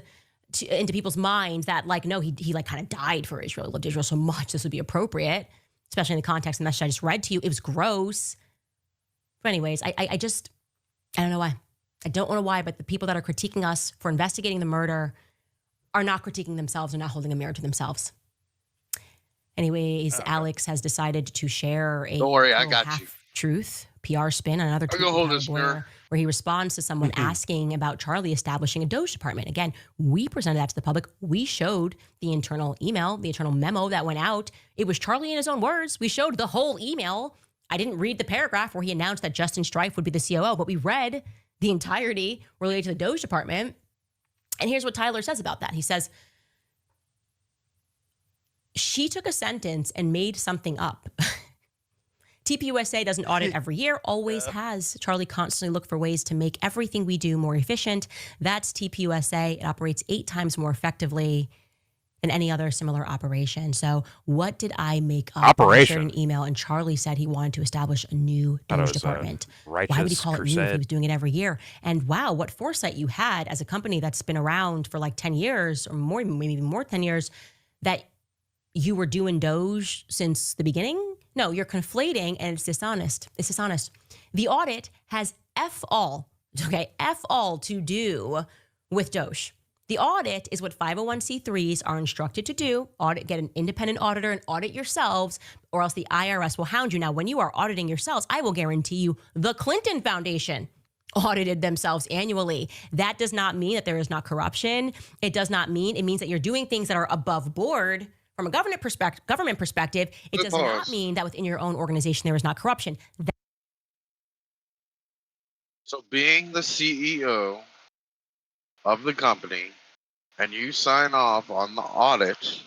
into people's minds that like, no, he like kind of died for Israel. He loved Israel so much. This would be appropriate, especially in the context of the message I just read to you. It was gross. But anyways, I don't know why. I don't know why, but the people that are critiquing us for investigating the murder are not critiquing themselves and not holding a mirror to themselves. Anyways, Alex has decided to share a Don't worry, I got you. half-truth PR spin on another I'll tweet go from hold Kyle this Boyer, mirror. where he responds to someone asking about Charlie establishing a Doge department. Again, we presented that to the public. We showed the internal email, the internal memo that went out. It was Charlie in his own words. We showed the whole email. I didn't read the paragraph where he announced that Justin Strife would be the COO, but we read the entirety related to the Doge department. And here's what Tyler says about that. He says, she took a sentence and made something up. tpusa doesn't audit every year, always has. Charlie constantly look for ways to make everything we do more efficient. That's tpusa. It operates 8 times more effectively than any other similar operation. So what did I make up? I shared an email, and Charlie said he wanted to establish a new Doge department. Why would he call it new if he was doing it every year? And wow, what foresight you had as a company that's been around for like 10 years or more, maybe even more 10 years, that you were doing Doge since the beginning? No, you're conflating, and it's dishonest. It's dishonest. The audit has F all to do with Doge. The audit is what 501c3s are instructed to do. Audit, get an independent auditor and audit yourselves, or else the IRS will hound you. Now, when you are auditing yourselves, I will guarantee you the Clinton Foundation audited themselves annually. That does not mean that there is not corruption. It means that you're doing things that are above board. From a government perspective, it does not mean that within your own organization there is not corruption. So being the CEO of the company and you sign off on the audit,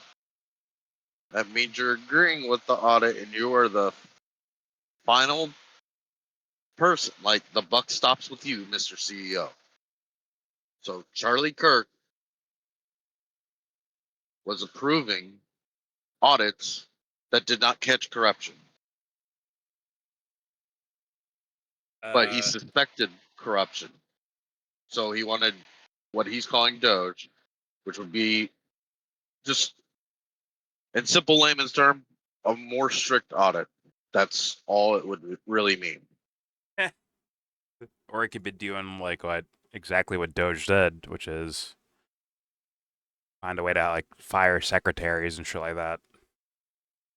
that means you're agreeing with the audit and you are the final person. Like, the buck stops with you, Mr. CEO. So Charlie Kirk was approving audits that did not catch corruption. But he suspected corruption. So he wanted what he's calling Doge, which would be, just in simple layman's term, a more strict audit. That's all it would really mean. Or it could be doing like exactly what Doge did, which is find a way to like fire secretaries and shit like that.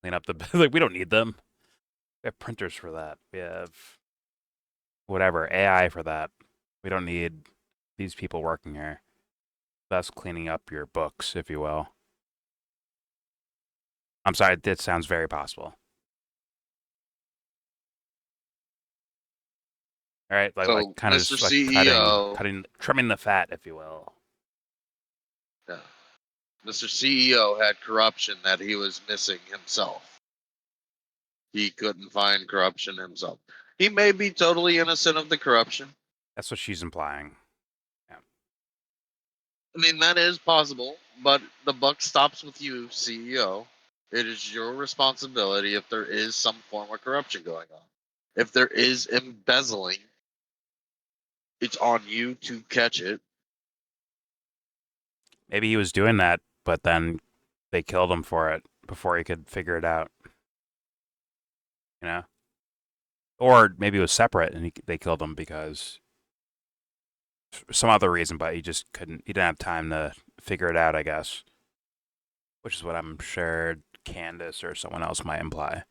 Clean up the like, we don't need them. We have printers for that. We have whatever AI for that. We don't need these people working here. Thus cleaning up your books, if you will. I'm sorry, that sounds very possible. All right, like, So, like kind of Mr. just like CEO, trimming the fat, if you will. Yeah. Mr. CEO had corruption that he was missing himself. He couldn't find corruption himself. He may be totally innocent of the corruption. That's what she's implying. Yeah. I mean, that is possible, but the buck stops with you, CEO. It is your responsibility if there is some form of corruption going on. If there is embezzling, it's on you to catch it. Maybe he was doing that, but then they killed him for it before he could figure it out. You know? Or maybe it was separate and they killed him because some other reason, but he just couldn't, he didn't have time to figure it out, I guess. Which is what I'm sure Candace or someone else might imply.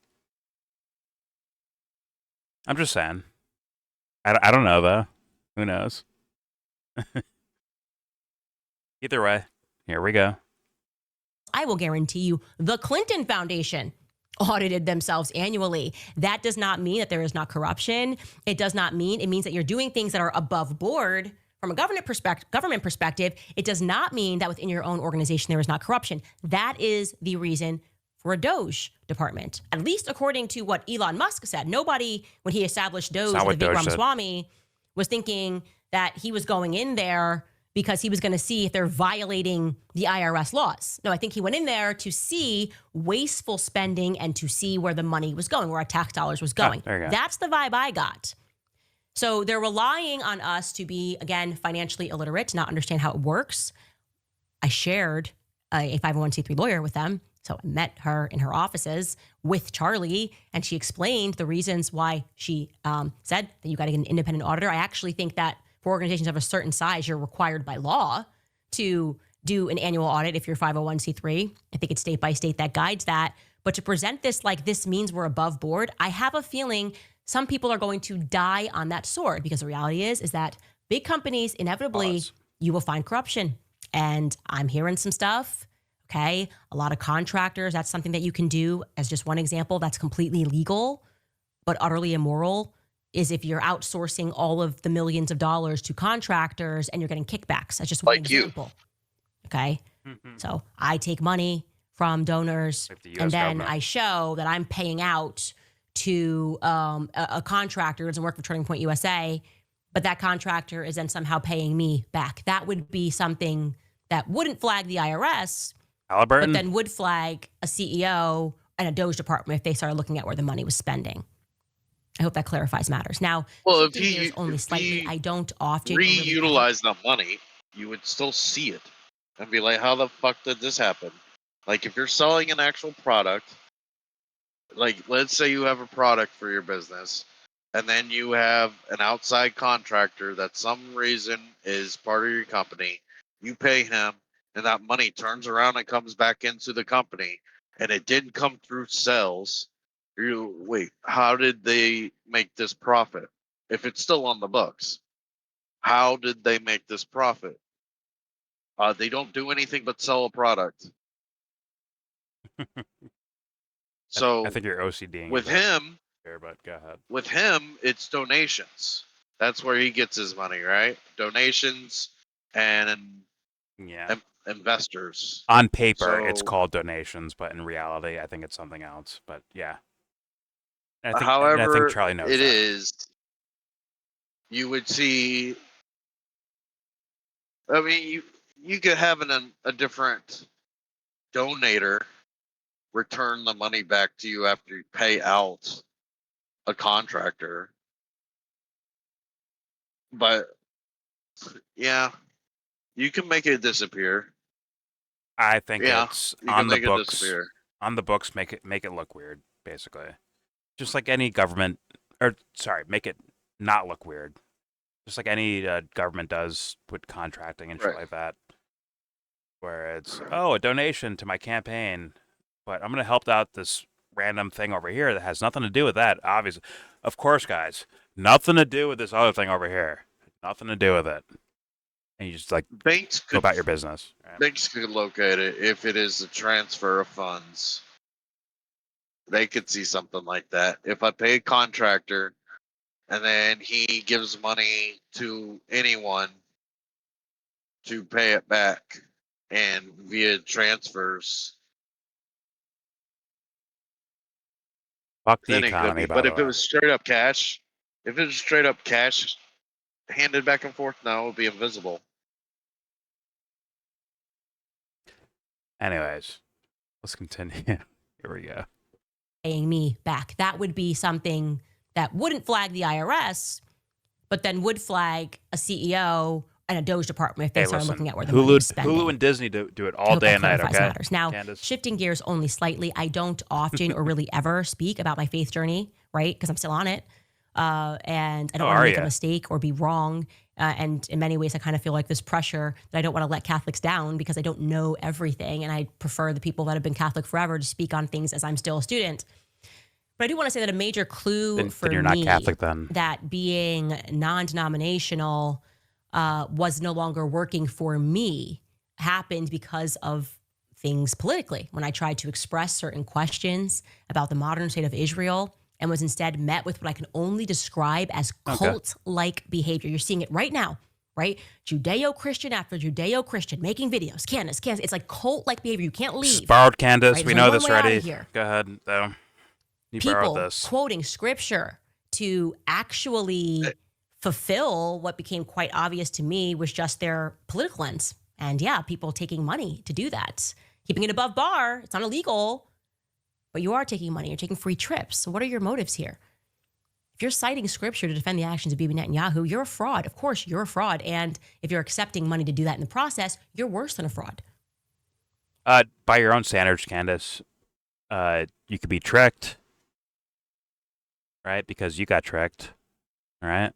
I'm just saying. I don't know, though. Who knows? Either way, here we go. I will guarantee you the Clinton Foundation audited themselves annually. That does not mean that there is not corruption. It means that you're doing things that are above board. From a government perspective, it does not mean that within your own organization there is not corruption. That is the reason for a Doge department, at least according to what Elon Musk said. Nobody, when he established Doge with Vivek Ramaswamy, was thinking that he was going in there because he was going to see if they're violating the IRS laws. No, I think he went in there to see wasteful spending and to see where the money was going, where our tax dollars was going. There you go. That's the vibe I got. So they're relying on us to be, again, financially illiterate, to not understand how it works. I shared a 501c3 lawyer with them. So I met her in her offices with Charlie, and she explained the reasons why she said that you got to get an independent auditor. I actually think that for organizations of a certain size, you're required by law to do an annual audit if you're 501c3. I think it's state by state that guides that. But to present this like this means we're above board, I have a feeling some people are going to die on that sword, because the reality is that big companies, inevitably, you will find corruption. And I'm hearing some stuff, okay? A lot of contractors, that's something that you can do as just one example. That's completely legal, but utterly immoral, is if you're outsourcing all of the millions of dollars to contractors and you're getting kickbacks. That's just one example, okay? So I take money from donors, and then I show that I'm paying out to a contractor who doesn't work for Turning Point USA, but that contractor is then somehow paying me back. That would be something that wouldn't flag the IRS, but then would flag a CEO and a Doge department if they started looking at where the money was spending. I hope that clarifies matters. Now, well, if shifting gears he only slightly, I don't often reutilize the money, you would still see it and be like, how the fuck did this happen? Like, if you're selling an actual product, like, let's say you have a product for your business, and then you have an outside contractor that some reason is part of your company, you pay him, and that money turns around and comes back into the company, and it didn't come through sales. You wait, how did they make this profit? If it's still on the books, how did they make this profit? They don't do anything but sell a product. So I think you're OCDing with him. Here, but go ahead. With him, it's donations. That's where he gets his money, right? Donations and investors. On paper, it's called donations, but in reality, I think it's something else. But yeah. And I think Charlie knows it that. is. You would see. I mean, you could have a different donator return the money back to you after you pay out a contractor. But yeah, you can make it disappear. I think it's on the books. Disappear. On the books, make it look weird, basically. Just like any government, make it not look weird. Just like any government does with contracting and shit like that. Where it's, a donation to my campaign, but I'm going to help out this random thing over here that has nothing to do with that, obviously. Of course, guys, nothing to do with this other thing over here. Nothing to do with it. And you just, like, go about your business. Right? Banks could locate it if it is a transfer of funds. They could see something like that. If I pay a contractor and then he gives money to anyone to pay it back and via transfers, fuck the economy, but if it was straight up cash, handed back and forth, no, it would be invisible. Anyways, let's continue. Here we go. Paying me back. That would be something that wouldn't flag the IRS, but then would flag a CEO and a Doge department if they started looking at where the money was spending. Hulu and Disney do it all day and night, okay? Matters. Now, Candace. Shifting gears only slightly, I don't often or really ever speak about my faith journey, right? Because I'm still on it. And I don't want to make a mistake or be wrong. And in many ways, I kind of feel like this pressure that I don't want to let Catholics down because I don't know everything. And I prefer the people that have been Catholic forever to speak on things as I'm still a student. But I do want to say that a major clue for then you're me not Catholic, then. That being non-denominational was no longer working for me happened because of things politically. When I tried to express certain questions about the modern state of Israel and was instead met with what I can only describe as cult-like behavior. You're seeing it right now, right? Judeo-Christian after Judeo-Christian making videos. Candace. It's like cult-like behavior. You can't leave. Borrowed, Candace. Right? We know this already. Go ahead, though. You People borrowed this. Quoting scripture to actually fulfill what became quite obvious to me was just their political ends. And yeah, people taking money to do that. Keeping it above bar. It's not illegal. But you are taking money. You're taking free trips. So what are your motives here? If you're citing scripture to defend the actions of Bibi Netanyahu, you're a fraud. Of course, you're a fraud. And if you're accepting money to do that in the process, you're worse than a fraud. By your own standards, Candace, you could be tricked, right? Because you got tricked, right?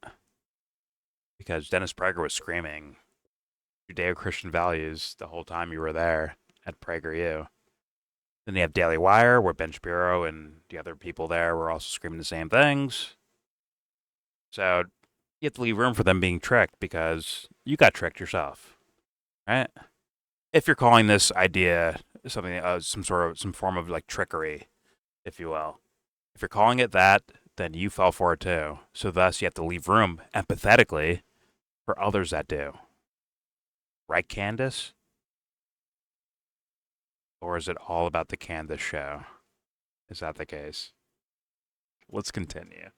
Because Dennis Prager was screaming Judeo-Christian values the whole time you were there at PragerU. Then you have Daily Wire, where Ben Shapiro and the other people there were also screaming the same things. So you have to leave room for them being tricked because you got tricked yourself, right? If you're calling this idea something, some form of like trickery, if you will, if you're calling it that, then you fell for it too. So thus, you have to leave room empathetically for others that do. Right, Candace? Or is it all about the Candace show? Is that the case? Let's continue.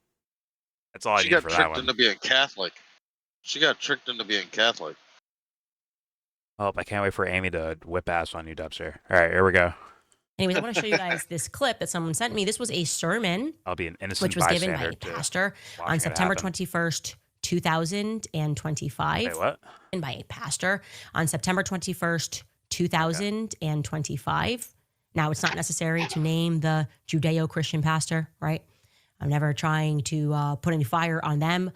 That's all I She need got for that tricked one. into being Catholic. She got tricked into being Catholic. Oh, I can't wait for Amy to whip ass on you, Dubster. All right, here we go. Anyways, I want to show you guys this clip that someone sent me. This was a sermon I'll be an innocent which was given by bystander a pastor watching on it September happen. 21st, 2025. Wait, what? And by a pastor on September 21st, 2025. Now, it's not necessary to name the Judeo-Christian pastor, right? I'm never trying to put any fire on them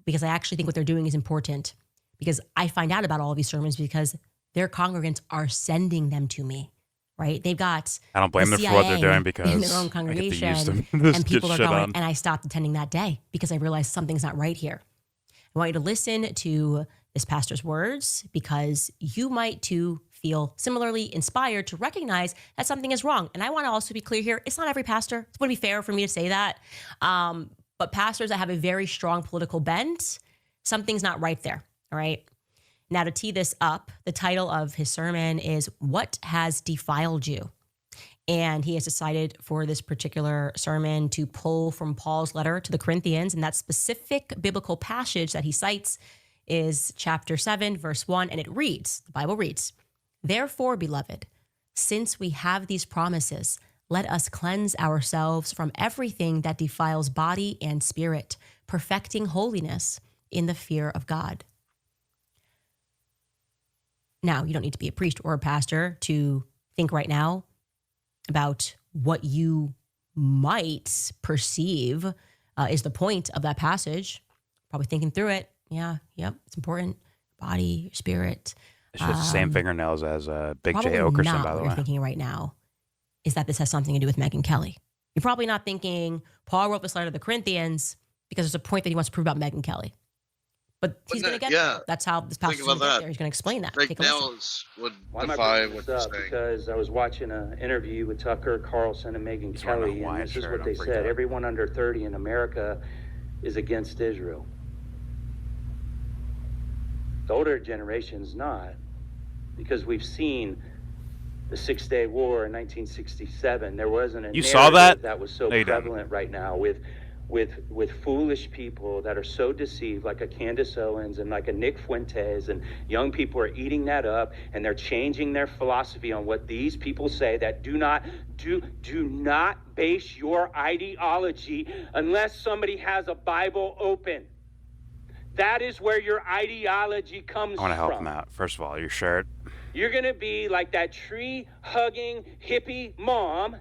because I actually think what they're doing is important, because I find out about all of these sermons because their congregants are sending them to me, right? They've got I don't blame the them for what they're CIA doing because in their own I get to congregation, use them. and people are going, and I stopped attending that day because I realized something's not right here. I want you to listen to this pastor's words because you might too feel similarly inspired to recognize that something is wrong. And I want to also be clear here, it's not every pastor. It's going to be fair for me to say that. But pastors that have a very strong political bent, something's not right there, all right? Now, to tee this up, the title of his sermon is What Has Defiled You? And he has decided for this particular sermon to pull from Paul's letter to the Corinthians. And that specific biblical passage that he cites is chapter 7, verse 1. And it reads, the Bible reads, "Therefore, beloved, since we have these promises, let us cleanse ourselves from everything that defiles body and spirit, perfecting holiness in the fear of God." Now, you don't need to be a priest or a pastor to think right now about what you might perceive is the point of that passage. Probably thinking through it. Yeah, yep, it's important. Body, spirit. It's just the same fingernails as Big J Probably Okerson, not by the what way. you're thinking right now is that this has something to do with Megyn Kelly. You're probably not thinking Paul wrote this letter to the Corinthians because there's a point that he wants to prove about Megyn Kelly. But he's going to get there. That's how this pastor's going to get there. He's going to explain that. Take a listen. Nails would Why am I defy bringing what this you're up? saying. Because I was watching an interview with Tucker Carlson and Megyn Kelly, and this is what they said. Everyone under 30 in America is against Israel. The older generation's not, because we've seen the Six-Day War in 1967. There wasn't a You saw that? that was so No, you didn't. prevalent right now with foolish people that are so deceived, like a Candace Owens and like a Nick Fuentes, and young people are eating that up, and they're changing their philosophy on what these people say, that do not base your ideology unless somebody has a Bible open. That is where your ideology comes I want to help from. him out. First of all, your shirt. You're going to be like that tree-hugging hippie mom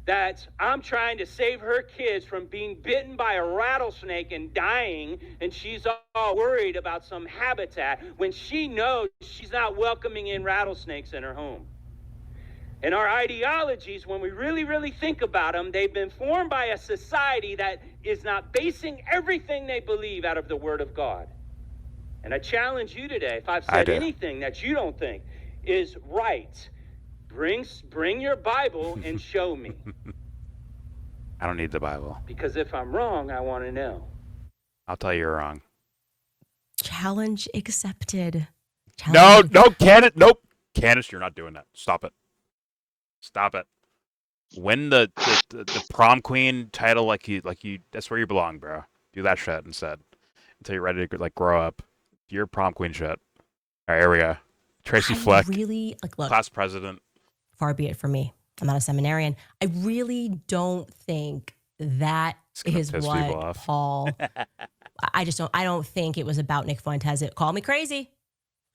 that I'm trying to save her kids from being bitten by a rattlesnake and dying, and she's all worried about some habitat when she knows she's not welcoming in rattlesnakes in her home. And our ideologies, when we really, really think about them, they've been formed by a society that is not basing everything they believe out of the Word of God. And I challenge you today, if I've said anything that you don't think is right, bring your Bible and show me. I don't need the Bible. Because if I'm wrong, I want to know. I'll tell you you're wrong. Challenge accepted. No, Candace. Nope. Candace, you're not doing that. Stop it. Stop it. Win the prom queen title like you that's where you belong, bro. Do that shit instead. Until you're ready to grow up. Do your prom queen shit. All right, here we go. Tracy Fleck, really look, class president. Far be it from me. I'm not a seminarian. I really don't think that is what Paul. I don't think it was about Nick Fuentes. Call me crazy.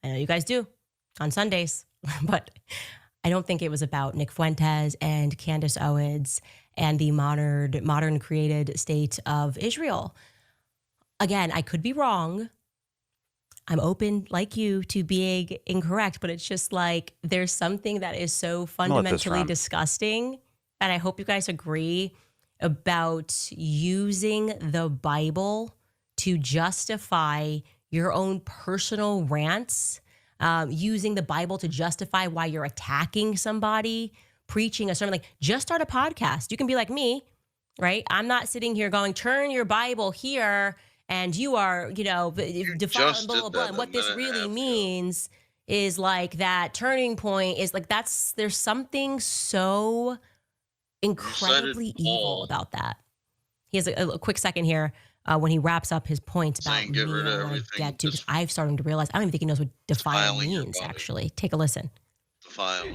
I know you guys do on Sundays, but I don't think it was about Nick Fuentes and Candace Owens and the modern created state of Israel. Again, I could be wrong. I'm open, like you, to being incorrect, but it's just like there's something that is so fundamentally disgusting, and I hope you guys agree, about using the Bible to justify your own personal rants, using the Bible to justify why you're attacking somebody, preaching a sermon. Like, just start a podcast. You can be like me, right? I'm not sitting here going, turn your Bible here, and you are, defiling, blah, blah, blah. And what this really means is like that turning point is like, there's something so incredibly evil about that. He has a quick second here when he wraps up his point about me, and I want to get to, because I've started to realize I don't even think he knows what defile means, actually. Take a listen.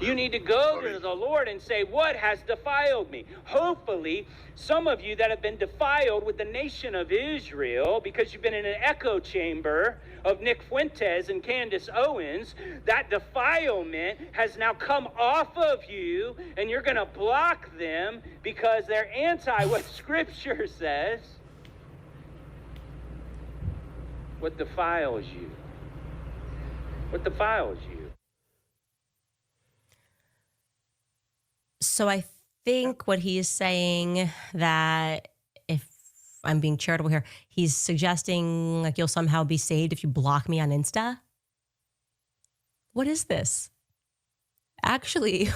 You need to go to the Lord and say, what has defiled me? Hopefully, some of you that have been defiled with the nation of Israel because you've been in an echo chamber of Nick Fuentes and Candace Owens, that defilement has now come off of you, and you're going to block them because they're anti what Scripture says. What defiles you? What defiles you? So I think what he is saying, that if I'm being charitable here, he's suggesting like you'll somehow be saved if you block me on Insta. What is this? Actually,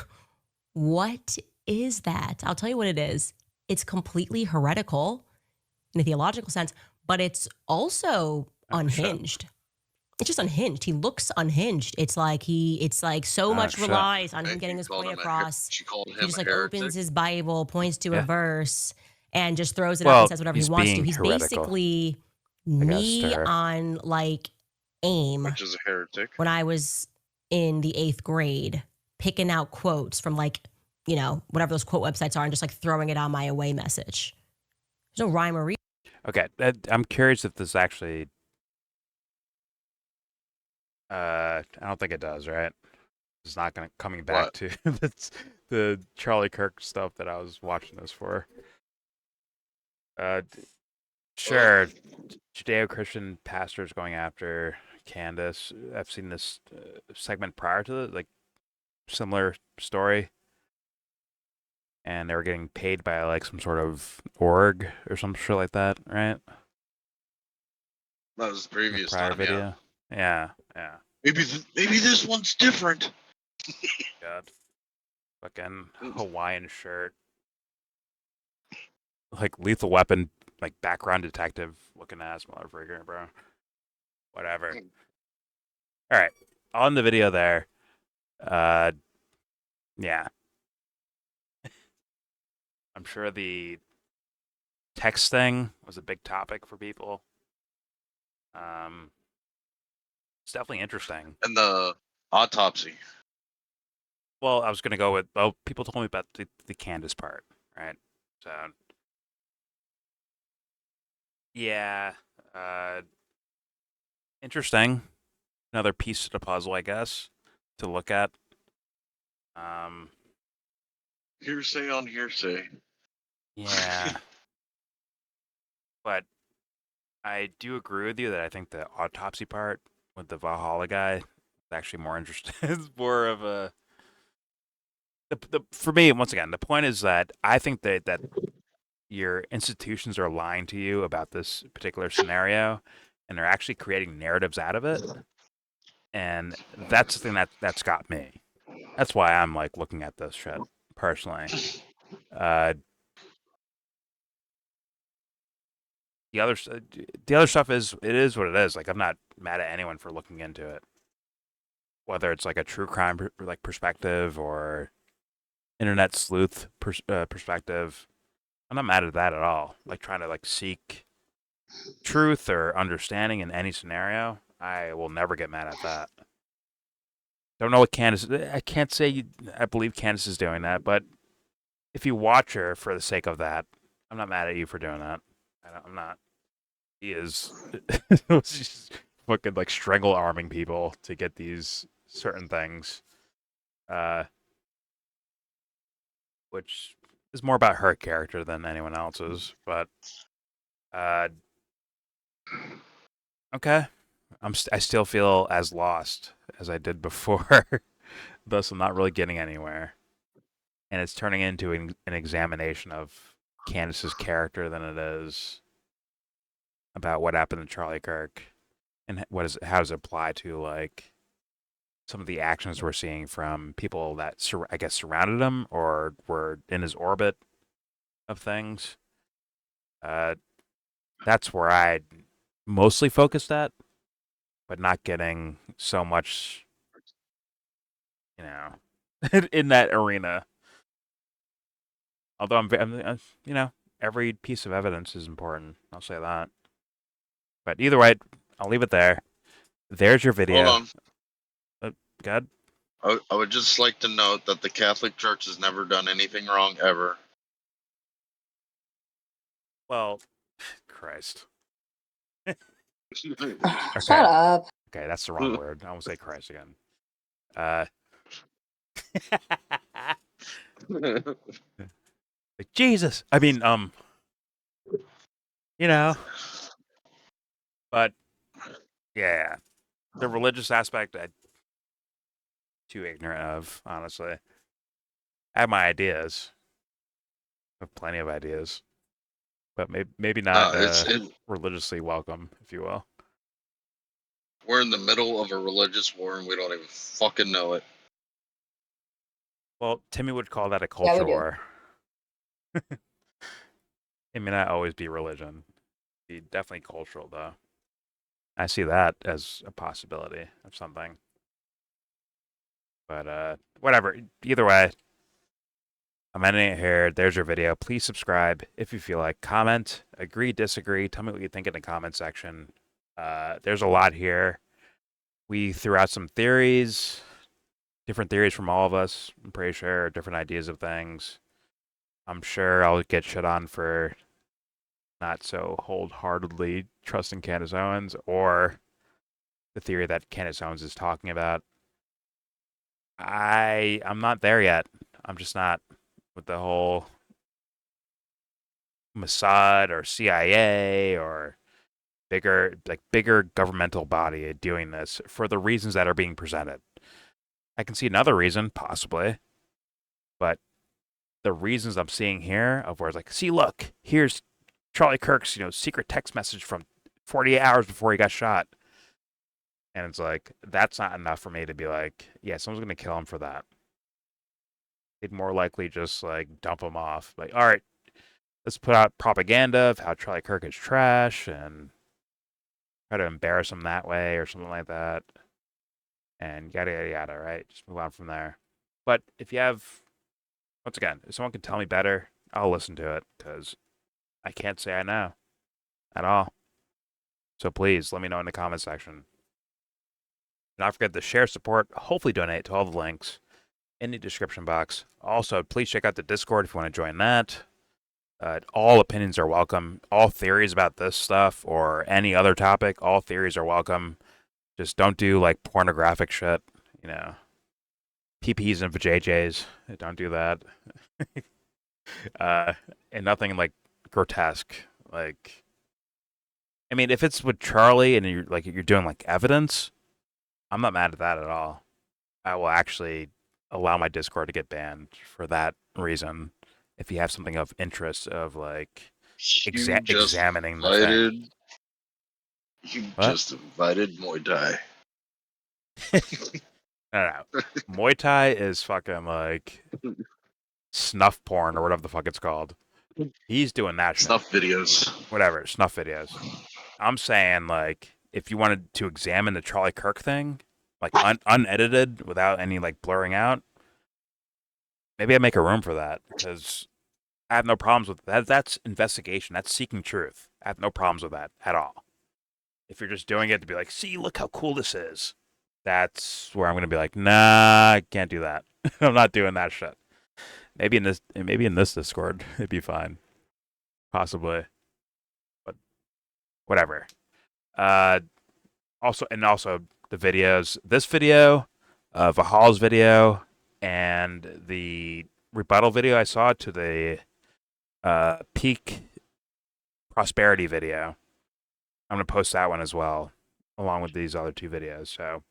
what is that? I'll tell you what it is. It's completely heretical in a theological sense, but it's also unhinged. It's just unhinged. He looks unhinged. It's like so much relies on him getting his point across. He just like opens his Bible, points to a verse, and just throws it out and says whatever he wants to. He's basically me on like AIM, which is a heretic. When I was in the 8th grade, picking out quotes from like, whatever those quote websites are and just like throwing it on my away message. There's no rhyme or reason. Okay, I'm curious if this actually... I don't think it does, right? It's not coming back to the Charlie Kirk stuff that I was watching this for. Sure, Judeo-Christian pastors going after Candace. I've seen this segment prior to it, like similar story, and they were getting paid by like some sort of org or some shit like that, right? That was the previous prior video. Yeah. Maybe this one's different. God. Fucking Hawaiian shirt. Like Lethal Weapon, like background detective looking ass motherfucker, bro. Whatever. Alright. On the video there. Yeah. I'm sure the text thing was a big topic for people. It's definitely interesting. And the autopsy. Well, I was going to go with, people told me about the Candace part, right? So, yeah. Interesting. Another piece of the puzzle, I guess, to look at. Hearsay on hearsay. Yeah. But I do agree with you that I think the autopsy part with the Valhalla guy is actually more interesting. It's more of a... For me, once again, the point is that I think that your institutions are lying to you about this particular scenario, and they're actually creating narratives out of it. And that's the thing that's got me. That's why I'm like looking at this shit personally. The other stuff is what it is. Like, I'm not mad at anyone for looking into it, whether it's like a true crime like perspective or internet sleuth perspective. I'm not mad at that at all. Like, trying to like seek truth or understanding in any scenario, I will never get mad at that. Don't know what Candace... I can't say I believe Candace is doing that, but if you watch her for the sake of that, I'm not mad at you for doing that. I'm not. He is just fucking like strangle arming people to get these certain things, which is more about her character than anyone else's. But okay, I still feel as lost as I did before. Thus, I'm not really getting anywhere, and it's turning into an examination of Candace's character than it is about what happened to Charlie Kirk and how does it apply to like some of the actions we're seeing from people that I guess surrounded him or were in his orbit of things. That's where I mostly focused at, but not getting so much, you know, in that arena. Although you know, every piece of evidence is important. I'll say that. But either way, I'll leave it there. There's your video. Hold on. Good. I would just like to note that the Catholic Church has never done anything wrong ever. Well, Christ. Shut up. Okay, that's the wrong word. I won't say Christ again. Like Jesus. I mean, you know. But yeah, the religious aspect I'm too ignorant of, honestly. I have my ideas. I have plenty of ideas. But maybe not religiously welcome, if you will. We're in the middle of a religious war and we don't even fucking know it. Well, Timmy would call that a culture war. It may not always be religion. It'd be definitely cultural, though. I see that as a possibility of something. But whatever. Either way, I'm ending it here. There's your video. Please subscribe if you feel like. Comment, agree, disagree. Tell me what you think in the comment section. There's a lot here. We threw out some theories, different theories from all of us. I'm pretty sure different ideas of things. I'm sure I'll get shit on for not so wholeheartedly trusting Candace Owens or the theory that Candace Owens is talking about. I'm not there yet. I'm just not with the whole Mossad or CIA or bigger governmental body doing this for the reasons that are being presented. I can see another reason, possibly, but the reasons I'm seeing here of where it's like, see, look, here's Charlie Kirk's, secret text message from 48 hours before he got shot. And it's like, that's not enough for me to be like, yeah, someone's going to kill him for that. They'd more likely just like dump him off. Like, all right, let's put out propaganda of how Charlie Kirk is trash and try to embarrass him that way or something like that. And yada, yada, yada, right? Just move on from there. But if you have, once again, if someone can tell me better, I'll listen to it because I can't say I know at all. So please let me know in the comment section. Do not forget to share, support, hopefully donate to all the links in the description box. Also, please check out the Discord if you want to join that. All opinions are welcome. All theories about this stuff or any other topic, all theories are welcome. Just don't do like pornographic shit, PPs and vajayjays. Don't do that. And nothing like grotesque. Like, I mean, if it's with Charlie and you're doing like evidence, I'm not mad at that at all. I will actually allow my Discord to get banned for that reason. If you have something of interest of like examining the thing. You just invited Muay Thai. No. Muay Thai is fucking like snuff porn or whatever the fuck it's called. He's doing that shit. Snuff videos. Whatever, snuff videos. I'm saying like if you wanted to examine the Charlie Kirk thing, like unedited without any like blurring out, maybe I make a room for that because I have no problems with that. That's investigation. That's seeking truth. I have no problems with that at all. If you're just doing it to be like, see, look how cool this is. That's where I'm going to be like, nah, I can't do that. I'm not doing that shit. Maybe in this Discord, it'd be fine. Possibly. But whatever. Also the videos. This video, Valhalla's video, and the rebuttal video I saw to the peak prosperity video. I'm going to post that one as well, along with these other two videos. So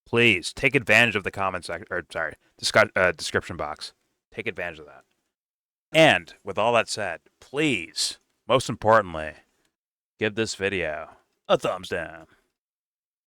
please take advantage of the comment section, description box. Take advantage of that. And with all that said, please, most importantly, give this video a thumbs down.